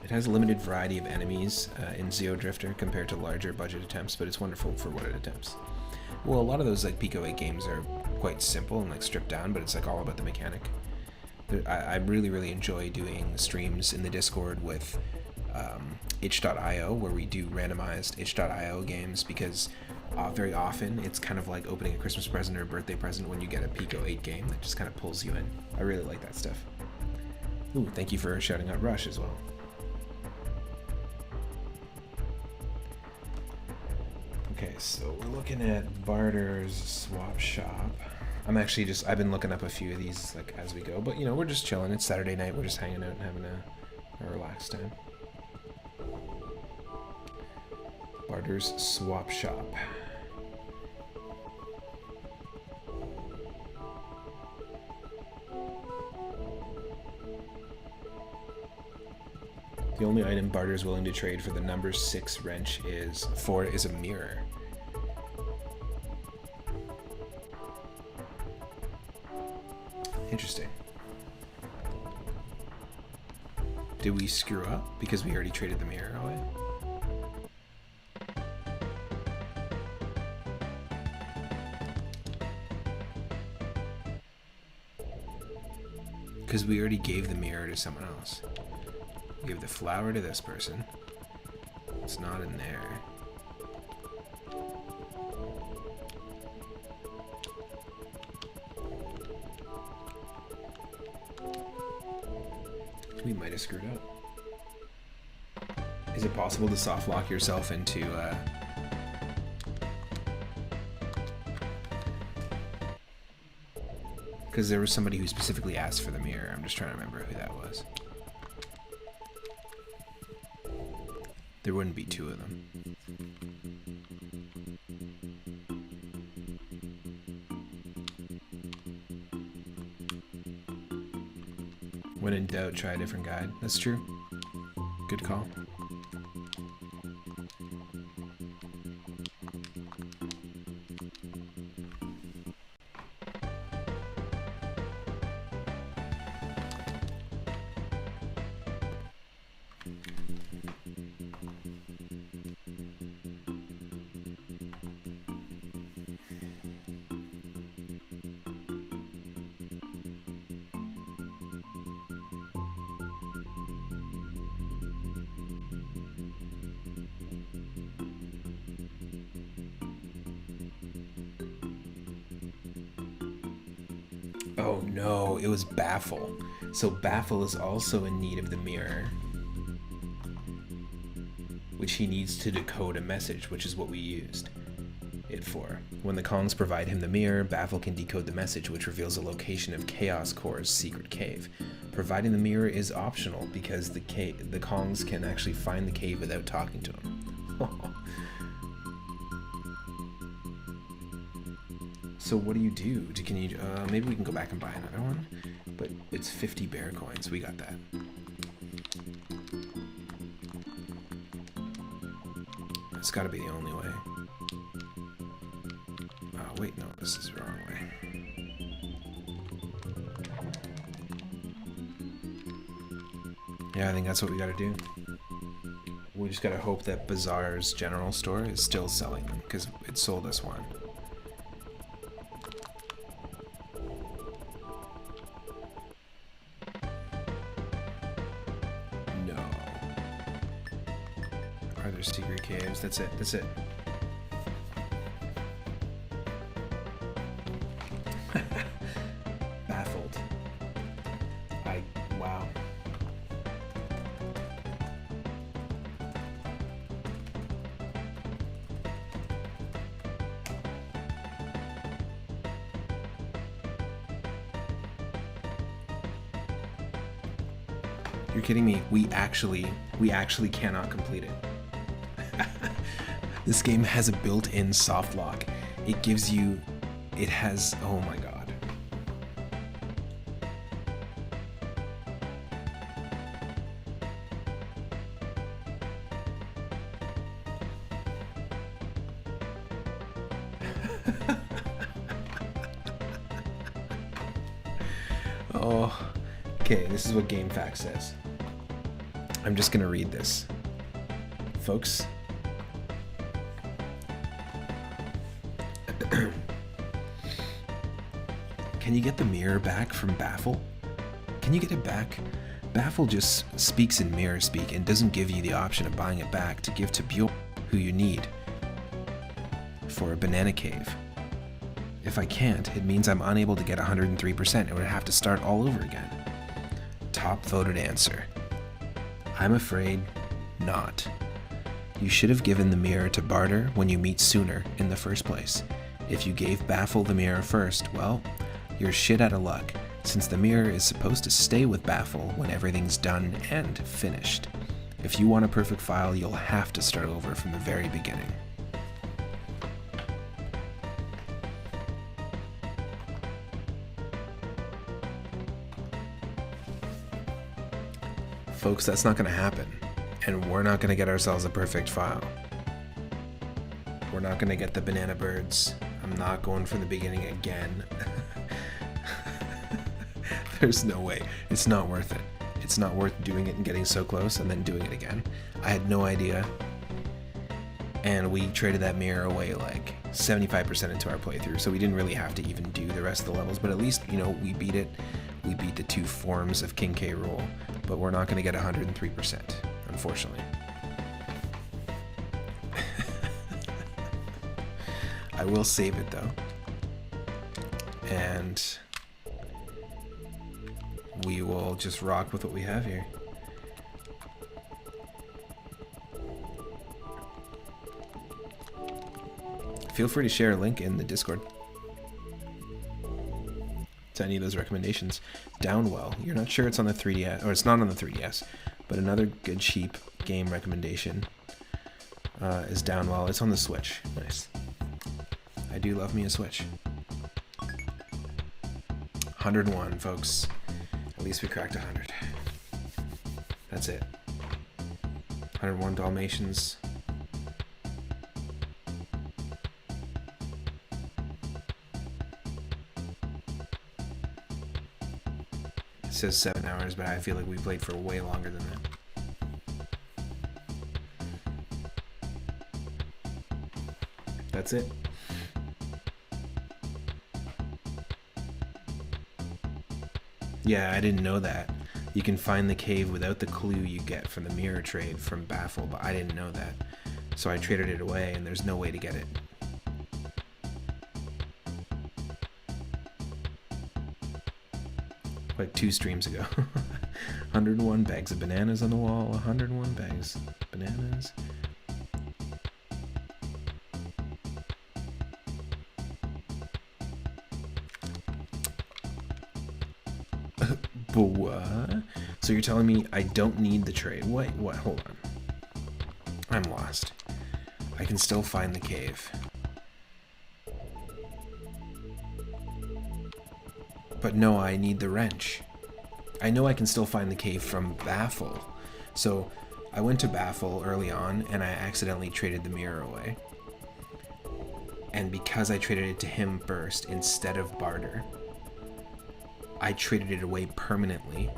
It has a limited variety of enemies in Zeo Drifter compared to larger budget attempts, but it's wonderful for what it attempts. Well, a lot of those like Pico 8 games are quite simple and like stripped down, but it's like all about the mechanic. I really enjoy doing streams in the Discord with itch.io, where we do randomized itch.io games, because very often it's kind of like opening a Christmas present or a birthday present when you get a Pico 8 game that just kind of pulls you in. I really like that stuff. Ooh, thank you for shouting out Rush as well. Okay, so we're looking at Barter's Swap Shop. I've been looking up a few of these like as we go, but you know, we're just chilling. It's Saturday night, we're just hanging out and having a relaxed time. Barter's Swap Shop. The only item Barter is willing to trade for the number 6 wrench is a mirror. Interesting. Did we screw up because we already traded the mirror away? Because we already gave the mirror to someone else. We gave the flower to this person. It's not in there. We might have screwed up. Is it possible to soft lock yourself into because there was somebody who specifically asked for the mirror. I'm just trying to remember who that was. There wouldn't be two of them. When in doubt, try a different guide. That's true. Good call. Oh no, it was Baffle. So Baffle is also in need of the mirror, which he needs to decode a message, which is what we used it for. When the Kongs provide him the mirror, Baffle can decode the message, which reveals the location of Chaos Core's secret cave. Providing the mirror is optional because the Kongs can actually find the cave without talking to him. So what do you do? Can you? Maybe we can go back and buy another one, but it's 50 bear coins. We got that. It's got to be the only way. Oh wait, no, this is the wrong way. Yeah, I think that's what we got to do. We just got to hope that Bazaar's general store is still selling them because it sold us one. Secret caves. That's it. That's it. Baffled. Wow. You're kidding me. We actually cannot complete it. This game has a built-in soft lock. It gives you, it has, oh my god. Oh, okay, this is what GameFAQs says. I'm just gonna read this. Folks, can you get the mirror back from Baffle? Can you get it back? Baffle just speaks in mirror speak and doesn't give you the option of buying it back to give to Bjorn, who you need for a banana cave. If I can't, it means I'm unable to get 103% and would have to start all over again. Top voted answer. I'm afraid not. You should have given the mirror to Barter when you meet sooner in the first place. If you gave Baffle the mirror first, well, you're shit out of luck, since the mirror is supposed to stay with Baffle when everything's done and finished. If you want a perfect file, you'll have to start over from the very beginning. Folks, that's not going to happen, and we're not going to get ourselves a perfect file. We're not going to get the banana birds. I'm not going from the beginning again. There's no way. It's not worth it. It's not worth doing it and getting so close and then doing it again. I had no idea. And we traded that mirror away like 75% into our playthrough, so we didn't really have to even do the rest of the levels, but at least, you know, we beat it. We beat the 2 forms of King K. Rool, but we're not going to get 103%, unfortunately. I will save it though. And we will just rock with what we have here. Feel free to share a link in the Discord to any of those recommendations. Downwell, you're not sure it's on the 3DS, or it's not on the 3DS, but another good cheap game recommendation. is down well. It's on the Switch. Nice. I do love me a Switch. 101, folks. At least we cracked 100. That's it. 101 Dalmatians. It says 7 hours, but I feel like we played for way longer than that. That's it. Yeah, I didn't know that. You can find the cave without the clue you get from the mirror trade from Baffle, but I didn't know that. So I traded it away and there's no way to get it. Like 2 streams ago. 101 bags of bananas on the wall, 101 bags of bananas. But what? So you're telling me I don't need the trade? Wait, what? Hold on. I'm lost. I can still find the cave. But no, I need the wrench. I know I can still find the cave from Baffle. So I went to Baffle early on and I accidentally traded the mirror away. And because I traded it to him first instead of barter, I traded it away permanently.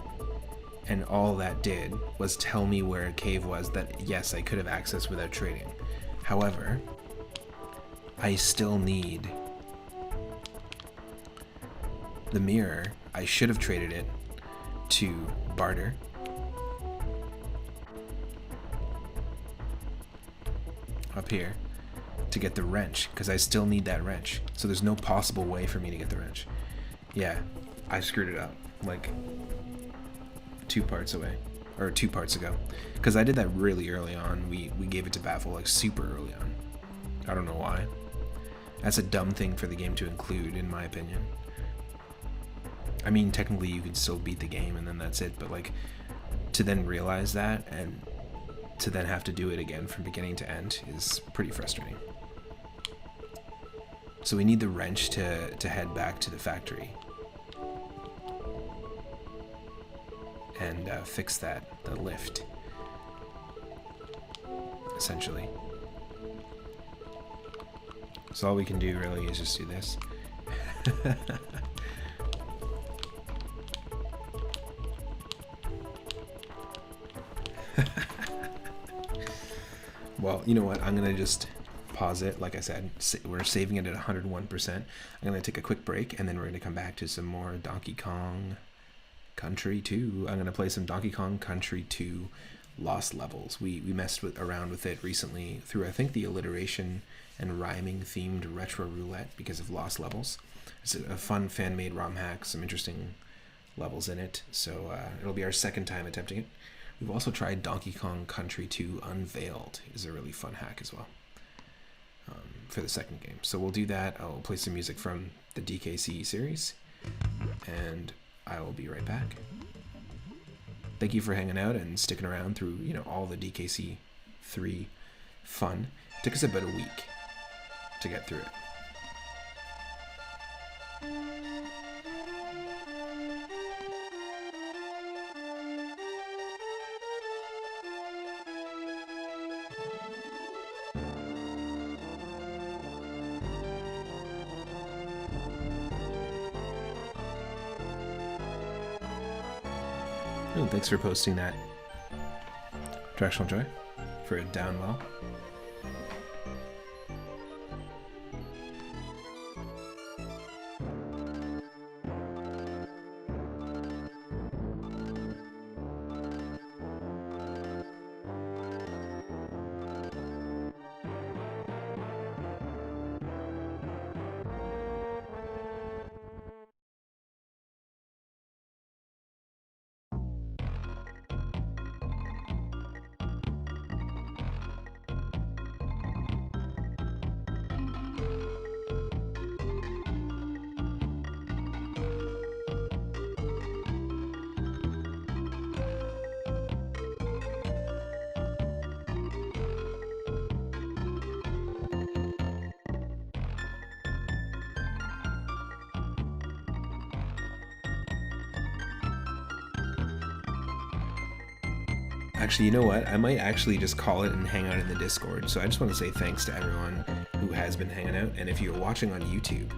And all that did was tell me where a cave was that, yes, I could have accessed without trading. However, I still need the mirror. I should have traded it to barter. Up here to get the wrench, because I still need that wrench. So there's no possible way for me to get the wrench. Yeah, I screwed it up like 2 parts away, or 2 parts ago, because I did that really early on. We gave it to Baffle like super early on. I don't know why. That's a dumb thing for the game to include, in my opinion. I mean, technically you can still beat the game and then that's it, but like to then realize that and to then have to do it again from beginning to end is pretty frustrating. So we need the wrench to head back to the factory and fix the lift, essentially. So all we can do really is just do this. Well, you know what? I'm going to just pause it. Like I said, we're saving it at 101%. I'm going to take a quick break, and then we're going to come back to some more Donkey Kong Country 2. I'm going to play some Donkey Kong Country 2 Lost Levels. We messed around with it recently through, I think, the alliteration and rhyming themed retro roulette because of Lost Levels. It's a fun fan-made ROM hack, some interesting levels in it. So it'll be our 2nd time attempting it. We've also tried Donkey Kong Country 2 Unveiled. Is a really fun hack as well for the 2nd game. So we'll do that. I'll play some music from the DKC series, and I will be right back. Thank you for hanging out and sticking around through, you know, all the DKC 3 fun. It took us about a week to get through it. Oh, thanks for posting that, Directional Joy, for it down well. Actually, you know what? I might actually just call it and hang out in the Discord. So I just want to say thanks to everyone who has been hanging out. And if you're watching on YouTube,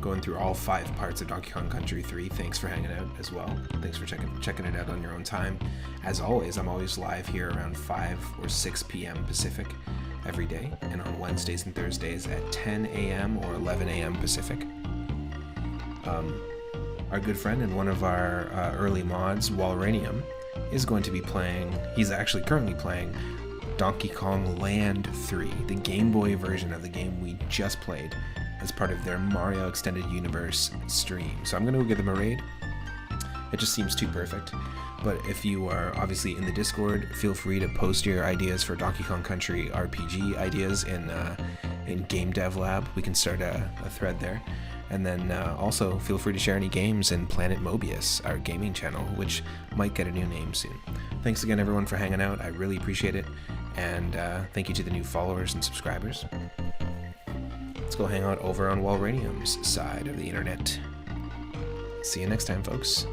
going through all 5 parts of Donkey Kong Country 3, thanks for hanging out as well. Thanks for checking it out on your own time. As always, I'm always live here around 5 or 6 p.m. Pacific every day, and on Wednesdays and Thursdays at 10 a.m. or 11 a.m. Pacific. Our good friend and one of our early mods, Walranium, is going to be playing, he's actually currently playing Donkey Kong Land 3, the Game Boy version of the game we just played as part of their Mario Extended Universe stream. So I'm going to go give them a raid. It just seems too perfect. But if you are obviously in the Discord, feel free to post your ideas for Donkey Kong Country RPG ideas in Game Dev Lab. We can start a thread there. And then also feel free to share any games in Planet Mobius, our gaming channel, which might get a new name soon. Thanks again, everyone, for hanging out. I really appreciate it. And thank you to the new followers and subscribers. Let's go hang out over on Walranium's side of the internet. See you next time, folks.